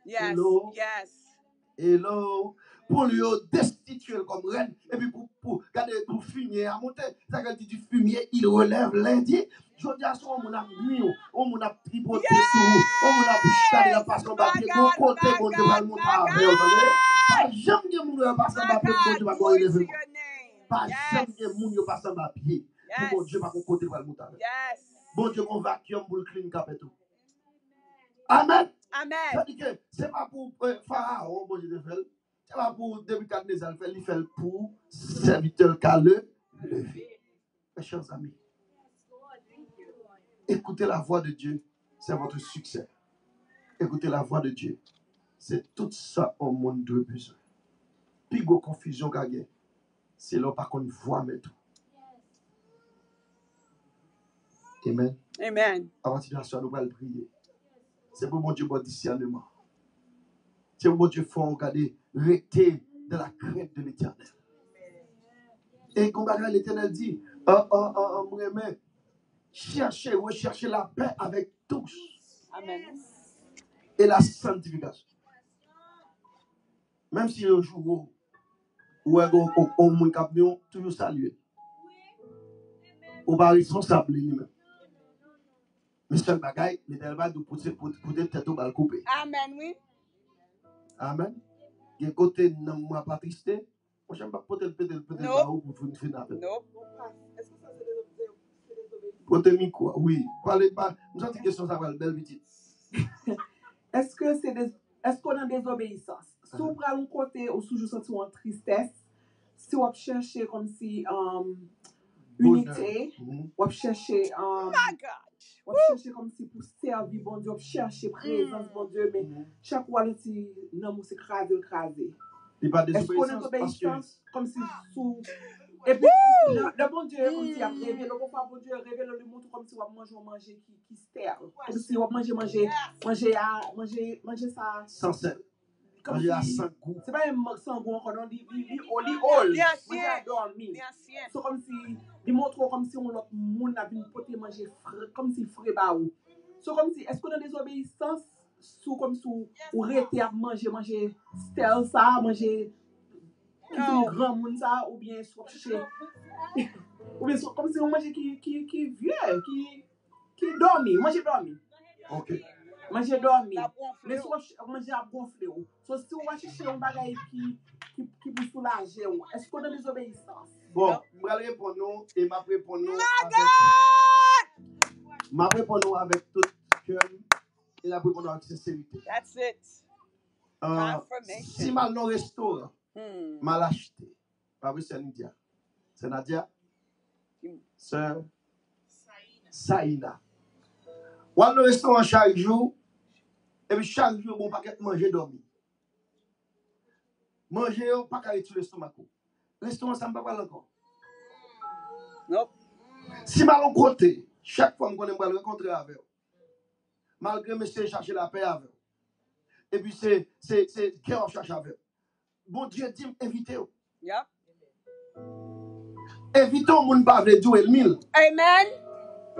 Yes. Hello. Yes. Hello. Pour lui destituer comme reine. Et puis pour fumier à monter. Ça veut dire du fumier, il relève lundi. Je dis à ce moment, on a nuit, on a tripoté sur vous, on a bouché la passion papier. Bon côté, bon Dieu va le monter avec. Pas jamais que mon Dieu passe en papier, bon Dieu va le lever. Pas jamais que mon Dieu passe en papier. Bon Dieu va côté va le monter avec. Bon Dieu, on vacuum pour le clean cap et tout. Amen. Amen. C'est-à-dire que ce n'est pas pour Pharaon, bon Dieu de faire. Ce n'est pas pour Nebuchadnezzar, il fait pour serviteur qu'à le lever. Mes chers amis, écoutez la voix de Dieu, c'est votre succès. Écoutez la voix de Dieu, c'est tout ça au monde de besoin. Puis de confusion qu'il y a, c'est là par contre voix mais tout. Amen. Amen. Avant de dire nous allons prier. C'est pour mon Dieu bon discernement. C'est pour mon Dieu faut regarder, rester dans la crainte de l'Éternel. Et comme l'Éternel dit, recherchez la paix avec tous. Amen. Et la sanctification. Même si le jour où on moun camion toujours saluer. Ou pas responsable lui-même. Mais seul bagaille, l'Éternel va nous pousser pour tête au bal coupé. Amen, oui. Amen. Il y a côté non moi pas triste. Moi j'aime pas peut-être pas ou pour finir avec. Non. Est-ce que ça c'est des Côté quoi? Oui. Parlez pas. Nous avons une question ça va le belle petite. Est-ce qu'on a des obéissances? Si on prend un côté ou si je sens en tristesse, si on cherche comme si unité, on cherche comme si pour servir bon Dieu, on cherche présence bon Dieu, mais chaque fois si non c'est craser. Est-ce qu'on a des obéissances comme si sous et puis le bon Dieu comme si a révélé le bon Dieu révèle le monde comme si on manger qui sterle, comme si on manger ça sans sel. Comme il y a 5 goûts. C'est pas un sans goût encore, on dit dormi. C'est comme si il montre comme si on l'autre monde a une pote manger comme si frais ba ou. C'est comme si est-ce qu'on a des obéissances sous comme sous ou rester à manger style ça, manger grand monde ça ou bien soit chercher ou bien comme si on mange qui vieux qui dormi. OK. Manger dormi. Mais si on mange à gonfler ou. So si on va chercher un bagage qui vous soulager ou, est-ce qu'on a des obéissances? Bon, je vais répondre nous et je vais répondre avec tout cœur et je vais répondre avec sincérité. That's it. Confirmation. Si mal non restaurant, mal acheté. Pas vrai, c'est Nadia. C'est Nadia. Sœur Saïna. Ou dans le restaurant chaque jour, et puis chaque jour, bon paquet manger dormir. Manger, pas qu'à tuer l'estomac. Le restaurant, ça ne va pas encore. Nope. Si mal on côté, chaque fois qu'on aime le rencontrer avec, malgré monsieur chercher la paix avec, et puis c'est qu'on cherche avec. Bon Dieu dit, invitez-vous. Yep. Évitons mon bavle du el mille. Amen.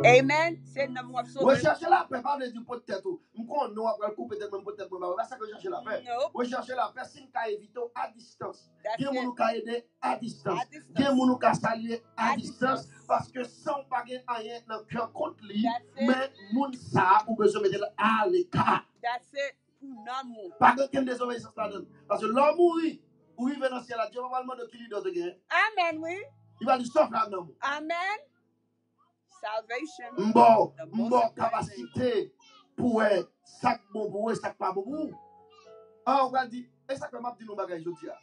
Amen. C'est notre moi sauver. Rechercher la paix, pas de du pot de tête. M'con non après couper tête même pot de tête moi. C'est ça que chercher la paix. Rechercher la paix, si ka éviter à distance. Bien moun ka aider à distance. Bien moun ka saluer à distance parce que sans pas rien dans cœur contre lui, mais moun ça ou besoin mettre à l'écart. That's it. Pour non Pas que désobéissance là-dedans parce que l'homme mourit ou il vient dans ciel là, Dieu va demander qui lui donne de Amen, oui. il va lui sauver là-dedans. Amen. Salvation. Bon capacité pour sac bon pour sac pas bon. On va dire et ça que m'a dit nous bagage jodi a.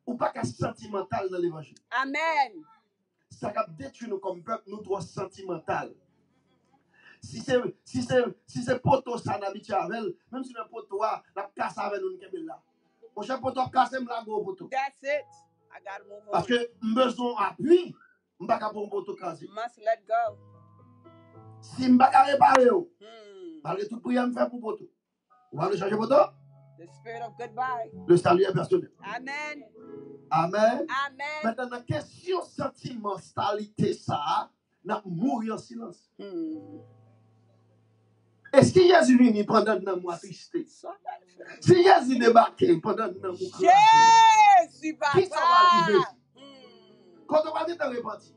Ou pas qu'à sentimental dans l'évangile. Amen. Ça cap détruire nous comme peuple nous trop sentimental. si c'est poteau ça n'habitué avec elle, même si le poteau a la casse avec nous qui là. Mon cher poteau casse la go poteau. That's it. I gotta move on. Parce que besoin appui, on pas capable poteau casser. Must let go. Si on pas réparer, malgré tout prière me faire pour poteau. On va le changer poteau. The spirit of goodbye. Le salut est personnel. Amen. Amen. Amen. Maintenant, la question sentimentalité, ça, n'a mourir en silence. Est-ce que Jésus vient pendant que nous triste? Si Jésus débarque pendant que nous Jésus, papa. Qui ça va dire Jésus? Quand on va dire t'as repenti,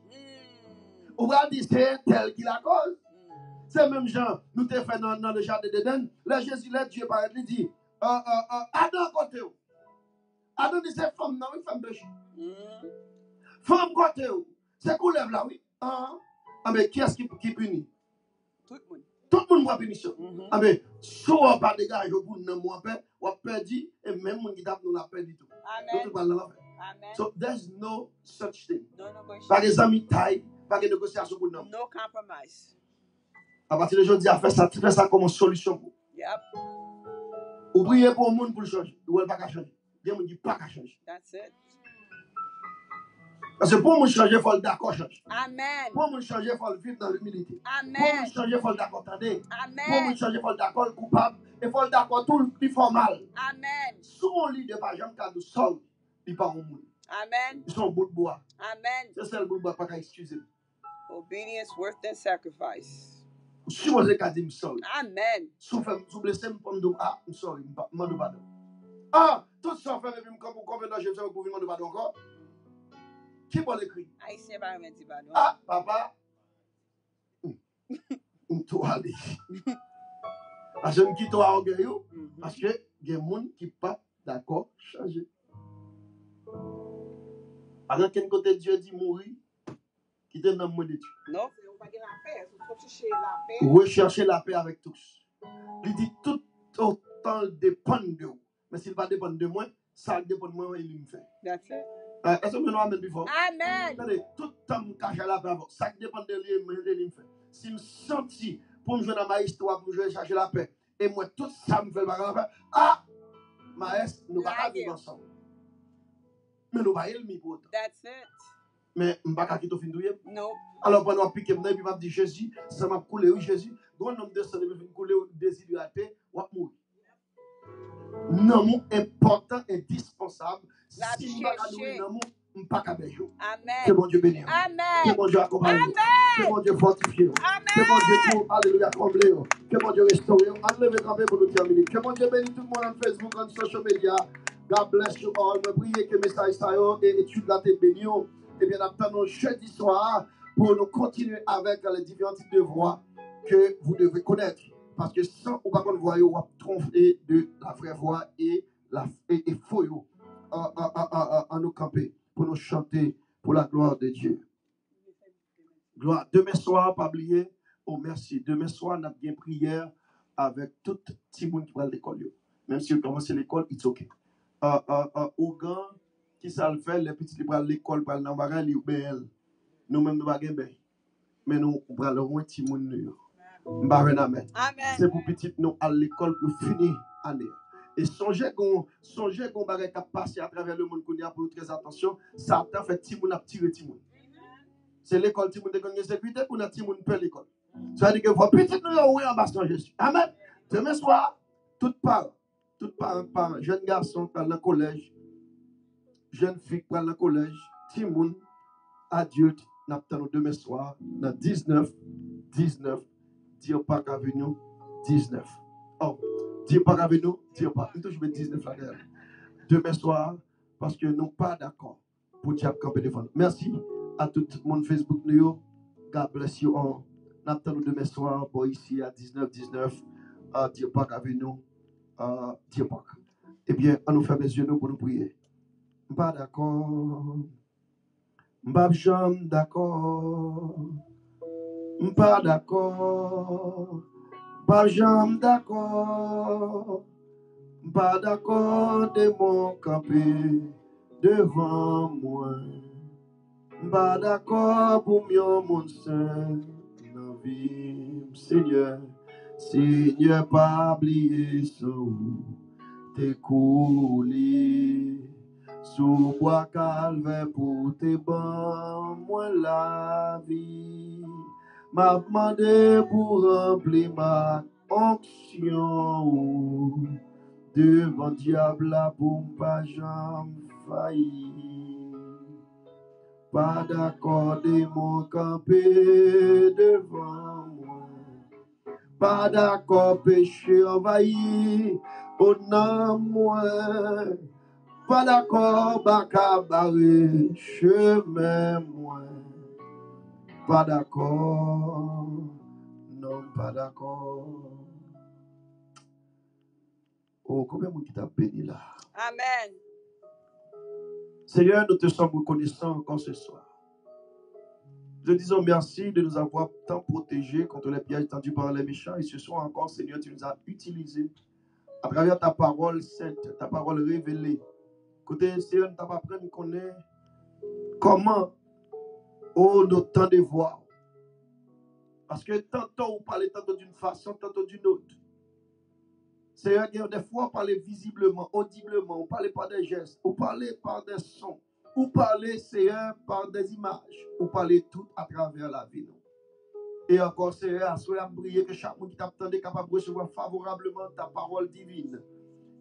on va dire c'est tel qui la cause. C'est même gens, nous te fait dans le jardin d'Éden. Là, Jésus, là, Dieu paraît, il dit, Adam côté. Adam dit, c'est femme, non, oui, femme péché. Femme côté, c'est coulève là, oui. Ah, mais qui est-ce qui punit? Tout le monde. Tout le monde va punir. Ah, mais si on ne pas dégager au bout de moi, on va perdre, et même mon guidable, nous l'a perdu tout. Amen. Amen. So there's no such thing. No negotiation. Pas des amis taille, pas de négociation pour nous. No compromise. À partir de aujourd'hui, à faire ça, tu fais ça comme une solution. Yep. Ou prier pour le monde pour le changer. Ou elle pas qu'à changer. Il y a des gens qui pas qu'à changer. That's it. Parce que pour me changer, il faut le d'accord changer. Amen. Pour me changer, il faut le vivre dans l'humilité. Amen. Pour me changer, il faut le d'accord attendre. Amen. Pour me changer, il faut le d'accord coupable. Il faut le d'accord tout le plus formal. Amen. Si on lit de par exemple, quand nous sommes, ils partent au monde. Amen. Ils sont au bout de bois. Amen. C'est ça le bout de bois, pas qu'à excuser. Obedience worth than sacrifice. Si vous avez dit, sorry. Amen. Si vous blessez, je dis, ah, I'm sorry, je ne pas. Ah, tout ça fait, même comme vous comprenez, je vais vous demander pardon encore. Qui peut l'écrire? Haïtien pas remettre pardon. Ah, papa. Toi, allez. Parce que je quitte toi orgueil, parce que il y a des gens qui ne sont pas d'accord changer. Alors, quel côté Dieu dit mourir, qui te dans le monde de Dieu. Non. Rechercher la paix avec tous. Il dit tout autant dépend de vous. Mais s'il va dépendre de moi, ça dépend de moi et il me fait. That's it. Est-ce que nous avons dit fort? Amen. Attendez, tout le temps que je la paix, ça dépend de lui et il me fait. Si je me sens pour me jouer dans ma histoire, pour me chercher la paix, et moi tout ça me fait le bagage, ah, maestro, nous ne pouvons pas vivre ensemble. Mais nous ne pouvons pas aimer pour autant. That's it. Mais je ne peux pas quitter au fin de l'année. No. Alors, pendant que je pique, je dis Jésus, ça m'a coulé, oui, Jésus. Grand nombre de sang de couler au déshydraté, ou à mourir. Non, important, indispensable. Si je ne peux pas mourir, je ne peux pas mourir. Amen. Que mon Dieu bénisse. Amen. Que mon Dieu accompagne. Que mon Dieu fortifie. Que mon Dieu tout, alléluia, comblé. Que mon Dieu restaure. Enlevez quand même pour nous terminer. Que mon Dieu bénisse tout le monde en Facebook, en social media. God bless you all. Je prie que mes messages et études là te bénissent. Et bien, attendons jeudi soir pour nous continuer avec les différents types de voix que vous devez connaître. Parce que sans ou pas qu'on voit, on va tromper de la vraie voix et faux en nous camper pour nous chanter pour la gloire de Dieu. Gloire. Demain soir, pas oublier, oh merci. Demain soir, on a bien prière avec tout le monde qui va à l'école. Même si vous commencez l'école, it's okay. Au grand, qui ça le fait, les petits qui vont à l'école, pour aller dans le bagage, nous-mêmes, nous ne pouvons pas. Mais nous, on va le loin de monde. Amen. C'est pour petit nous à l'école pour finir l'année. Et songez qu'on bagage qui passe à travers le monde qu'on y a pour nous très attention, Satan fait petit monde à tirer petit monde. C'est l'école petit monde de gagner sécurité pour notre petit monde perd l'école. Ça veut dire que vous petit nous en bas sans Jésus. Amen. Demain soir, toutes parents, jeunes garçons dans le collège, jeunes filles dans le collège, petit monde adulte, nous demain soir dans 19 Dieu pas qu'à venir 19. Oh, Dieu pas qu'à venir, Dieu pas. Nous toujours 19 là derrière. Demain soir, parce que nous pas d'accord pour Dieu camper devant nous. Merci à tout le monde Facebook nous. God bless you all. Nous demain soir pour ici à 19. Dieu pas qu'à venir, Dieu pas. Eh bien, on nous ferme les yeux nous pour nous prier. Pas d'accord. Pas jamais d'accord. Pas d'accord, pas jamais d'accord, pas d'accord de mon camper devant moi, pas d'accord pour mieux mon sein dans vie. Seigneur. Seigneur, pas oublier sous tes coulis. Sous bois calvaire pour tes bancs, moi la vie. M'a demandé pour remplir ma onction. Devant diable là pour pas jamais faillir. Pas d'accord de mon camper devant moi. Pas d'accord péché envahi au nom moi. Pas d'accord bacabaré chemin moi. Pas d'accord. Non, pas d'accord. Oh, combien de monde qui t'a béni là? Amen. Seigneur, nous te sommes reconnaissants encore ce soir. Nous te disons merci de nous avoir tant protégés contre les pièges tendus par les méchants. Et ce soir encore, Seigneur, tu nous as utilisés à travers ta parole sainte, ta parole révélée. Côté Seigneur, nous t'avons appris à connaître comment, oh, nos temps de voir. Parce que tantôt, on parlait tantôt d'une façon, tantôt d'une autre. Seigneur, des fois, on parlait visiblement, audiblement, on parlait par des gestes, on parlait par des sons, on parlait, Seigneur, par des images, on parlait tout à travers la vie. Et encore, Seigneur, soyez prier que chaque monde qui t'attendait est capable de recevoir favorablement ta parole divine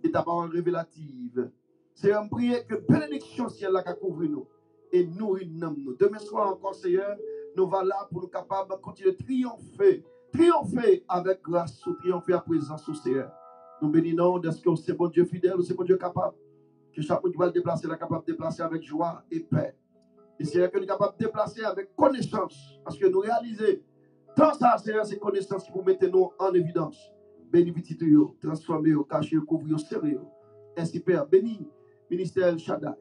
et ta parole révélative. Seigneur, prier que bénédiction ciel là couvre nous et nourrit nous. Demain soir encore, Seigneur, nous va là pour nous capables de continuer de triompher. Triompher avec grâce, triompher à présence au Seigneur. Nous bénissons de ce que c'est bon Dieu fidèle, c'est bon Dieu capable. Que chaque monde qui va le déplacer, là, capable de déplacer avec joie et paix. Et Seigneur, que nous sommes capables de déplacer avec connaissance. Parce que nous réalisons, tant ça, Seigneur, ces connaissances qui vous mettez nous en évidence. Béni petit transformez, cachez, couvrez, serrez. Ainsi, Père, béni ministère El Shaddai.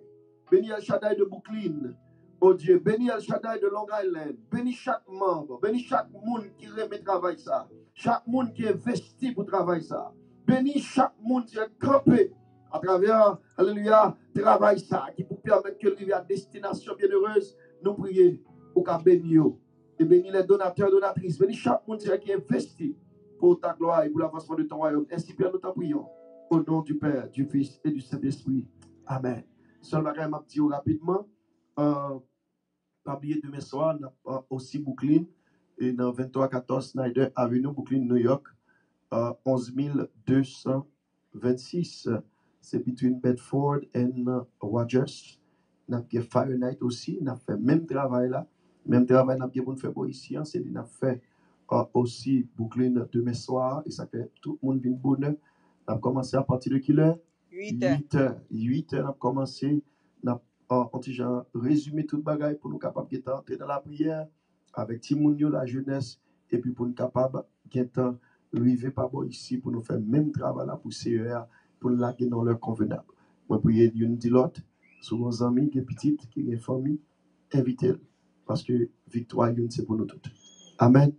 Béni El Shaddai de Brooklyn. Oh Dieu, béni El Shaddai de Long Island. Béni chaque membre. Béni chaque monde qui remet travail ça. Chaque monde qui est investi pour travailler ça. Béni chaque monde qui est campé à travers, alléluia, travail ça, qui vous permettre que arrive à destination bienheureuse. Nous prions pour qu'à bénir. Et bénis les donateurs, donatrices. Bénis chaque monde qui est investi pour ta gloire et pour l'avancement de ton royaume. Ainsi, Père, nous t'en prions. Au nom du Père, du Fils et du Saint-Esprit. Amen. Seul bagage m'a dit rapidement. Pas oublier demain soir, aussi Brooklyn. Et dans 2314 Snyder Avenue, Brooklyn, New York. 11226. C'est between Bedford et Rogers. Nous avons fait Fire Night aussi. Nous avons fait le même travail là. Même travail nous avons fait ici. C'est nous avons fait aussi Brooklyn demain soir. Et ça fait tout le monde vient bonheur. Nous avons commencé à partir de quelle heure? 8 heures. 8 heures, nous avons commencé. Nous avons résumé tout le bagage pour nous capables d'entrer dans la prière avec Timounio, la jeunesse. Et puis pour nous capables d'entrer arriver par ici pour nous faire le même travail là pour CER, pour nous laguer dans leur convenable. Moi, prier une de l'autre, sur nos amis qui sont petites, qui ont une famille, invitez-les. Parce que victoire, c'est pour nous toutes. Amen.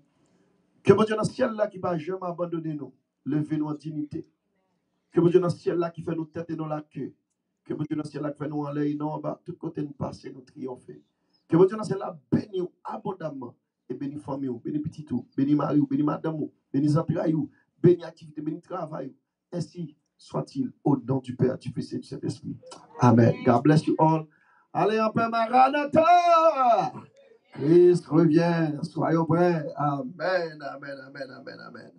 Que bon Dieu dans le ciel là qui ne va jamais abandonner nous, lever nous en dignité. Que bon Dieu dans le ciel là qui fait nous tête et dans la queue. Que bon Dieu dans le ciel là qui fait nous en l'air et non en bas, tout côté nous passer, nous triompher. Que bon Dieu dans le ciel là bénisse abondamment. Et béni famille, béni petit tout, béni mari, béni madame, béni entrailles, béni activité, béni travail. Ainsi soit-il au nom du Père, du Fils et du Saint-Esprit. Amen. God bless you all. Allez en paix, Maranatha. Christ revient. Soyons prêts. Amen, amen, amen, amen, amen.